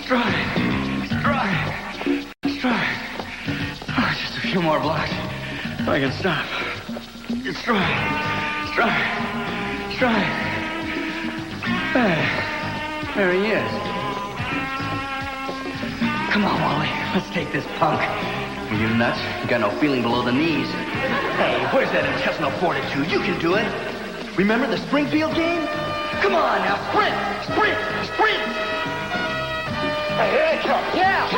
Stride. Oh, just a few more blocks. So I can stop. Stride. There he is. Come on, Wally. Let's take this punk. Are you nuts? You got no feeling below the knees. Hey, where's that intestinal fortitude? You can do it. Remember the Springfield game? Come on now, sprint! Hey, here it comes. Yeah!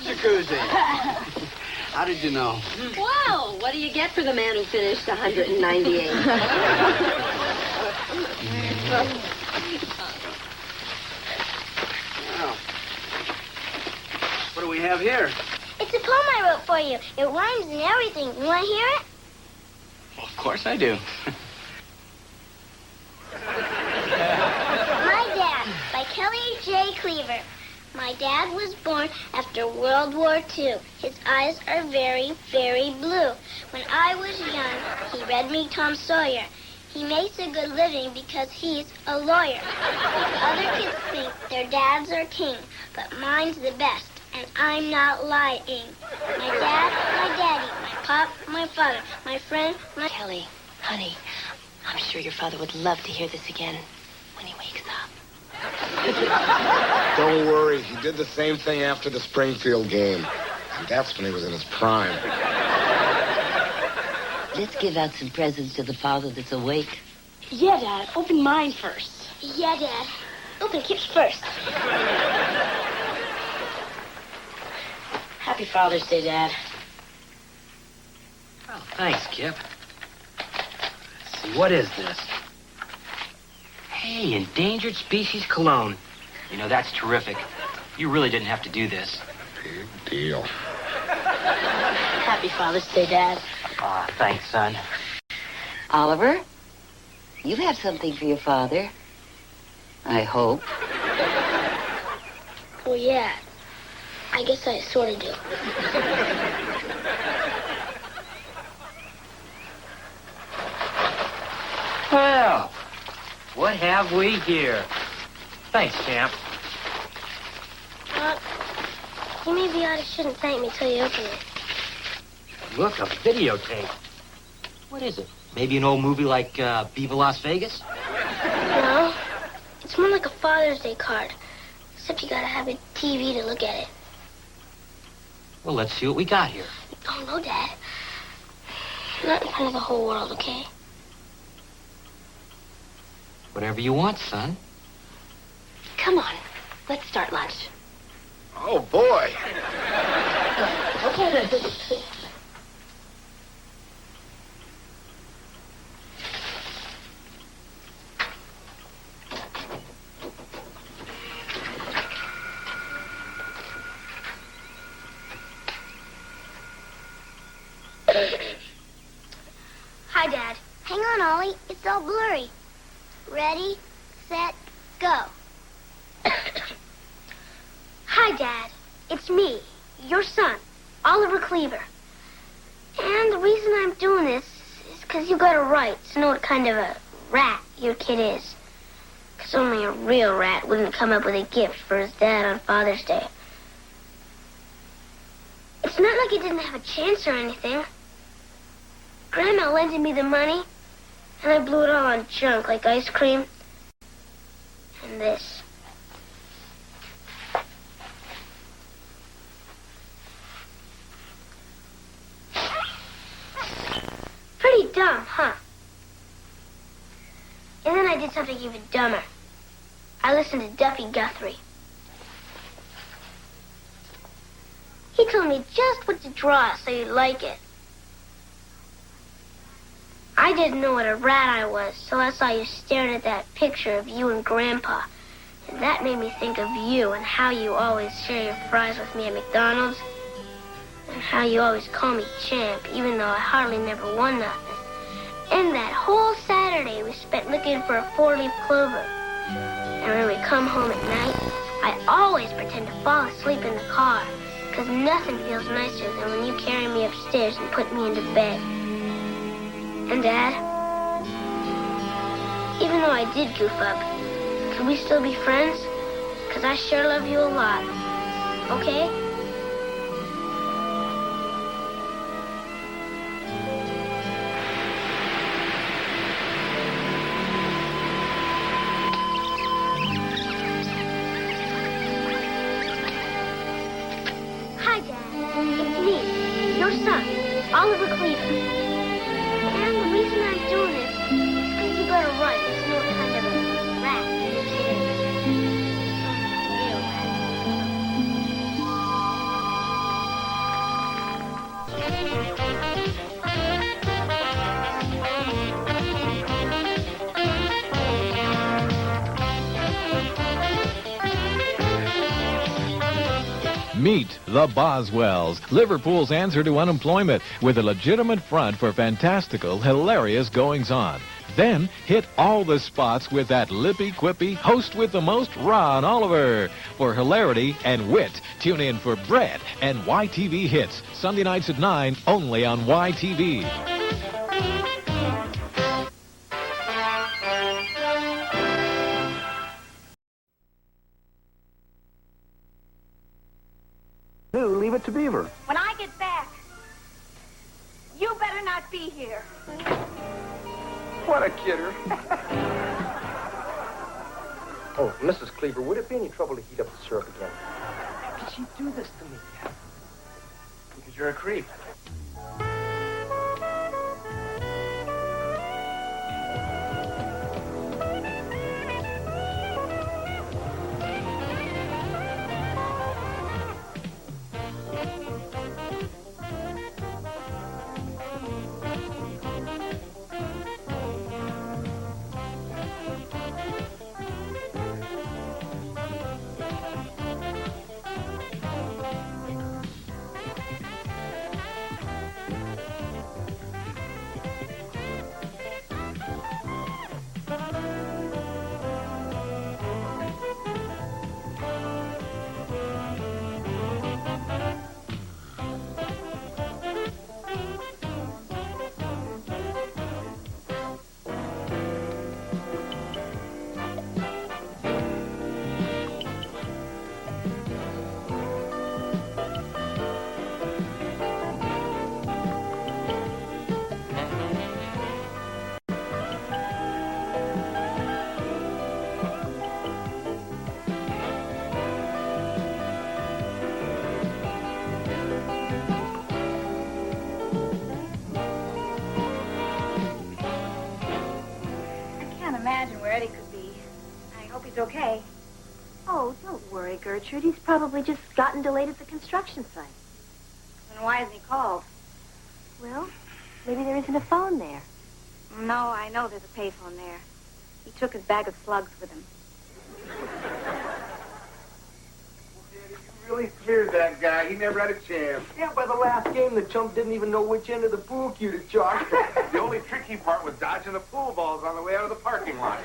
Jacuzzi. How did you know? Well, what do you get for the man who finished 198? Well, what do we have here? It's a poem I wrote for you. It rhymes and everything. You want to hear it? Well, of course I do. My Dad, by Kelly J. Cleaver. My dad was born after World War II. His eyes are very, very blue. When I was young, he read me Tom Sawyer. He makes a good living because he's a lawyer. Other kids think their dads are king, but mine's the best, and I'm not lying. My dad, my daddy, my pop, my father, my friend, my... Kelly, honey, I'm sure your father would love to hear this again when he wakes up. Don't worry. He did the same thing after the Springfield game. And that's when he was in his prime. Let's give out some presents to the father that's awake. Yeah, Dad. Open mine first. Yeah, Dad. Open Kip's first. Happy Father's Day, Dad. Oh, thanks, Kip. Let's see, what is this? Hey, endangered species cologne. You know, that's terrific. You really didn't have to do this. Big deal. Happy Father's Day, Dad. Ah, thanks, son. Oliver, you have something for your father. I hope. Well, yeah. I guess I sort of do. Well, what have we here? Thanks, champ. You maybe shouldn't thank me till you open it. Look, a videotape. What is it? Maybe an old movie like Beaver, Las Vegas? No. It's more like a Father's Day card. Except you gotta have a TV to look at it. Well, let's see what we got here. Oh, no, Dad. Not in front of the whole world, okay? Whatever you want, son. Come on, let's start lunch. Oh, boy. Okay. Hi, Dad. Hang on, Ollie. It's all blurry. Ready, set, go. Hi, Dad. It's me, your son, Oliver Cleaver. And the reason I'm doing this is because you got a right to know what kind of a rat your kid is. Because only a real rat wouldn't come up with a gift for his dad on Father's Day. It's not like he didn't have a chance or anything. Grandma lended me the money, and I blew it all on junk like ice cream. And this. Pretty dumb, huh? And then I did something even dumber. I listened to Duffy Guthrie. He told me just what to draw so you'd like it. I didn't know what a rat I was, so I saw you staring at that picture of you and Grandpa. And that made me think of you and how you always share your fries with me at McDonald's. And how you always call me champ, even though I hardly never won nothing. And that whole Saturday we spent looking for a four-leaf clover. And when we come home at night, I always pretend to fall asleep in the car, because nothing feels nicer than when you carry me upstairs and put me into bed. And Dad, even though I did goof up, can we still be friends? Because I sure love you a lot. Okay? Hi, Dad. It's me, your son, Oliver Cleaver. And the reason I'm doing this is because you better run. It's no kind of a rat, which it is. Meet the Boswells, Liverpool's answer to unemployment, with a legitimate front for fantastical, hilarious goings-on. Then hit all the spots with that lippy-quippy host with the most, Ron Oliver. For hilarity and wit, tune in for Bread and YTV Hits, Sunday nights at 9, only on YTV. Leave it to Beaver. When I get back, you better not be here. What a kidder. Oh, Mrs. Cleaver, would it be any trouble to heat up the syrup again? How could you do this to me, Cap? Because you're a creep. Imagine where Eddie could be. I hope he's okay. Oh, don't worry, Gertrude. He's probably just gotten delayed at the construction site. And why hasn't he called? Well, maybe there isn't a phone there. No, I know there's a payphone there. He took his bag of slugs with him. Really feared that guy. He never had a chance. Yeah, by the last game, the chump didn't even know which end of the pool cue to chalk. The only tricky part was dodging the pool balls on the way out of the parking lot.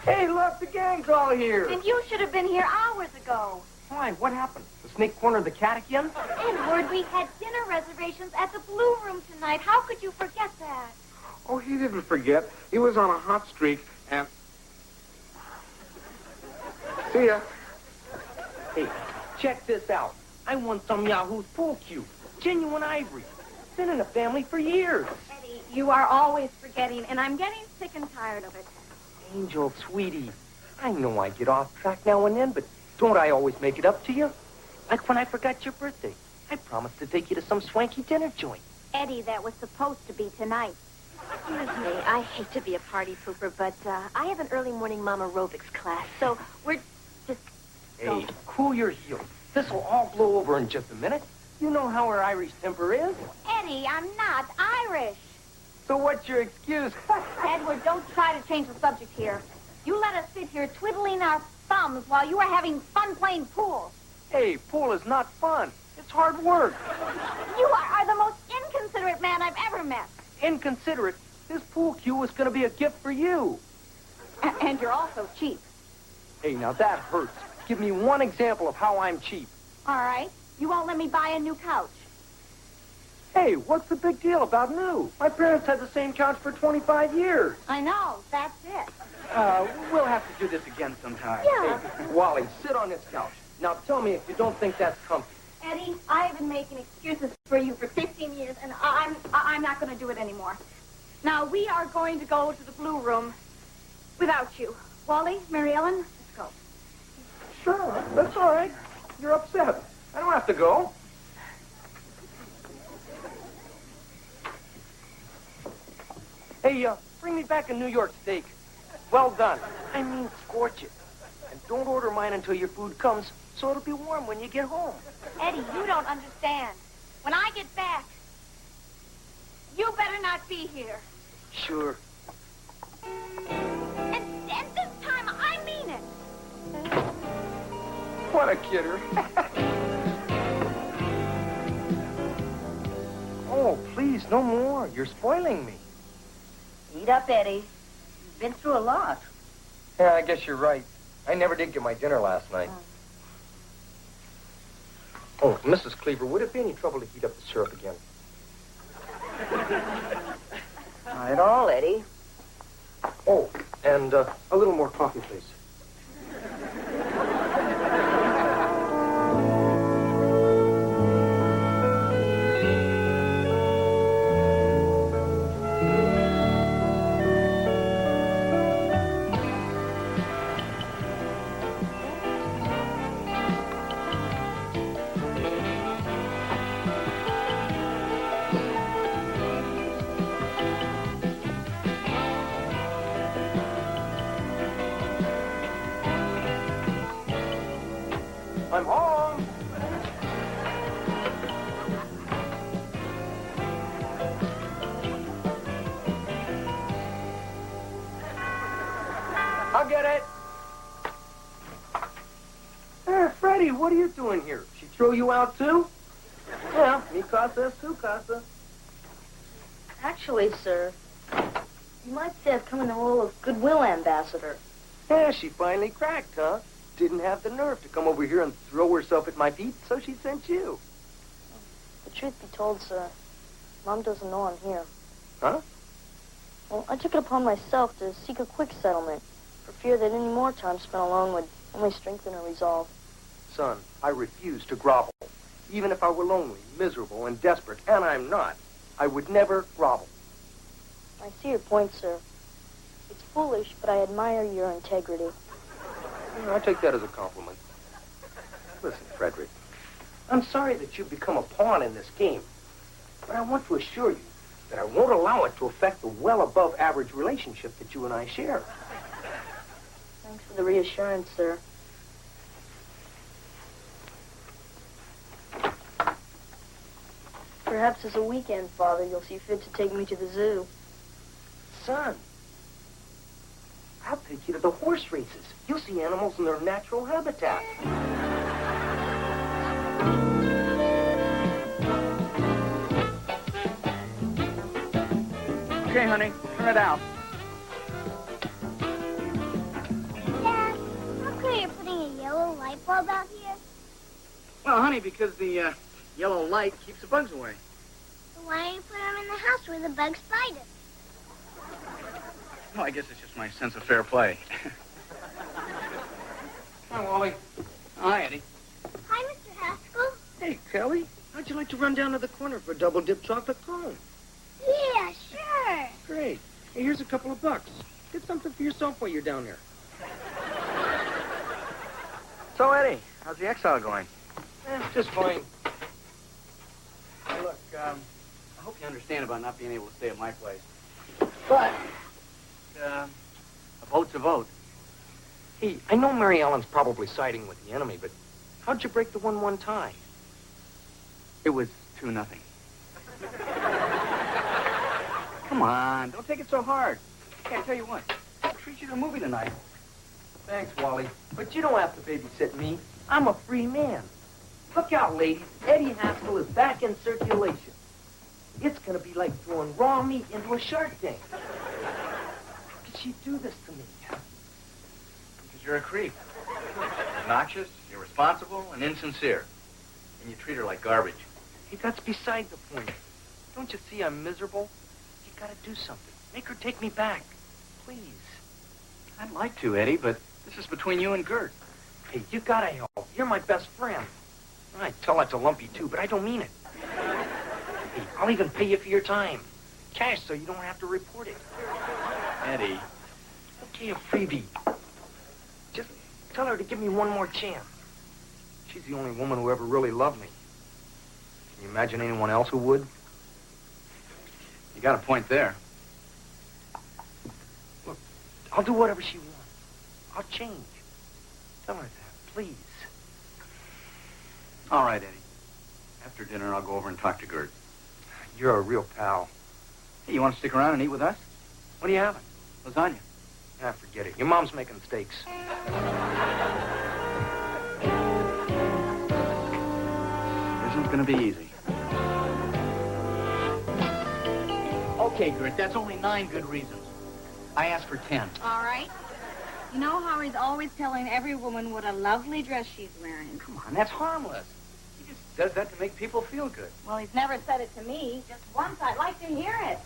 Hey, look, the gang's all here. And you should have been here hours ago. Why? What happened? The snake cornered the catechin? Edward, we had dinner reservations at the Blue Room tonight. How could you forget that? Oh, he didn't forget. He was on a hot streak, and... See ya. Hey, check this out. I won some Yahoo's pool cue. Genuine ivory. Been in the family for years. Eddie, you are always forgetting, and I'm getting sick and tired of it. Angel, sweetie, I know I get off track now and then, but don't I always make it up to you? Like when I forgot your birthday. I promised to take you to some swanky dinner joint. Eddie, that was supposed to be tonight. Excuse me, I hate to be a party pooper, but I have an early morning mom aerobics class, so we're just... Hey, cool your heels. This'll all blow over in just a minute. You know how her Irish temper is. Eddie, I'm not Irish. So what's your excuse? Edward, don't try to change the subject here. You let us sit here twiddling our thumbs while you were having fun playing pool. Hey, pool is not fun. It's hard work. You are the most inconsiderate man I've ever met. Inconsiderate? This pool cue is going to be a gift for you. And you're also cheap. Hey, now that hurts. Give me one example of how I'm cheap. All right. You won't let me buy a new couch. Hey, what's the big deal about new? My parents had the same couch for 25 years. I know. That's it. We'll have to do this again sometime. Yeah. Hey, Wally, sit on this couch. Now tell me if you don't think that's comfy. Eddie, I've been making excuses for you for 15 years, and I'm not going to do it anymore. Now, we are going to go to the blue room without you. Wally, Mary Ellen, let's go. Sure, that's all right. You're upset. I don't have to go. Hey, bring me back a New York steak. Well done. I mean, scorch it. And don't order mine until your food comes, so it'll be warm when you get home. Eddie, you don't understand. When I get back, you better not be here. Sure. And this time, I mean it. What a kidder. Oh, please, no more. You're spoiling me. Eat up, Eddie. You've been through a lot. Yeah, I guess you're right. I never did get my dinner last night. Oh, Mrs. Cleaver, would it be any trouble to heat up the syrup again? Not at all, Eddie. Oh, and a little more coffee, please. I'm home. I'll get it. Hey, Freddie, what are you doing here? She throw you out too? Yeah, mi casa es tu casa. Actually, sir, you might say I've come in the role of goodwill ambassador. Yeah, she finally cracked, huh? Didn't have the nerve to come over here and throw herself at my feet, so she sent you. The truth be told, sir, Mom doesn't know I'm here. Huh? Well, I took it upon myself to seek a quick settlement, for fear that any more time spent alone would only strengthen her resolve. Son, I refuse to grovel. Even if I were lonely, miserable, and desperate, and I'm not, I would never grovel. I see your point, sir. It's foolish, but I admire your integrity. I take that as a compliment. Listen, Frederick, I'm sorry that you've become a pawn in this game, but I want to assure you that I won't allow it to affect the well above average relationship that you and I share. Thanks for the reassurance, sir. Perhaps as a weekend, Father, you'll see fit to take me to the zoo. Son, I'll take you to the horse races. You'll see animals in their natural habitat. Okay, honey, turn it out. Dad, how come you're putting a yellow light bulb out here? Well, honey, because the yellow light keeps the bugs away. So why don't you put them in the house where the bugs find us? Well, I guess it's just my sense of fair play. Hi, Wally. Hi, Eddie. Hi, Mr. Haskell. Hey, Kelly. How'd you like to run down to the corner for a double-dip chocolate cone? Yeah, sure. Great. Hey, here's a couple of bucks. Get something for yourself while you're down there. So, Eddie, how's the exile going? Just fine. Hey, look, I hope you understand about not being able to stay at my place. But, a vote's a vote. Hey, I know Mary Ellen's probably siding with the enemy, but how'd you break the 1-1 tie? It was 2-0. Come on, don't take it so hard. Hey, I tell you what, I'll treat you to a movie tonight. Thanks, Wally. But you don't have to babysit me. I'm a free man. Look out, ladies. Eddie Haskell is back in circulation. It's going to be like throwing raw meat into a shark tank. How could she do this to me? Because you're a creep. Obnoxious, irresponsible, and insincere. And you treat her like garbage. Hey, that's beside the point. Don't you see I'm miserable? You got to do something. Make her take me back. Please. I'd like to, Eddie, but this is between you and Gert. Hey, you got to help. You're my best friend. I tell that to Lumpy, too, but I don't mean it. Hey, I'll even pay you for your time. Cash so you don't have to report it. Eddie. Okay, a freebie. Just tell her to give me one more chance. She's the only woman who ever really loved me. Can you imagine anyone else who would? You got a point there. Look, I'll do whatever she wants. I'll change. Tell her that, please. All right, Eddie. After dinner, I'll go over and talk to Gert. You're a real pal. Hey, you want to stick around and eat with us? What are you having? Lasagna. Ah, forget it. Your mom's making steaks. Isn't going to be easy. Okay, Gert, that's only 9 good reasons. I asked for 10. All right. You know how he's always telling every woman what a lovely dress she's wearing. Come on, that's harmless. He just does that to make people feel good. Well, he's never said it to me. Just once. I'd like to hear it.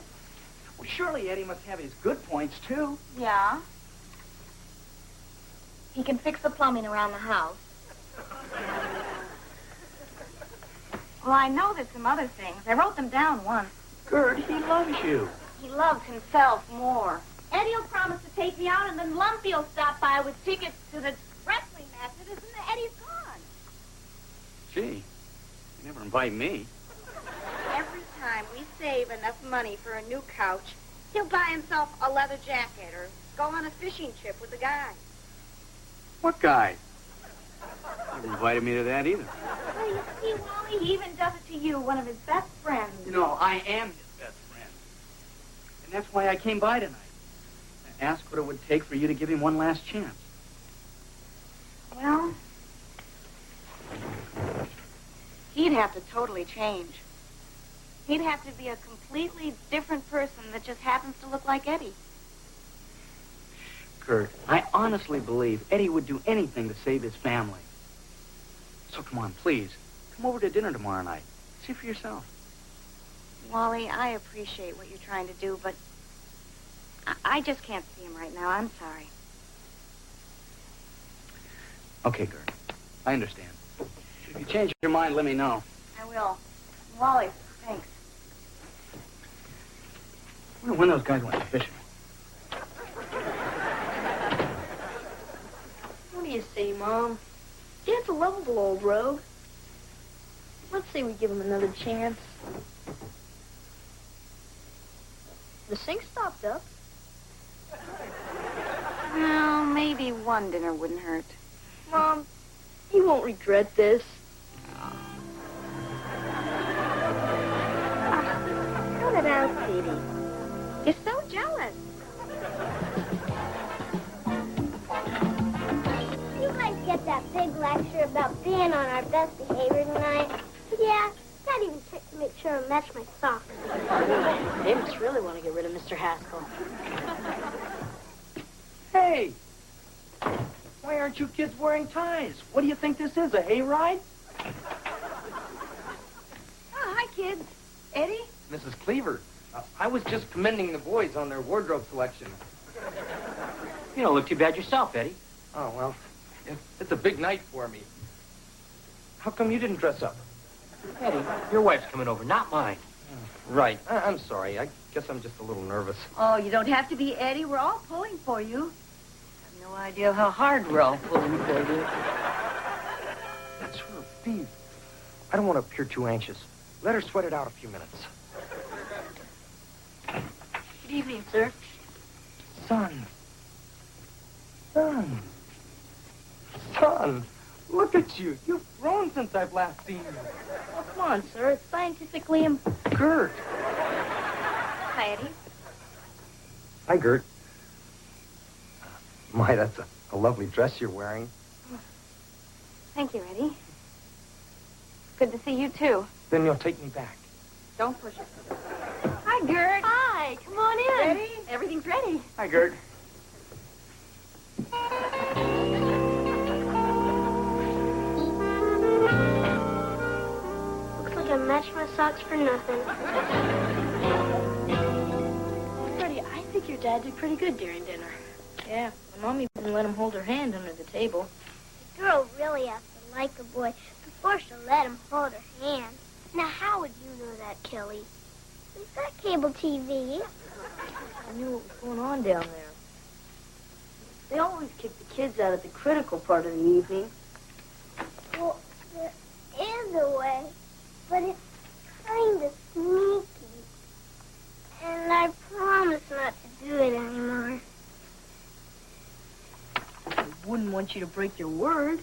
Well, surely Eddie must have his good points, too. Yeah. He can fix the plumbing around the house. Well, I know there's some other things. I wrote them down once. Gert, he loves you. He loves himself more. Eddie'll promise to take me out, and then Lumpy'll stop by with tickets to the wrestling matches, and then Eddie's gone. Gee, you never invite me. Every time we save enough money for a new couch, he'll buy himself a leather jacket or go on a fishing trip with the guys. What guy? Never invited me to that either. Well, you see, Wally, he even does it to you, one of his best friends. You know, I am his best friend. And that's why I came by tonight. I asked what it would take for you to give him one last chance. Well, he'd have to totally change. He'd have to be a completely different person that just happens to look like Eddie. Gert, I honestly believe Eddie would do anything to save his family. So come on, please. Come over to dinner tomorrow night. See for yourself. Wally, I appreciate what you're trying to do, but I just can't see him right now. I'm sorry. Okay, Gert. I understand. If you change your mind, let me know. I will. Wally, thanks. I wonder when those guys went fishing. What do you say, Mom? Dad's a lovable old rogue. Let's say we give him another chance. The sink stopped up. Well, maybe one dinner wouldn't hurt. Mom, you won't regret this. Cut it out, Katie. You're so jealous. You guys get that big lecture about being on our best behavior tonight? Yeah, Dad even checked to make sure I match my socks. They must really want to get rid of Mr. Haskell. Hey! Why aren't you kids wearing ties? What do you think this is, a hayride? Oh, hi, kids. Eddie? Mrs. Cleaver, I was just commending the boys on their wardrobe selection. You don't look too bad yourself, Eddie. Oh, well, it's a big night for me. How come you didn't dress up? Eddie, your wife's coming over, not mine. Right. I'm sorry. I guess I'm just a little nervous. Oh, you don't have to be, Eddie. We're all pulling for you. I have no idea how hard we're all pulling for you. That's her, Beaver. I don't want to appear too anxious. Let her sweat it out a few minutes. Good evening, sir. Son. Son. Son. Look at you. You've grown since I've last seen you. Oh, come on, sir. It's scientifically Gert. Hi, Eddie. Hi, Gert. My, that's a A lovely dress you're wearing. Thank you, Eddie. Good to see you, too. Then you'll take me back. Don't push it. Hi, Gert. Hi. Come on in. Ready? Everything's ready. Hi, Gert. Looks like I matched my socks for nothing. Freddie, I think your dad did pretty good during dinner. Yeah, my mom even let him hold her hand under the table. The girl really has to like a boy before she'll let him hold her hand. Now, how would you know that, Kelly? We've got cable TV. I knew what was going on down there. They always kick the kids out at the critical part of the evening. Well, there is a way, but it's kind of sneaky. And I promise not to do it anymore. I wouldn't want you to break your word.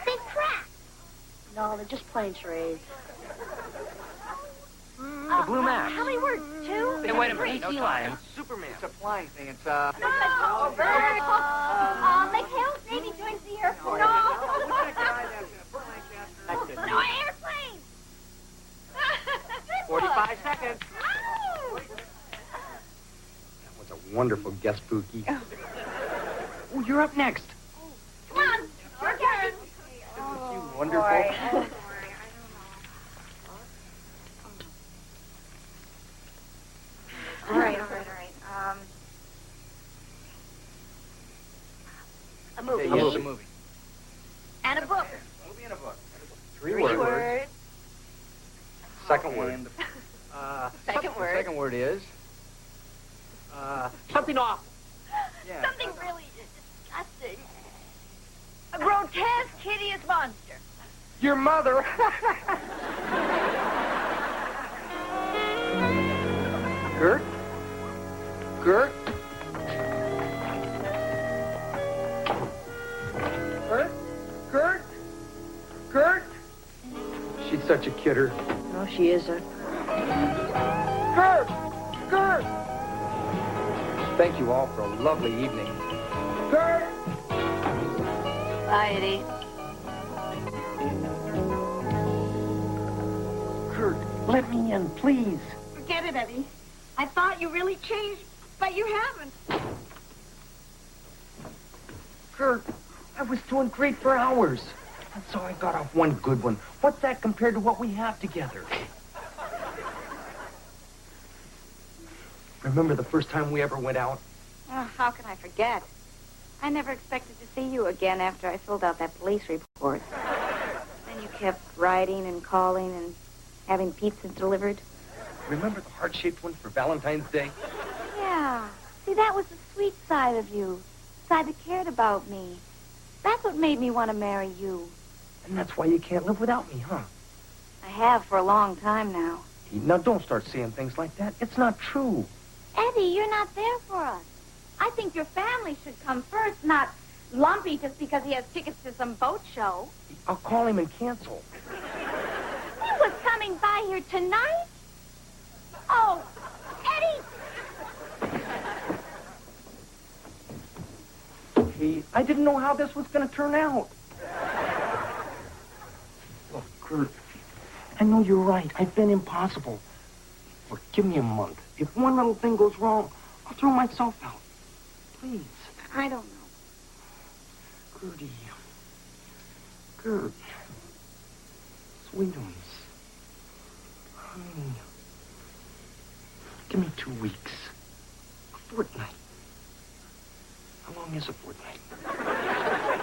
Big crap. No, they're just playing charades. The Blue Mac. How many words? 2? Hey, wait a minute. Three. No, Lion. Superman. It's a flying thing. It's, No, McHale's Navy joins the Air Force. No. No, airplane. 45 seconds. That was a wonderful guess, Pookie. Oh, you're up next. Come on. Your turn. Isn't she wonderful? Boy. All right. A movie. Yes, a movie. And a book. Movie and a book. Three words. Second word. Second word. Second word is... something awful. Yeah. Something really disgusting. A grotesque, hideous monster. Your mother. Gert? Gert? Gert? Gert? She's such a kidder. No, she isn't. Gert! Gert! Thank you all for a lovely evening. Gert! Bye, Eddie. Gert, let me in, please. Forget it, Eddie. I thought you really changed, but you haven't. Gert, I was doing great for hours. And so I got off one good one. What's that compared to what we have together? Remember the first time we ever went out? Oh, how can I forget? I never expected to see you again after I filled out that police report. Then you kept writing and calling and having pizza delivered. Remember the heart-shaped one for Valentine's Day? Yeah. See, that was the sweet side of you. The side that cared about me. That's what made me want to marry you. And that's why you can't live without me, huh? I have for a long time now. Now, don't start saying things like that. It's not true. Eddie, you're not there for us. I think your family should come first, not Lumpy just because he has tickets to some boat show. I'll call him and cancel. He was coming by here tonight. Oh, Eddie! Hey, I didn't know how this was going to turn out. Look, Kurt, I know you're right. I've been impossible. Look, give me a month. If one little thing goes wrong, I'll throw myself out. Please. I don't know. Gertie. Gert. Sweetums. Honey. Give me 2 weeks. A fortnight. How long is a fortnight?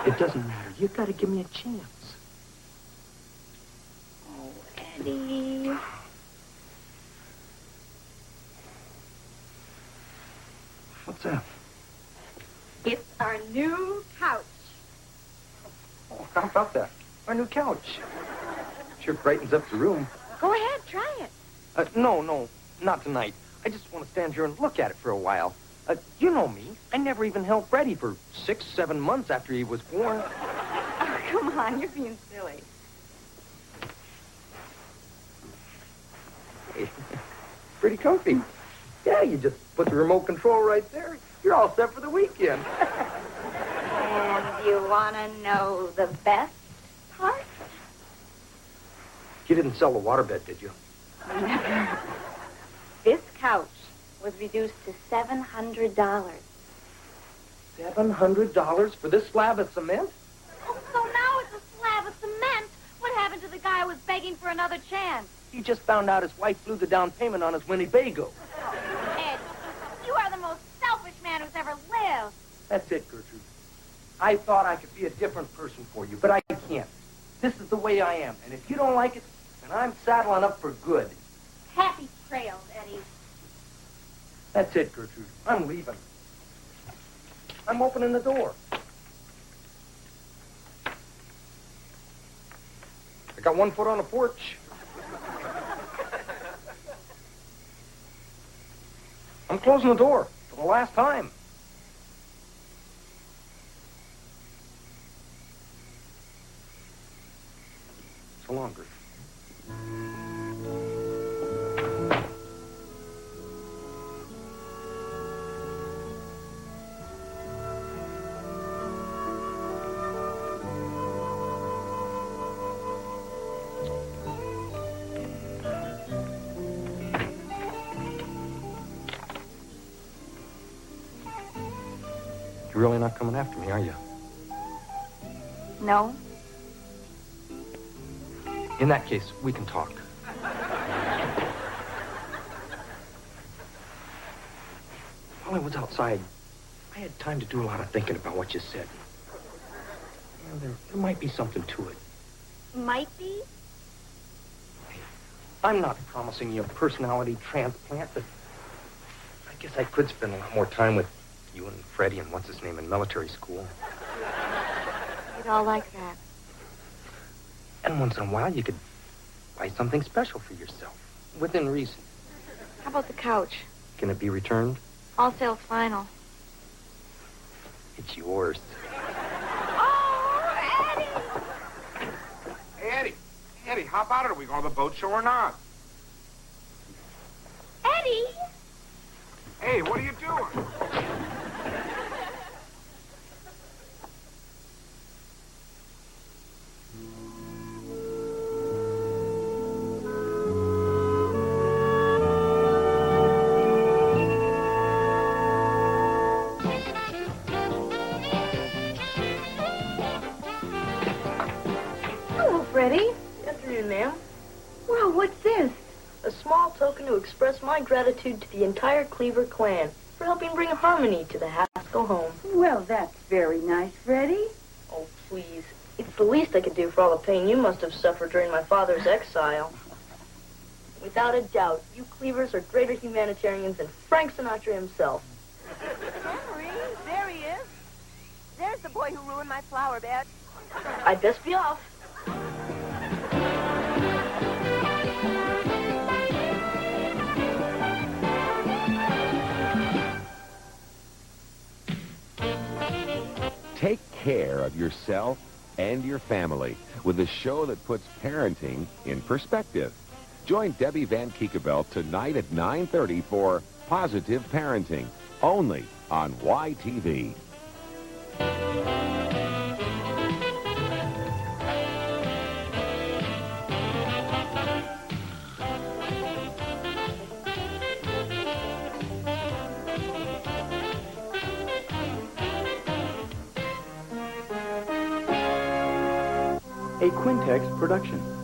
It doesn't matter. You've got to give me a chance. Oh, Eddie. What's that? It's our new couch. Oh, how about that? Our new couch. Sure brightens up the room. Go ahead, try it. No, not tonight. I just want to stand here and look at it for a while. You know me. I never even held Freddie for 6, 7 months after he was born. Oh, come on, you're being silly. Hey, pretty comfy. Yeah, you just put the remote control right there. You're all set for the weekend. And you want to know the best part? You didn't sell the waterbed, did you? This couch was reduced to $700. $700 for this slab of cement? Oh, so now it's a slab of cement. What happened to the guy who was begging for another chance? He just found out his wife flew the down payment on his Winnebago. Ed, you are the most selfish man who's ever lived. That's it, Gertrude. I thought I could be a different person for you, but I can't. This is the way I am, and if you don't like it, then I'm saddling up for good. Happy trails, Eddie. That's it, Gertrude. I'm leaving. I'm opening the door. I got one foot on the porch. I'm closing the door for the last time. So long, Gertrude. You're really not coming after me, are you? No? In that case, we can talk. While I was outside, I had time to do a lot of thinking about what you said. And there might be something to it. Might be? I'm not promising you a personality transplant, but I guess I could spend a lot more time with you and Freddie and what's-his-name in military school. You'd all like that. And once in a while, you could buy something special for yourself, within reason. How about the couch? Can it be returned? All sales final. It's yours. Hey, Eddie, hop out of it. Are we going to the boat show or not? Eddie! Hey, what are you doing? Hello, Freddie. Good afternoon, ma'am. Wow, what's this? A small token to express my gratitude to the entire Cleaver clan for helping bring harmony to the Haskell home. Well, that's very nice, Freddie. Oh, please. It's the least I could do for all the pain you must have suffered during my father's exile. Without a doubt, you Cleavers are greater humanitarians than Frank Sinatra himself. Henry, there he is. There's the boy who ruined my flower bed. I'd best be off. Take care of yourself and your family with a show that puts parenting in perspective. Join Debbie Van Kiekebelt tonight at 9:30 for Positive Parenting, only on YTV. A Quintex production.